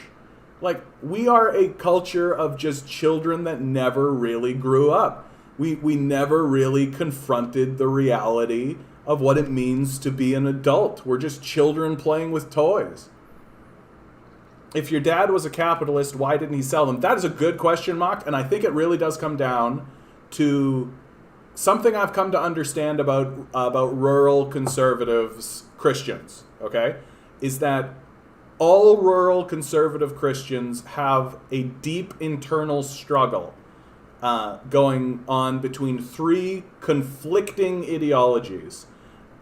Like, we are a culture of just children that never really grew up. We never really confronted the reality of what it means to be an adult. We're just children playing with toys. If your dad was a capitalist, why didn't he sell them? That is a good question, Mock, and I think it really does come down to something I've come to understand about rural conservatives, Christians, okay? Is that all rural conservative Christians have a deep internal struggle going on between three conflicting ideologies.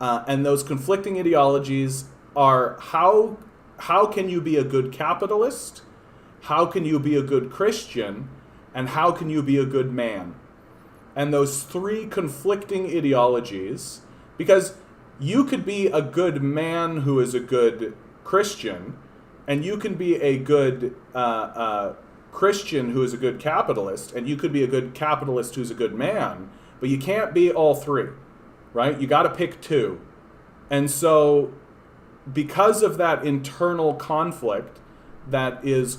And those conflicting ideologies are how can you be a good capitalist, how can you be a good Christian, and how can you be a good man? And those three conflicting ideologies, because you could be a good man who is a good Christian, and you can be a good Christian who is a good capitalist, and you could be a good capitalist who's a good man, but you can't be all three, right? You got to pick two. And so because of that internal conflict that is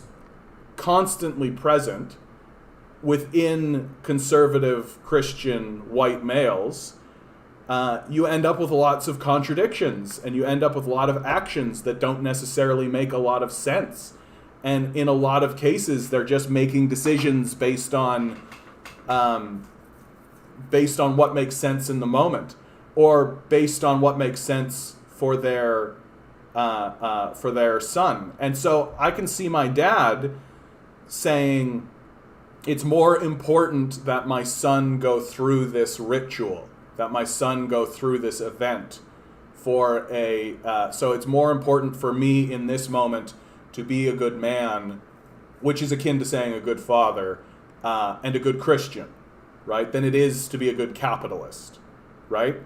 constantly present within conservative Christian white males, you end up with lots of contradictions, and you end up with a lot of actions that don't necessarily make a lot of sense. And in a lot of cases, they're just making decisions based on what makes sense in the moment, or based on what makes sense for their son. And so I can see my dad saying, it's more important that my son go through this ritual, that my son go through this event so it's more important for me in this moment to be a good man, which is akin to saying a good father, and a good Christian, right, than it is to be a good capitalist, right?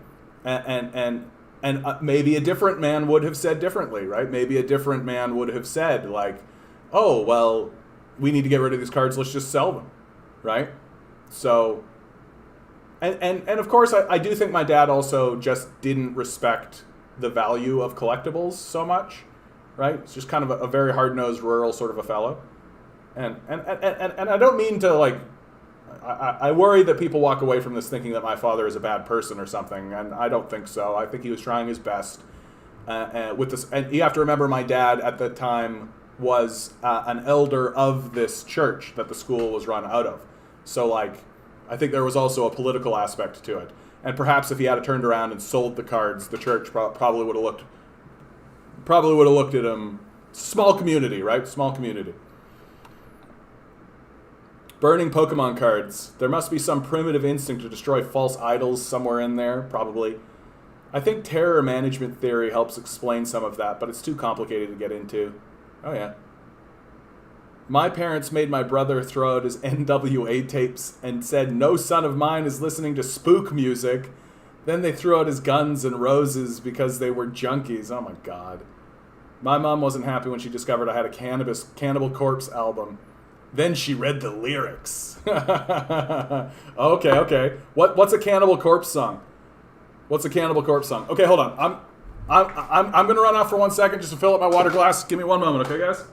And maybe a different man would have said differently, right? Maybe a different man would have said, like, oh, well, we need to get rid of these cards, let's just sell them, right? So, and of course, I do think my dad also just didn't respect the value of collectibles so much, right? It's just kind of a very hard-nosed rural sort of a fellow. And I don't mean to, like, I worry that people walk away from this thinking that my father is a bad person or something, and I don't think so. I think he was trying his best with this. And you have to remember, my dad at the time was an elder of this church that the school was run out of. So, like, I think there was also a political aspect to it. And perhaps if he had turned around and sold the cards, the church probably would have looked at him. Small community, right? Small community. Burning Pokemon cards. There must be some primitive instinct to destroy false idols somewhere in there, probably. I think terror management theory helps explain some of that, but it's too complicated to get into. Oh, yeah. My parents made my brother throw out his NWA tapes and said, no son of mine is listening to spook music. Then they threw out his Guns and Roses because they were junkies. Oh, my God. My mom wasn't happy when she discovered I had a Cannibal Corpse album. Then she read the lyrics. Okay. What's a Cannibal Corpse song? What's a Cannibal Corpse song? Okay, hold on. I'm gonna run off for 1 second just to fill up my water glass. Give me 1 moment, okay, guys?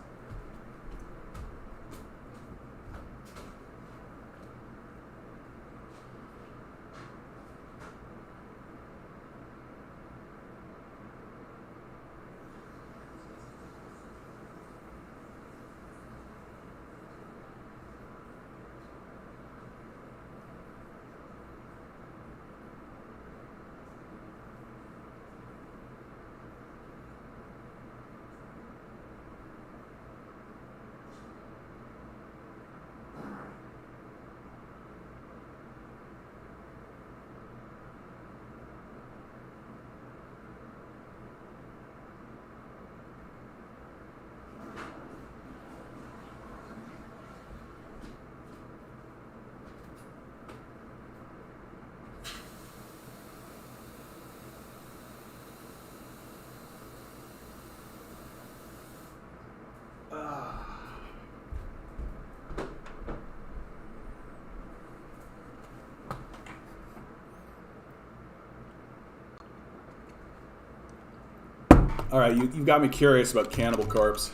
All right, you've got me curious about Cannibal Corpse.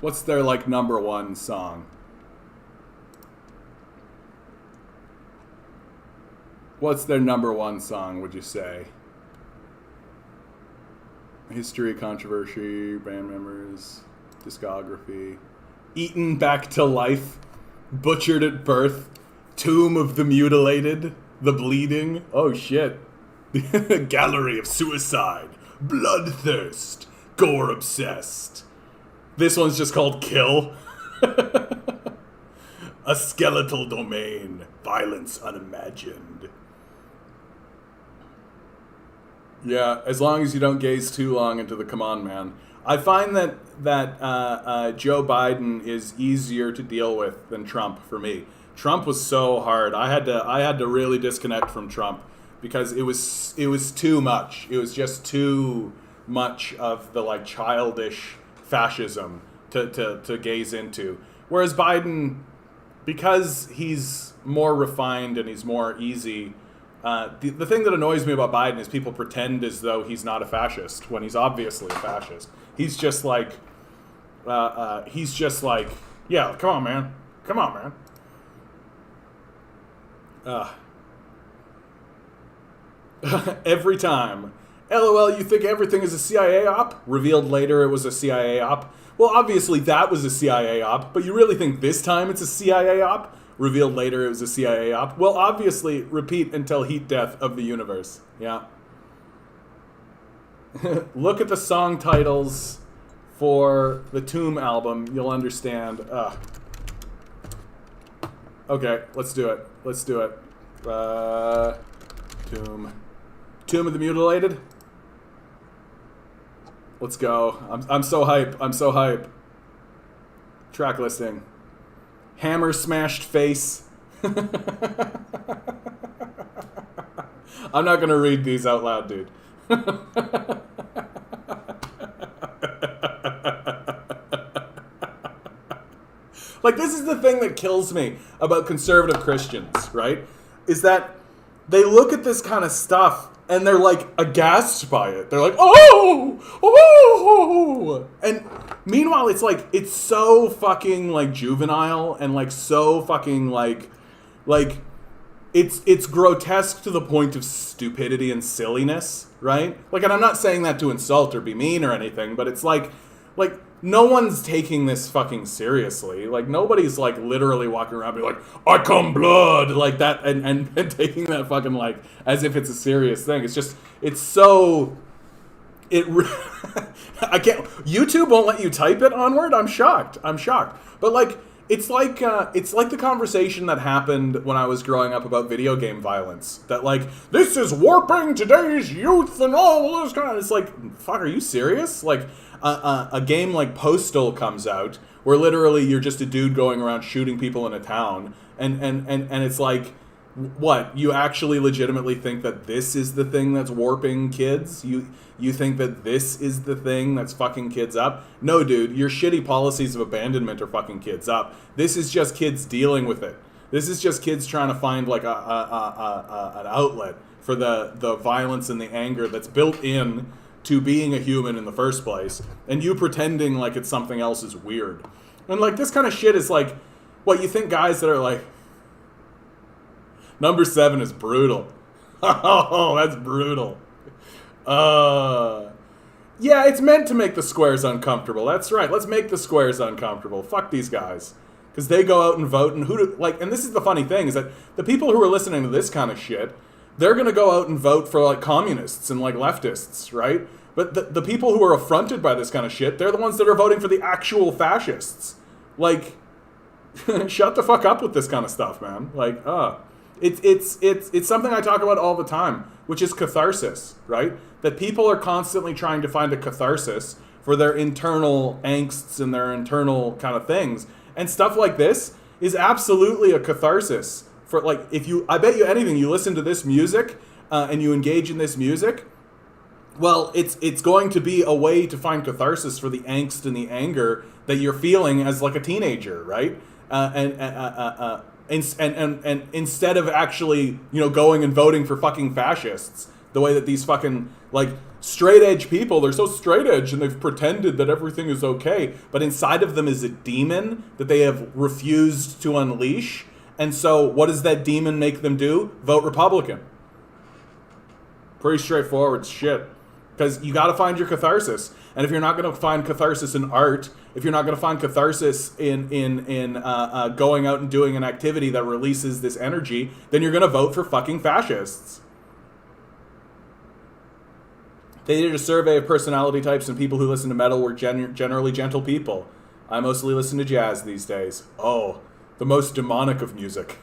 What's their, like, number one song? What's their number one song, would you say? History, controversy, band members, discography. Eaten back to life, butchered at birth, tomb of the mutilated, the bleeding. Oh, shit. Gallery of suicide, bloodthirst, gore obsessed. This one's just called Kill. A skeletal domain, violence unimagined. Yeah, as long as you don't gaze too long into the come on, man. I find that Joe Biden is easier to deal with than Trump for me. Trump was so hard. I had to really disconnect from Trump because it was too much. It was just too much of the like childish fascism to gaze into. Whereas Biden, because he's more refined and he's more easy, the thing that annoys me about Biden is people pretend as though he's not a fascist when he's obviously a fascist. He's just like, yeah, come on, man. Come on, man. Every time. LOL, you think everything is a CIA op? Revealed later it was a CIA op. Well, obviously that was a CIA op, but you really think this time it's a CIA op? Revealed later it was a CIA op. Well, obviously, repeat until heat death of the universe. Yeah. Look at the song titles for the Tomb album. You'll understand. Okay, let's do it. Tomb of the Mutilated. Let's go. I'm so hype. Track listing. Hammer smashed face. I'm not gonna read these out loud, dude. Like, this is the thing that kills me about conservative Christians, right? Is that they look at this kind of stuff and they're like aghast by it. They're like, oh! And meanwhile, it's like, it's so fucking like juvenile and like so fucking like it's grotesque to the point of stupidity and silliness, right? Like, and I'm not saying that to insult or be mean or anything, but it's like no one's taking this fucking seriously. Like, nobody's like literally walking around being like, I come blood, like that, and taking that fucking like as if it's a serious thing. It's just, it's so, I can't, YouTube won't let you type it onward. I'm shocked. But like, it's like the conversation that happened when I was growing up about video game violence. That like, this is warping today's youth and all this kind of, it's like, fuck, are you serious? Like, a game like Postal comes out where literally you're just a dude going around shooting people in a town, and it's like, what, you actually legitimately think that this is the thing that's warping kids? You think that this is the thing that's fucking kids up? No, dude, your shitty policies of abandonment are fucking kids up. This is just kids dealing with it. This is just kids trying to find like an outlet for the violence and the anger that's built in to being a human in the first place, and you pretending like it's something else is weird. And like, this kind of shit is like, what, you think guys that are like, number 7 is brutal. Oh, that's brutal. Yeah, it's meant to make the squares uncomfortable. That's right. Let's make the squares uncomfortable. Fuck these guys. Because they go out and vote, and and this is the funny thing, is that the people who are listening to this kind of shit, they're going to go out and vote for like communists and like leftists, right? But the people who are affronted by this kind of shit, they're the ones that are voting for the actual fascists. Like, shut the fuck up with this kind of stuff, man. Like, it's something I talk about all the time, which is catharsis, right? That people are constantly trying to find a catharsis for their internal angsts and their internal kind of things. And stuff like this is absolutely a catharsis. For like, I bet you anything, you listen to this music and you engage in this music, well, it's going to be a way to find catharsis for the angst and the anger that you're feeling as like a teenager, right? And instead of actually, going and voting for fucking fascists, the way that these fucking like straight edge people, they're so straight edge and they've pretended that everything is okay, but inside of them is a demon that they have refused to unleash. And so what does that demon make them do? Vote Republican. Pretty straightforward shit. Because you got to find your catharsis. And if you're not going to find catharsis in art, if you're not going to find catharsis in going out and doing an activity that releases this energy, then you're going to vote for fucking fascists. They did a survey of personality types, and people who listen to metal were generally gentle people. I mostly listen to jazz these days. Oh, the most demonic of music.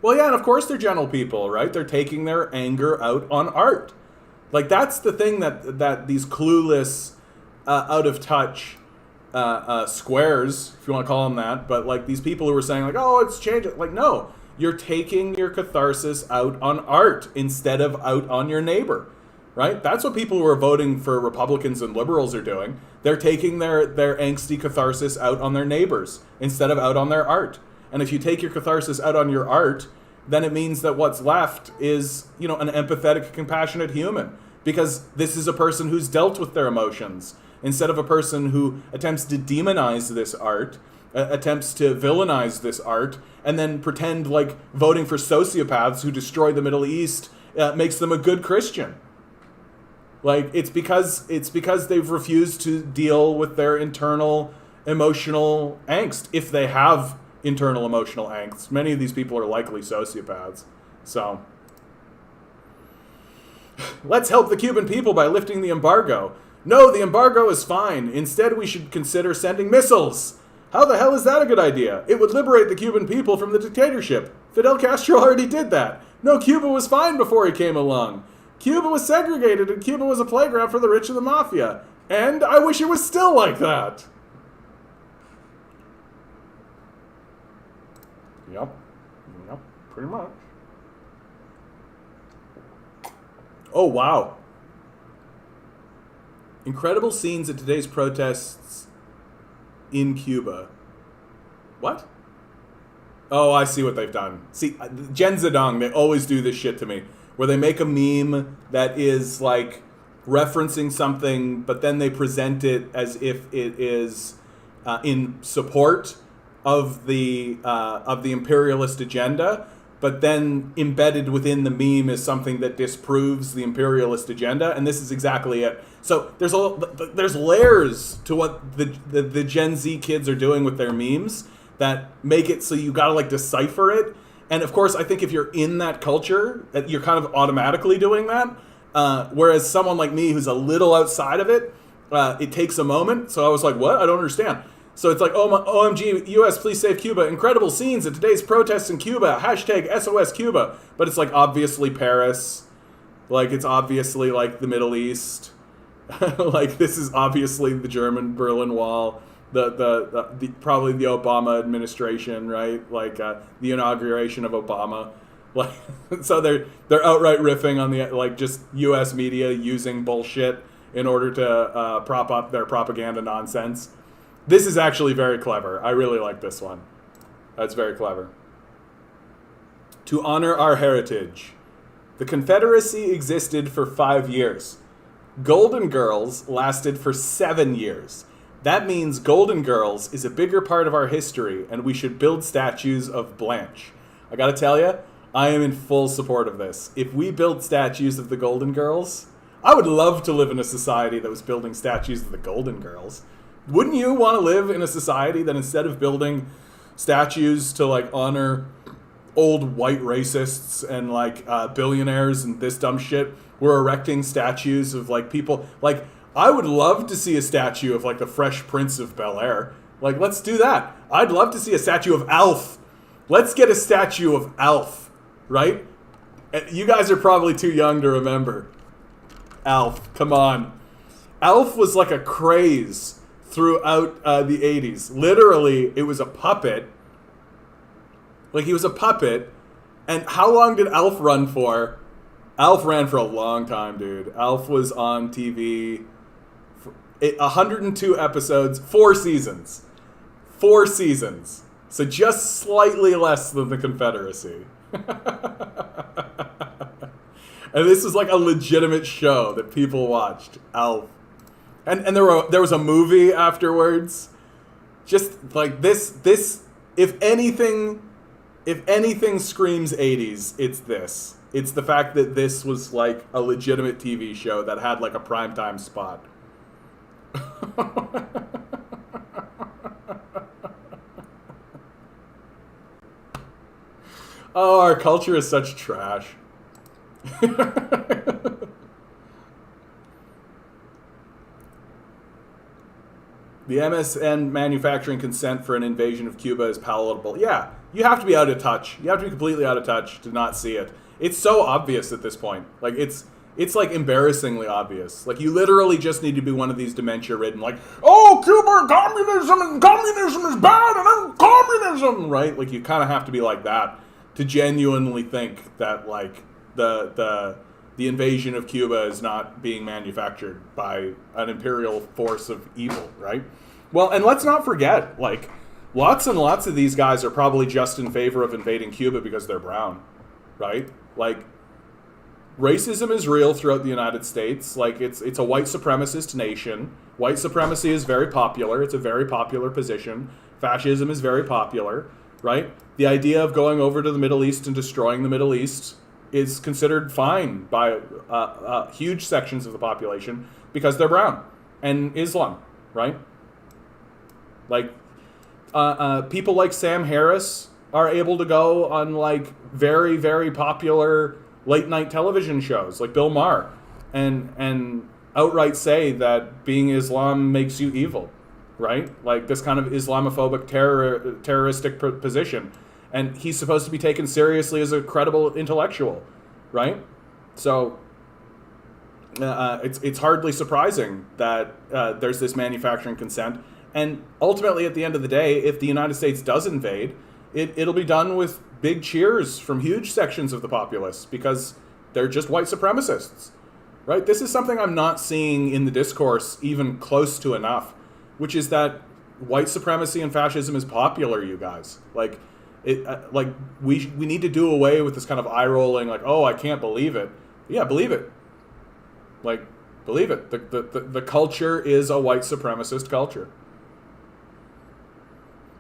Well, yeah, and of course they're gentle people, right? They're taking their anger out on art. Like, that's the thing that these clueless, out of touch squares, if you want to call them that, but like these people who were saying like, oh, it's changing. Like, no, you're taking your catharsis out on art instead of out on your neighbor, right? That's what people who are voting for Republicans and liberals are doing. They're taking their angsty catharsis out on their neighbors instead of out on their art. And if you take your catharsis out on your art, then it means that what's left is, you know, an empathetic, compassionate human. Because this is a person who's dealt with their emotions, instead of a person who attempts to demonize this art, attempts to villainize this art, and then pretend like voting for sociopaths who destroy the Middle East makes them a good Christian. Like, it's because they've refused to deal with their internal emotional angst, if they have internal emotional angst. Many of these people are likely sociopaths. So, let's help the Cuban people by lifting the embargo. No, the embargo is fine. Instead, we should consider sending missiles. How the hell is that a good idea? It would liberate the Cuban people from the dictatorship. Fidel Castro already did that. No, Cuba was fine before he came along. Cuba was segregated, and Cuba was a playground for the rich and the mafia. And I wish it was still like that. Yep, pretty much. Oh, wow. Incredible scenes at today's protests in Cuba. What? Oh, I see what they've done. See, Jen Zedong, they always do this shit to me, where they make a meme that is like referencing something, but then they present it as if it is in support of the imperialist agenda, but then embedded within the meme is something that disproves the imperialist agenda, and this is exactly it. So there's layers to what the Gen Z kids are doing with their memes that make it so you gotta like decipher it. And of course, I think if you're in that culture, you're kind of automatically doing that. Whereas someone like me who's a little outside of it, it takes a moment. So I was like, what? I don't understand. So it's like, oh my, OMG, US, please save Cuba. Incredible scenes at today's protests in Cuba. Hashtag SOS Cuba. But it's like obviously Paris. Like it's obviously like the Middle East. Like this is obviously the German Berlin Wall. The probably the Obama administration, right? Like the inauguration of Obama. Like so they're outright riffing on the like just US media using bullshit in order to prop up their propaganda nonsense. This is actually very clever. I really like this one. That's very clever. To honor our heritage. The Confederacy existed for 5 years. Golden Girls lasted for 7 years. That means Golden Girls is a bigger part of our history, and we should build statues of Blanche. I gotta tell you, I am in full support of this. If we built statues of the Golden Girls, I would love to live in a society that was building statues of the Golden Girls. Wouldn't you want to live in a society that instead of building statues to like honor old white racists and like billionaires and this dumb shit, we're erecting statues of like people like I would love to see a statue of like the Fresh Prince of Bel-Air. Like let's do that. I'd love to see a statue of Alf. Let's get a statue of Alf, right? You guys are probably too young to remember. Alf, come on. Alf was like a craze throughout the 80s. Literally, it was a puppet. Like, he was a puppet. And how long did Alf run for? Alf ran for a long time, dude. Alf was on TV for 102 episodes, 4 seasons. 4 seasons. So just slightly less than the Confederacy. And this was like a legitimate show that people watched. Alf. And there was a movie afterwards. Just like this if anything screams 80s, it's this. It's the fact that this was like a legitimate TV show that had like a primetime spot. Oh, our culture is such trash. The MSN manufacturing consent for an invasion of Cuba is palatable. Yeah, you have to be out of touch. You have to be completely out of touch to not see it. It's so obvious at this point. Like it's like embarrassingly obvious. Like you literally just need to be one of these dementia-ridden, like, oh, Cuba, communism is bad, and I'm communism, right? Like you kind of have to be like that to genuinely think that like the invasion of Cuba is not being manufactured by an imperial force of evil, right? Well, and let's not forget, like, lots and lots of these guys are probably just in favor of invading Cuba because they're brown, right? Like, racism is real throughout the United States. Like, it's a white supremacist nation. White supremacy is very popular. It's a very popular position. Fascism is very popular, right? The idea of going over to the Middle East and destroying the Middle East is considered fine by huge sections of the population because they're brown and Islam, right? Like, people like Sam Harris are able to go on like very, very popular late night television shows like Bill Maher and outright say that being Islam makes you evil, right? Like this kind of Islamophobic terroristic position. And he's supposed to be taken seriously as a credible intellectual, right? So it's hardly surprising that there's this manufacturing consent. And ultimately, at the end of the day, if the United States does invade, it'll be done with big cheers from huge sections of the populace because they're just white supremacists, right? This is something I'm not seeing in the discourse even close to enough, which is that white supremacy and fascism is popular, you guys. Like, we need to do away with this kind of eye rolling, like, oh, I can't believe it. Yeah, believe it. Like, believe it. The culture is a white supremacist culture.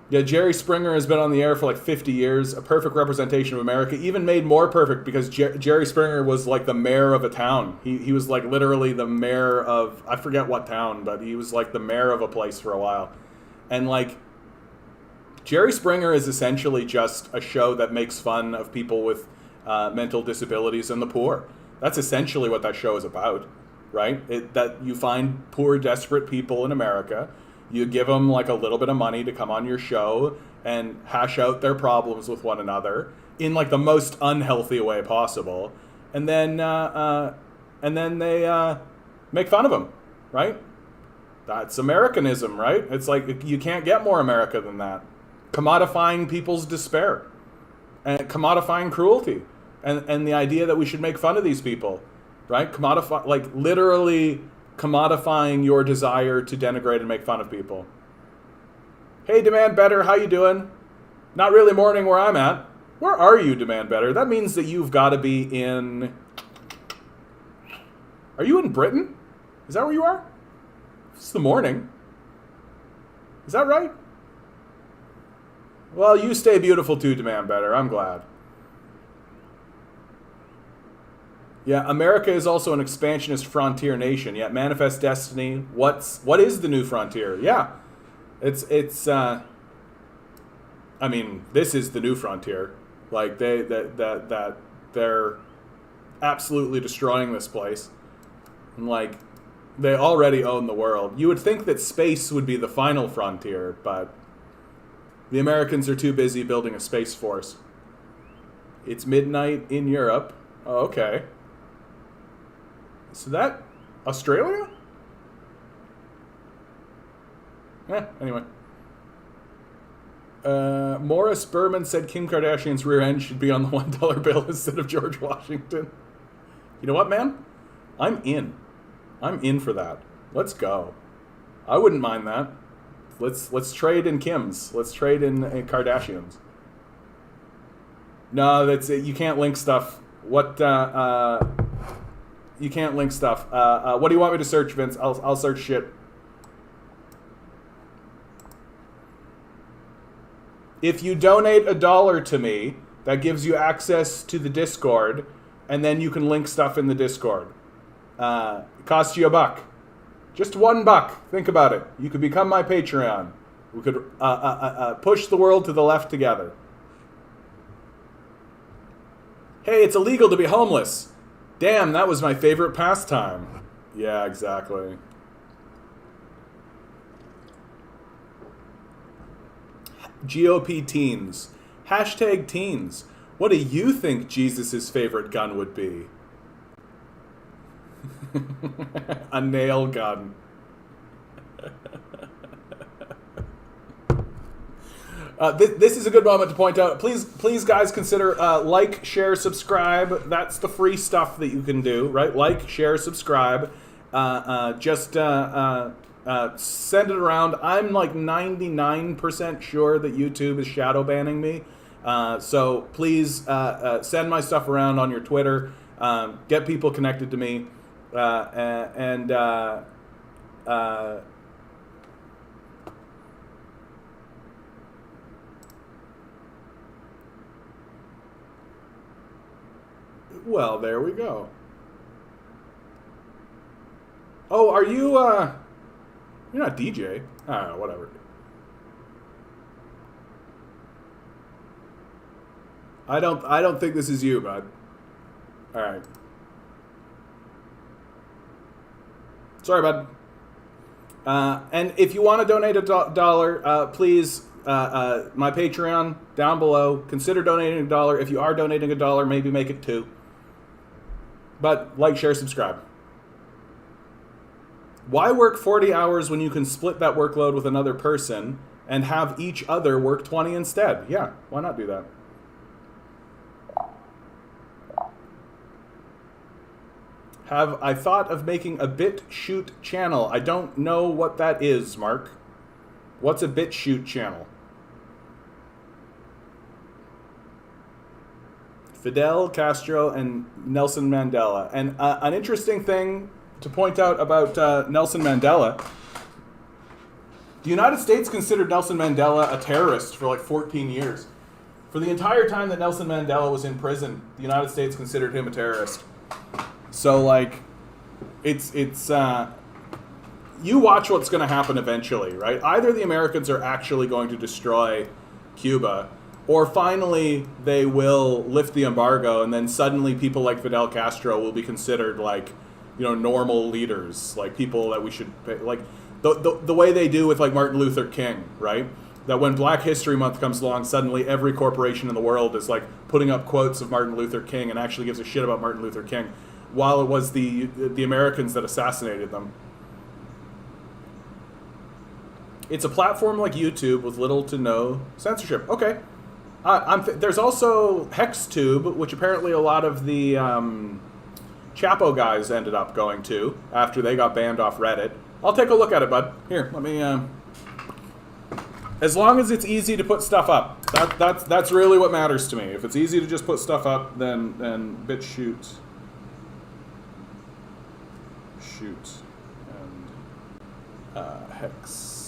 Yeah, Jerry Springer has been on the air for like 50 years, a perfect representation of America, even made more perfect because Jerry Springer was like the mayor of a town. He was like literally the mayor of, I forget what town, but he was like the mayor of a place for a while. And like, Jerry Springer is essentially just a show that makes fun of people with mental disabilities and the poor. That's essentially what that show is about, right? That you find poor, desperate people in America, you give them like a little bit of money to come on your show and hash out their problems with one another in like the most unhealthy way possible, and then they make fun of them, right? That's Americanism, right? It's like you can't get more America than that. Commodifying people's despair and commodifying cruelty and the idea that we should make fun of these people, right? Commodify, like literally commodifying your desire to denigrate and make fun of people. Hey, Demand Better, how you doing? Not really mourning where I'm at. Where are you, Demand Better? That means that you've got to be in... Are you in Britain? Is that where you are? It's the morning. Is that right? Well, you stay beautiful too, Demand Better. I'm glad. Yeah, America is also an expansionist frontier nation. Yeah, Manifest Destiny. What is the new frontier? Yeah, it's. I mean, this is the new frontier. Like they're absolutely destroying this place, and like they already own the world. You would think that space would be the final frontier, but the Americans are too busy building a space force. It's midnight in Europe. Oh, okay. So that Australia? Anyway. Morris Berman said Kim Kardashian's rear end should be on the $1 bill instead of George Washington. You know what, man? I'm in. I'm in for that. Let's go. I wouldn't mind that. Let's trade in Kims. Let's trade in Kardashians. No, that's it. You can't link stuff. What? You can't link stuff. What do you want me to search, Vince? I'll search shit. If you donate $1 to me, that gives you access to the Discord, and then you can link stuff in the Discord. It costs you $1. Just $1. Think about it. You could become my Patreon. We could push the world to the left together. Hey, it's illegal to be homeless. Damn, that was my favorite pastime. Yeah, exactly. GOP teens. Hashtag teens. What do you think Jesus' favorite gun would be? A nail gun. This is a good moment to point out. Please, guys, consider like, share, subscribe. That's the free stuff that you can do, right? Like, share, subscribe. Just send it around. I'm like 99% sure that YouTube is shadow banning me. So please send my stuff around on your Twitter. Get people connected to me. Well, there we go. Oh, are you, you're not DJ. I don't know, whatever. I don't think this is you, bud. All right. Sorry, bud. And if you want to donate $1, please, my Patreon down below. Consider donating $1. If you are donating $1, maybe make it $2. But like, share, subscribe. Why work 40 hours when you can split that workload with another person and have each other work 20 instead? Yeah, why not do that? Have I thought of making a BitChute channel? I don't know what that is, Mark. What's a BitChute channel? Fidel Castro and Nelson Mandela. And an interesting thing to point out about Nelson Mandela, the United States considered Nelson Mandela a terrorist for like 14 years. For the entire time that Nelson Mandela was in prison, the United States considered him a terrorist. So like, it's you watch what's going to happen eventually, right? Either the Americans are actually going to destroy Cuba, or finally they will lift the embargo, and then suddenly people like Fidel Castro will be considered like, you know, normal leaders, like people that we should pay, like the way they do with like Martin Luther King, right? That when Black History Month comes along, suddenly every corporation in the world is like putting up quotes of Martin Luther King and actually gives a shit about Martin Luther King, while it was the Americans that assassinated them. It's a platform like YouTube with little to no censorship. Okay. There's also HexTube, which apparently a lot of the Chapo guys ended up going to after they got banned off Reddit. I'll take a look at it, bud. Here, let me... as long as it's easy to put stuff up. That's really what matters to me. If it's easy to just put stuff up, then BitChute. Shoot. And Hex.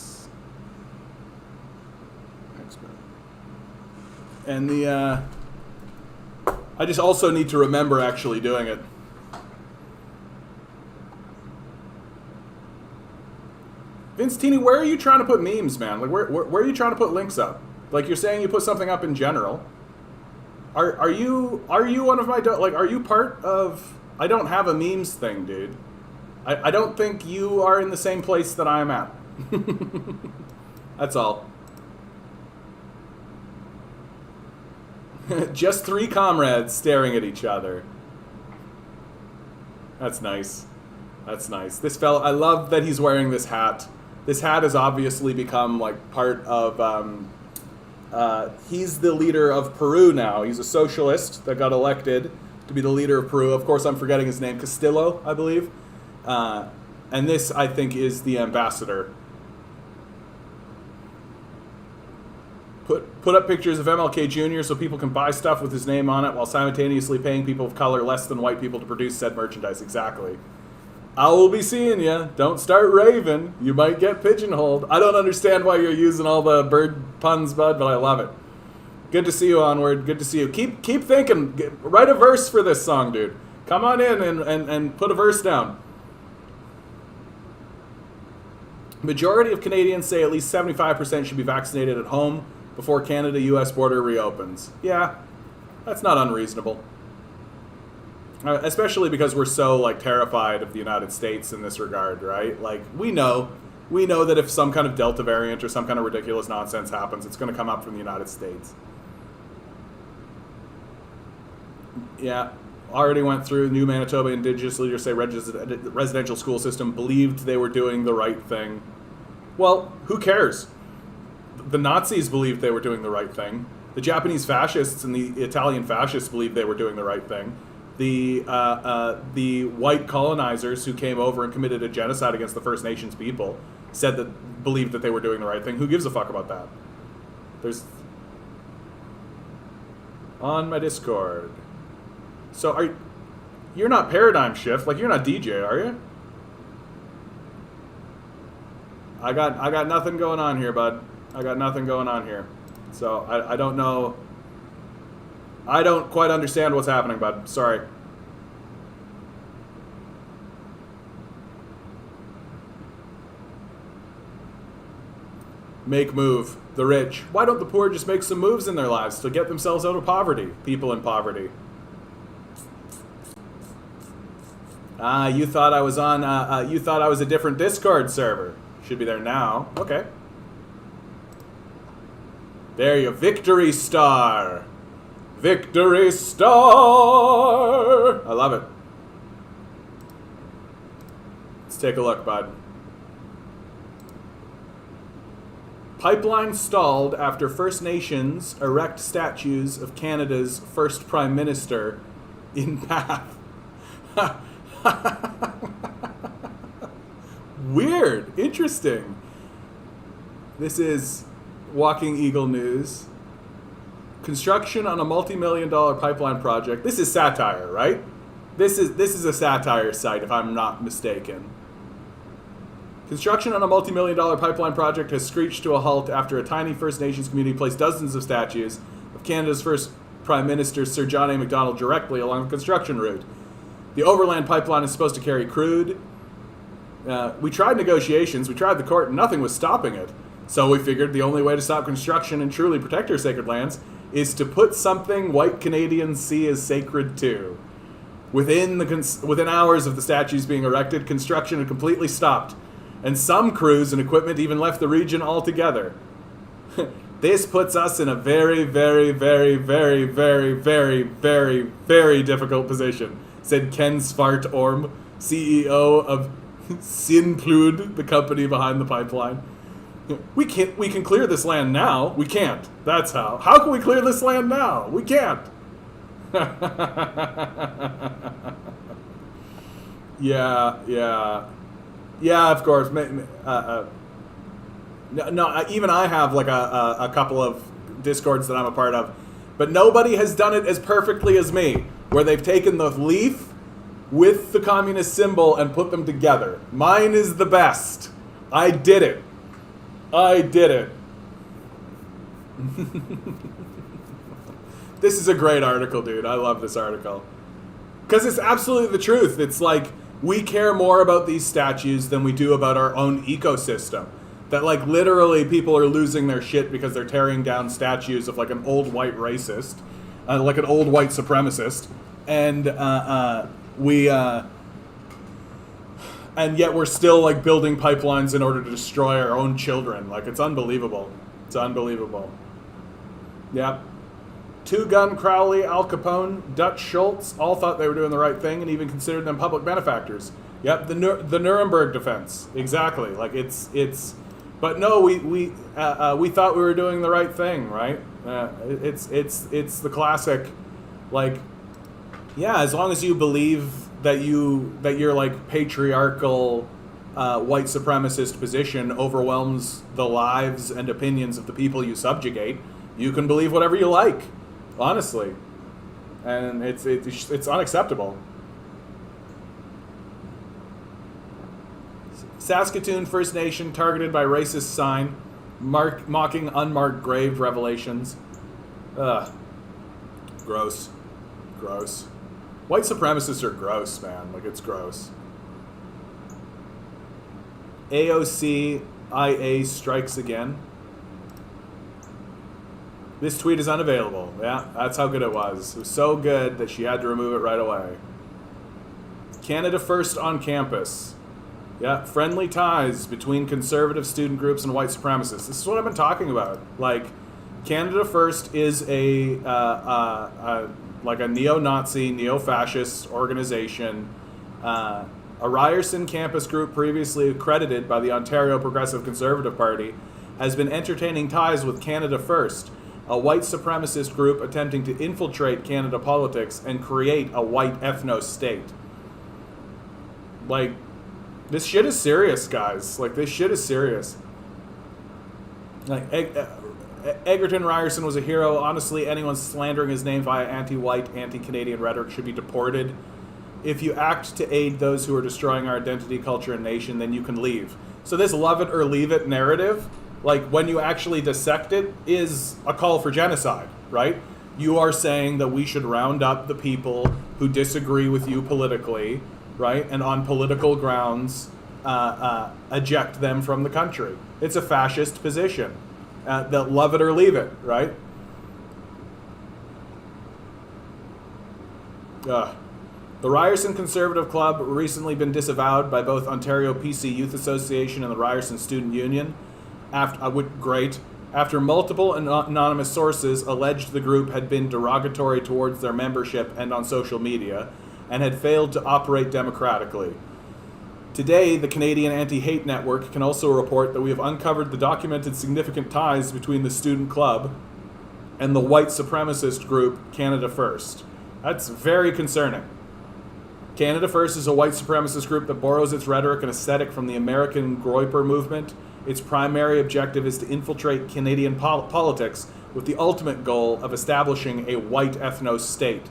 And the, I just also need to remember actually doing it. Vince Tini, where are you trying to put memes, man? Like, where are you trying to put links up? Like, you're saying you put something up in general. Are you one of my, like, are you part of, I don't have a memes thing, dude. I don't think you are in the same place that I'm at. That's all. Just 3 comrades staring at each other. That's nice. That's nice. This fella, I love that he's wearing this hat. This hat has obviously become like part of, he's the leader of Peru now. He's a socialist that got elected to be the leader of Peru. Of course, I'm forgetting his name. Castillo, I believe. And this, I think, is the ambassador. Put up pictures of MLK Jr. so people can buy stuff with his name on it while simultaneously paying people of color less than white people to produce said merchandise. Exactly. I will be seeing you. Don't start raving. You might get pigeonholed. I don't understand why you're using all the bird puns, bud, but I love it. Good to see you, Onward. Good to see you. Keep thinking. Write a verse for this song, dude. Come on in and put a verse down. Majority of Canadians say at least 75% should be vaccinated at home before Canada-US border reopens. Yeah, that's not unreasonable. Especially because we're so like terrified of the United States in this regard, right? Like we know that if some kind of Delta variant or some kind of ridiculous nonsense happens, it's going to come up from the United States. Yeah, already went through. New Manitoba Indigenous leaders say residential school system believed they were doing the right thing. Well, who cares? The Nazis believed they were doing the right thing. The Japanese fascists and the Italian fascists believed they were doing the right thing. The white colonizers who came over and committed a genocide against the First Nations people believed that they were doing the right thing. Who gives a fuck about that? There's on my Discord. So you're not Paradigm Shift, like you're not DJ, are you? I got nothing going on here, bud. I got nothing going on here. So I don't know. I don't quite understand what's happening, bud. Sorry. Make move. The rich. Why don't the poor just make some moves in their lives to get themselves out of poverty? People in poverty. You thought I was on. You thought I was a different Discord server. Should be there now. Okay. There you go. Victory Star. Victory Star. I love it. Let's take a look, bud. Pipeline stalled after First Nations erect statues of Canada's first Prime Minister in path. Weird. Interesting. This is Walking Eagle News. Construction on a multi-million-dollar pipeline project. This is satire, right? This is a satire site, if I'm not mistaken. Construction on a multi-million-dollar pipeline project has screeched to a halt after a tiny First Nations community placed dozens of statues of Canada's first Prime Minister, Sir John A. Macdonald, directly along the construction route. The overland pipeline is supposed to carry crude. We tried negotiations, we tried the court, and nothing was stopping it. So we figured the only way to stop construction and truly protect our sacred lands is to put something white Canadians see as sacred too. Within hours of the statues being erected, construction had completely stopped, and some crews and equipment even left the region altogether. This puts us in a very, very, very, very, very, very, very, very difficult position, said Ken Svartorm, CEO of Sinplud, the company behind the pipeline. We can clear this land now. We can't. That's how. How can we clear this land now? We can't. Yeah, of course. No, even I have like a couple of Discords that I'm a part of, but nobody has done it as perfectly as me, where they've taken the leaf with the communist symbol and put them together. Mine is the best. I did it. This is a great article, dude. I love this article. Because it's absolutely the truth. It's like, we care more about these statues than we do about our own ecosystem. That, like, literally people are losing their shit because they're tearing down statues of, like, an old white racist. Like an old white supremacist. And, and yet we're still, like, building pipelines in order to destroy our own children. Like, it's unbelievable. It's unbelievable. Yep. Two Gun, Crowley, Al Capone, Dutch Schultz all thought they were doing the right thing and even considered them public benefactors. Yep, the Nuremberg defense. Exactly. Like, it's but no, we thought we were doing the right thing, right? It's the classic, like, yeah, as long as you believe that your like patriarchal white supremacist position overwhelms the lives and opinions of the people you subjugate, you can believe whatever you like, honestly, and it's unacceptable. Saskatoon First Nation targeted by racist sign, mocking unmarked grave revelations. Ugh. Gross. White supremacists are gross, man. Like, it's gross. AOC IA strikes again. This tweet is unavailable. Yeah, that's how good it was. It was so good that she had to remove it right away. Canada First on campus. Yeah, friendly ties between conservative student groups and white supremacists. This is what I've been talking about. Like, Canada First is like a neo-Nazi, neo-fascist organization. A Ryerson campus group previously accredited by the Ontario Progressive Conservative Party has been entertaining ties with Canada First, a white supremacist group attempting to infiltrate Canada politics and create a white ethno-state. Like, this shit is serious, guys. Like, this shit is serious. Like, Egerton Ryerson was a hero. Honestly, anyone slandering his name via anti-white, anti-Canadian rhetoric should be deported. If you act to aid those who are destroying our identity, culture, and nation, then you can leave. So this love it or leave it narrative, like when you actually dissect it, is a call for genocide, right? You are saying that we should round up the people who disagree with you politically, right? And on political grounds, eject them from the country. It's a fascist position. That love it or leave it, right? The Ryerson Conservative Club recently been disavowed by both Ontario PC Youth Association and the Ryerson Student Union. After multiple anonymous sources alleged the group had been derogatory towards their membership and on social media, and had failed to operate democratically. Today, the Canadian Anti-Hate Network can also report that we have uncovered the documented significant ties between the student club and the white supremacist group Canada First. That's very concerning. Canada First is a white supremacist group that borrows its rhetoric and aesthetic from the American Groyper movement. Its primary objective is to infiltrate Canadian politics with the ultimate goal of establishing a white ethno-state.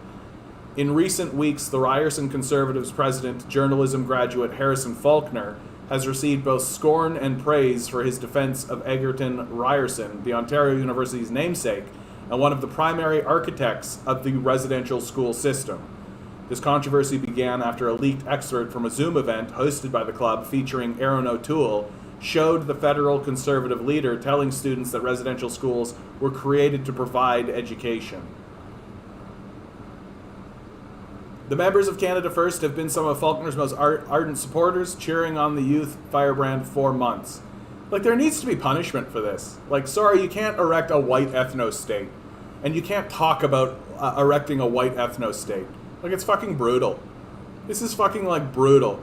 In recent weeks, the Ryerson Conservatives president, journalism graduate Harrison Faulkner, has received both scorn and praise for his defense of Egerton Ryerson, the Ontario University's namesake, and one of the primary architects of the residential school system. This controversy began after a leaked excerpt from a Zoom event hosted by the club featuring Aaron O'Toole showed the federal conservative leader telling students that residential schools were created to provide education. The members of Canada First have been some of Faulkner's most ardent supporters, cheering on the youth firebrand for months. Like, there needs to be punishment for this. Like, sorry, you can't erect a white ethno-state. And you can't talk about erecting a white ethno-state. Like, it's fucking brutal. This is fucking, like, brutal.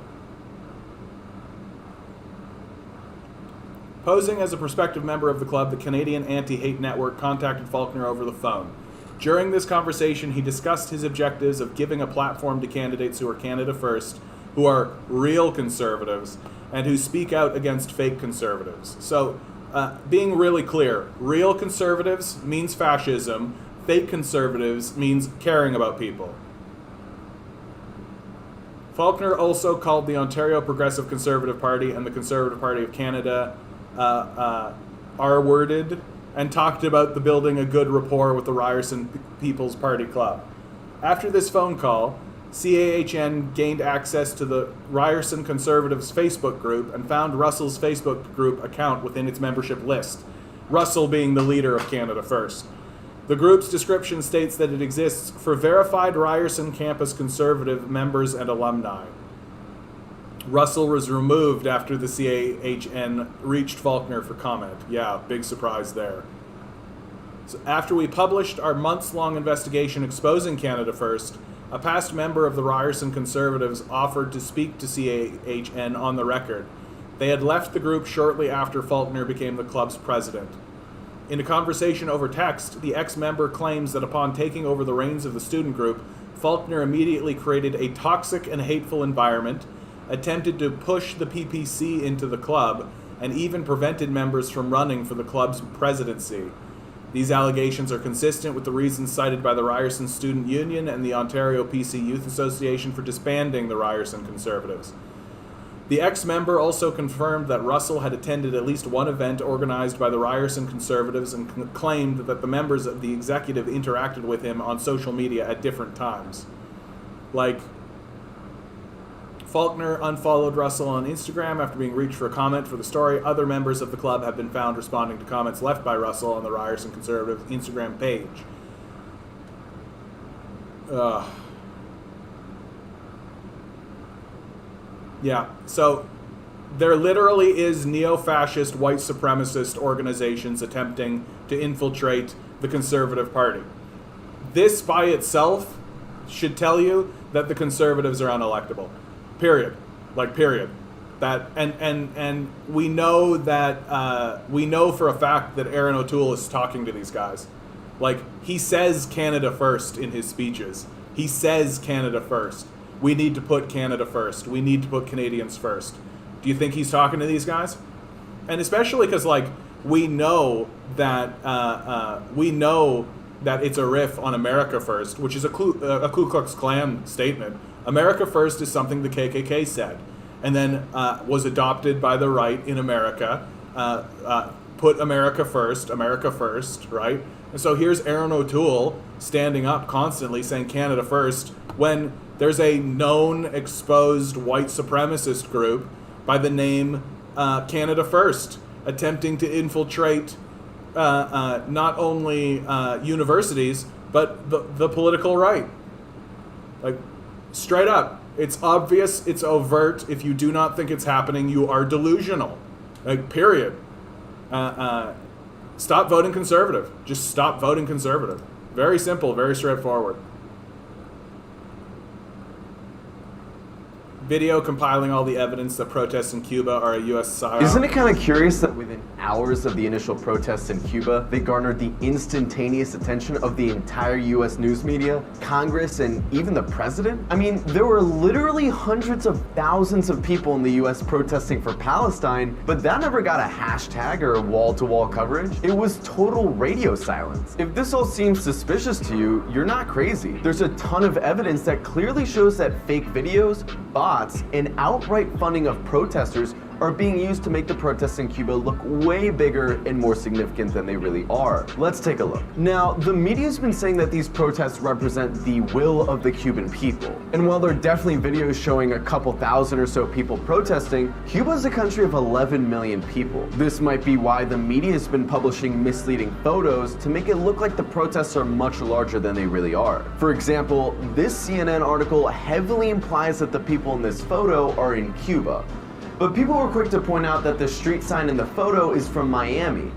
Posing as a prospective member of the club, the Canadian Anti-Hate Network contacted Faulkner over the phone. During this conversation, he discussed his objectives of giving a platform to candidates who are Canada First, who are real conservatives, and who speak out against fake conservatives. So, being really clear, real conservatives means fascism, fake conservatives means caring about people. Faulkner also called the Ontario Progressive Conservative Party and the Conservative Party of Canada R-worded, and talked about the building a good rapport with the Ryerson People's Party Club. After this phone call, CAHN gained access to the Ryerson Conservatives Facebook group and found Russell's Facebook group account within its membership list, Russell being the leader of Canada First. The group's description states that it exists for verified Ryerson campus conservative members and alumni. Russell was removed after the CAHN reached Faulkner for comment. Yeah, big surprise there. So after we published our months-long investigation exposing Canada First, a past member of the Ryerson Conservatives offered to speak to CAHN on the record. They had left the group shortly after Faulkner became the club's president. In a conversation over text, the ex-member claims that upon taking over the reins of the student group, Faulkner immediately created a toxic and hateful environment, attempted to push the PPC into the club, and even prevented members from running for the club's presidency. These allegations are consistent with the reasons cited by the Ryerson Student Union and the Ontario PC Youth Association for disbanding the Ryerson Conservatives. The ex-member also confirmed that Russell had attended at least one event organized by the Ryerson Conservatives and claimed that the members of the executive interacted with him on social media at different times. Like, Faulkner unfollowed Russell on Instagram after being reached for a comment for the story. Other members of the club have been found responding to comments left by Russell on the Ryerson Conservative Instagram page. Yeah. So there literally is neo-fascist, white supremacist organizations attempting to infiltrate the Conservative Party. This by itself should tell you that the Conservatives are unelectable. Period. Like, period. That and we know that we know for a fact that Aaron O'Toole is talking to these guys. Like, he says Canada first in his speeches. He says Canada first. We need to put Canada first. We need to put Canadians first. Do you think he's talking to these guys? And especially because, like, we know that it's a riff on America First, which is a Ku Klux Klan statement. America First is something the KKK said, and then was adopted by the right in America. Put America first, right? And so here's Aaron O'Toole standing up constantly saying Canada First when there's a known exposed white supremacist group by the name Canada First attempting to infiltrate not only universities, but the political right. Like, straight up, it's obvious, it's overt. If you do not think it's happening, you are delusional. Like, period. Stop voting Conservative. Just stop voting Conservative. Very simple, very straightforward. Video compiling all the evidence that protests in Cuba are a U.S. psyop. Isn't it kind of curious that within hours of the initial protests in Cuba, they garnered the instantaneous attention of the entire U.S. news media, Congress, and even the president? I mean, there were literally hundreds of thousands of people in the U.S. protesting for Palestine, but that never got a hashtag or wall-to-wall coverage. It was total radio silence. If this all seems suspicious to you, you're not crazy. There's a ton of evidence that clearly shows that fake videos, bots, and outright funding of protesters are being used to make the protests in Cuba look way bigger and more significant than they really are. Let's take a look. Now, the media's been saying that these protests represent the will of the Cuban people. And while there are definitely videos showing a couple thousand or so people protesting, Cuba is a country of 11 million people. This might be why the media has been publishing misleading photos to make it look like the protests are much larger than they really are. For example, this CNN article heavily implies that the people in this photo are in Cuba. But people were quick to point out that the street sign in the photo is from Miami.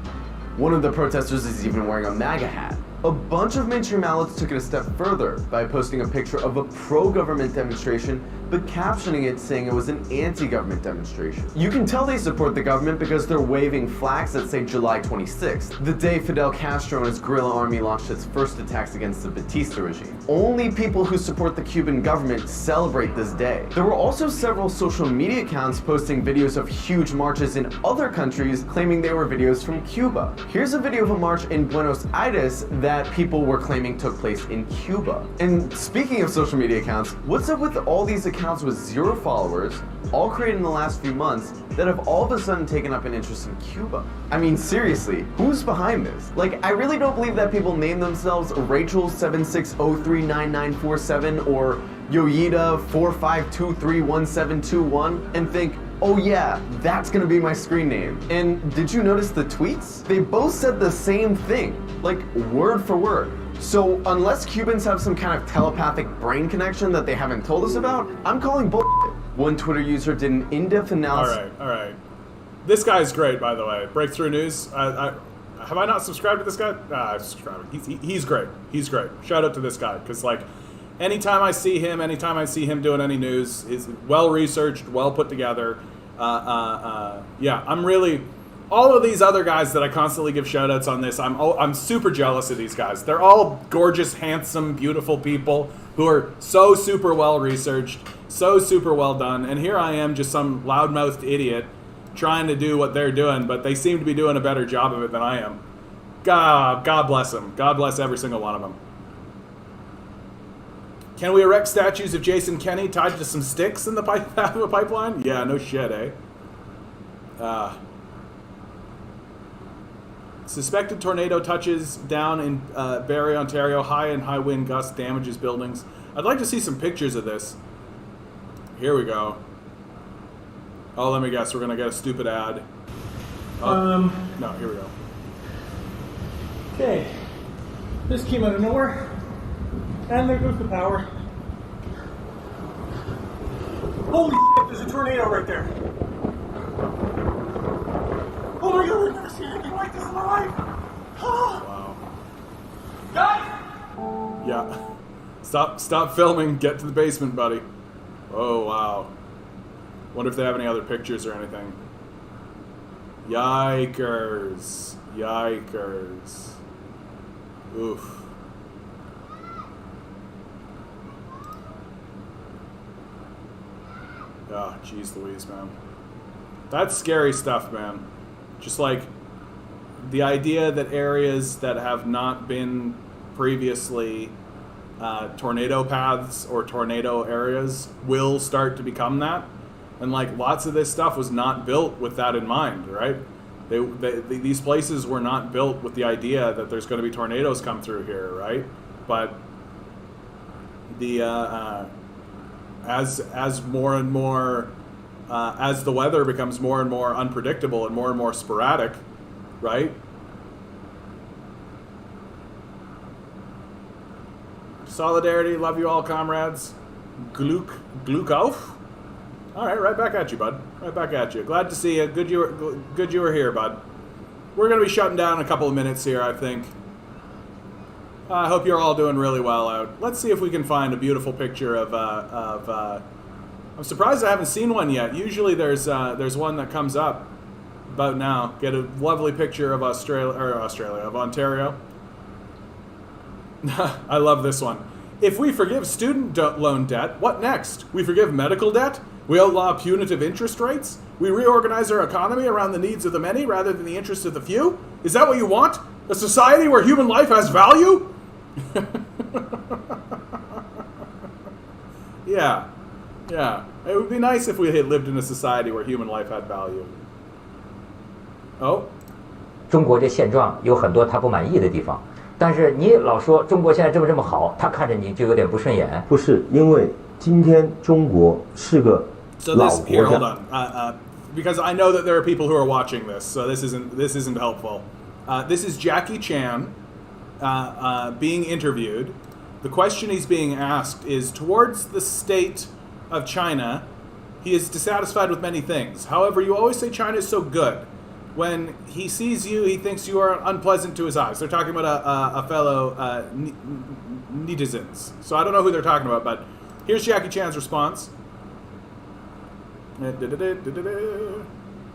One of the protesters is even wearing a MAGA hat. A bunch of mainstream outlets took it a step further by posting a picture of a pro-government demonstration, but captioning it saying it was an anti-government demonstration. You can tell they support the government because they're waving flags that say July 26th, the day Fidel Castro and his guerrilla army launched its first attacks against the Batista regime. Only people who support the Cuban government celebrate this day. There were also several social media accounts posting videos of huge marches in other countries claiming they were videos from Cuba. Here's a video of a march in Buenos Aires that people were claiming took place in Cuba. And speaking of social media accounts, what's up with all these accounts with 0 followers, all created in the last few months, that have all of a sudden taken up an interest in Cuba? I mean, seriously, who's behind this? Like, I really don't believe that people name themselves Rachel76039947 or Yoyida45231721 and think, oh yeah, that's gonna be my screen name. And did you notice the tweets? They both said the same thing, like word for word. So unless Cubans have some kind of telepathic brain connection that they haven't told us about, I'm calling bullshit. One Twitter user did an in-depth analysis. All right. This guy's great, by the way. Breakthrough News. Have I not subscribed to this guy? I've subscribed. He's great. He's great. Shout out to this guy, because like, anytime I see him doing any news, is well researched, well put together. Yeah, I'm really, all of these other guys that I constantly give shout outs on this, I'm super jealous of these guys. They're all gorgeous, handsome, beautiful people who are so super well researched, so super well done, and here I am, just some loudmouthed idiot trying to do what they're doing, but they seem to be doing a better job of it than I am. God bless them. God bless every single one of them. Can we erect statues of Jason Kenney tied to some sticks in the path of a pipeline? Yeah, no shit, eh? Suspected tornado touches down in Barrie, Ontario. High wind gust damages buildings. I'd like to see some pictures of this. Here we go. Oh, let me guess. We're going to get a stupid ad. Oh, no, here we go. Okay. This came out of nowhere. And there goes the power. Holy shit, there's a tornado right there. Oh my god, I've never seen anything like this in my life. Wow. Guys! Yeah. Stop filming. Get to the basement, buddy. Oh, wow. Wonder if they have any other pictures or anything. Yikers. Yikers. Oof. Oh, jeez Louise, man. That's scary stuff, man. Just like the idea that areas that have not been previously tornado paths or tornado areas will start to become that. And like lots of this stuff was not built with that in mind, right? These places were not built with the idea that there's going to be tornadoes come through here, right? But the as more and more as the weather becomes more and more unpredictable and more sporadic, right? Solidarity, love you all, comrades. Gluk auf. All right, right back at you, bud. Right back at you. Glad to see you. Good you were here, bud. We're gonna be shutting down in a couple of minutes here, I think. I hope you're all doing really well out. Let's see if we can find a beautiful picture of. I'm surprised I haven't seen one yet. Usually there's one that comes up about now. Get a lovely picture of of Ontario. I love this one. If we forgive student loan debt, what next? We forgive medical debt? We outlaw punitive interest rates? We reorganize our economy around the needs of the many rather than the interests of the few? Is that what you want? A society where human life has value? Yeah. It would be nice if we had lived in a society where human life had value. Oh? 中国这现状有很多他不满意的地方，但是你老说中国现在这么好，他看着你就有点不顺眼。不是，因为今天中国是个 So 老 this 国 here, hold 家。 on, because I know that there are people who are watching this, so this isn't helpful. This is Jackie Chan being interviewed. The question he's being asked is towards the state of China. He is dissatisfied with many things. However, you always say China is so good. When he sees you, he thinks you are unpleasant to his eyes. They're talking about a fellow netizens. So I don't know who they're talking about, but here's Jackie Chan's response.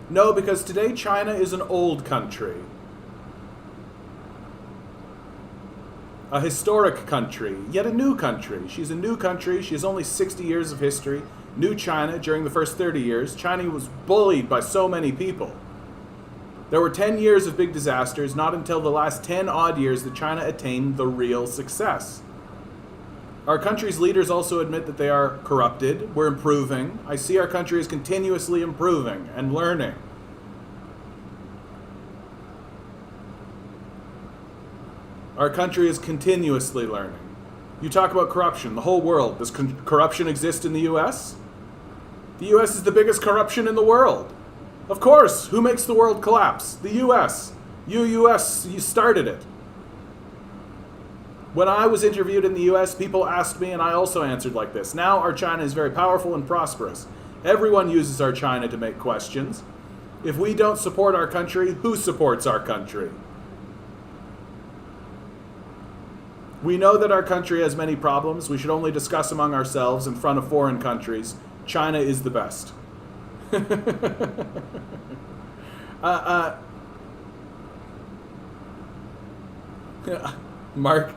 No, because today China is an old country. A historic country, yet a new country. She's a new country. She has only 60 years of history. New China, during the first 30 years, China was bullied by so many people. There were 10 years of big disasters, not until the last 10 odd years that China attained the real success. Our country's leaders also admit that they are corrupted. We're improving. I see our country as continuously improving and learning. Our country is continuously learning. You talk about corruption, the whole world. Does corruption exist in the U.S.? The U.S. is the biggest corruption in the world. Of course, who makes the world collapse? The U.S. U.S., you started it. When I was interviewed in the U.S., people asked me, and I also answered like this. Now our China is very powerful and prosperous. Everyone uses our China to make questions. If we don't support our country, who supports our country? We know that our country has many problems. We should only discuss among ourselves in front of foreign countries. China is the best. Mark,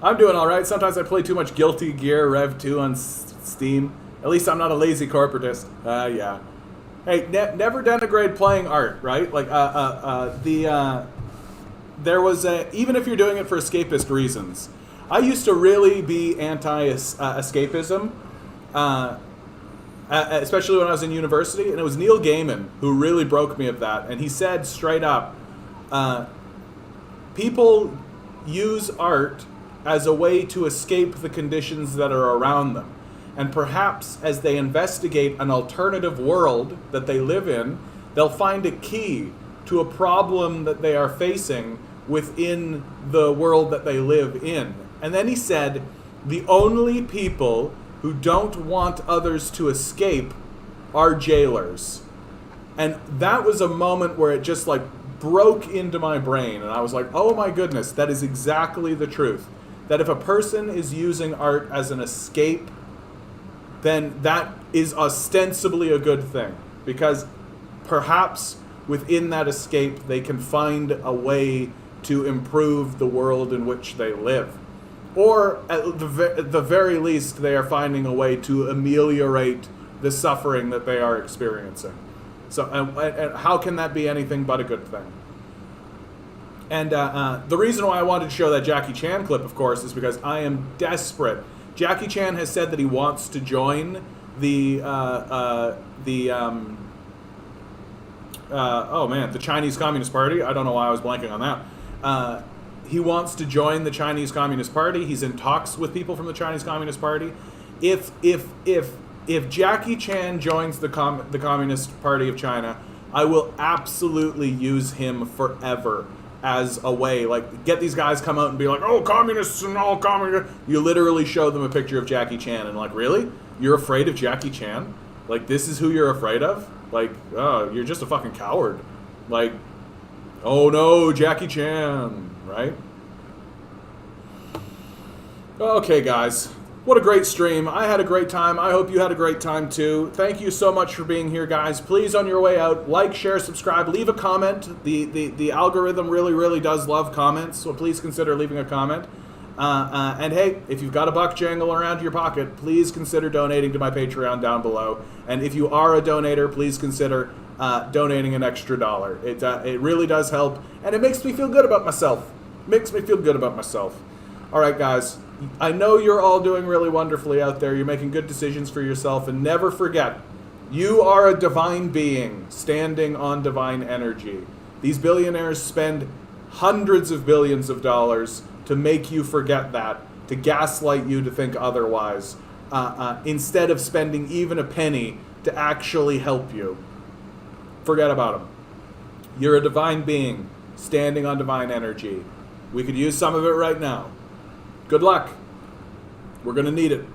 I'm doing all right. Sometimes I play too much Guilty Gear Rev 2 on Steam. At least I'm not a lazy corporatist. Yeah. Hey, never denigrate playing art, right? Like, there was even if you're doing it for escapist reasons. I used to really be anti-escapism, especially when I was in university, and it was Neil Gaiman who really broke me of that. And he said straight up, people use art as a way to escape the conditions that are around them. And perhaps as they investigate an alternative world that they live in, they'll find a key to a problem that they are facing within the world that they live in. And then he said, the only people who don't want others to escape are jailers. And that was a moment where it just like broke into my brain, and I was like, oh my goodness, that is exactly the truth. That if a person is using art as an escape, then that is ostensibly a good thing, because perhaps within that escape they can find a way to improve the world in which they live. Or at the very least, they are finding a way to ameliorate the suffering that they are experiencing. So, and how can that be anything but a good thing? And the reason why I wanted to show that Jackie Chan clip, of course, is because I am desperate. Jackie Chan has said that he wants to join the Chinese Communist Party. I don't know why I was blanking on that. He wants to join the Chinese Communist Party. He's in talks with people from the Chinese Communist Party. If Jackie Chan joins the Communist Party of China, I will absolutely use him forever as a way, like, get these guys come out and be like, oh, communists and all communists. You literally show them a picture of Jackie Chan and like, really? You're afraid of Jackie Chan? Like, this is who you're afraid of? Like, oh, you're just a fucking coward. Like, oh no, Jackie Chan, right? Okay, guys. What a great stream. I had a great time. I hope you had a great time too. Thank you so much for being here, guys. Please, on your way out, like, share, subscribe, leave a comment. The algorithm really does love comments, so please consider leaving a comment. And hey, if you've got a buck jangle around your pocket, please consider donating to my Patreon down below. And if you are a donator, please consider donating an extra $1. It really does help, and it makes me feel good about myself. All right, guys. I know you're all doing really wonderfully out there. You're making good decisions for yourself. And never forget, you are a divine being standing on divine energy. These billionaires spend hundreds of billions of dollars to make you forget that, to gaslight you to think otherwise, instead of spending even a penny to actually help you. Forget about them. You're a divine being standing on divine energy. We could use some of it right now. Good luck. We're going to need it.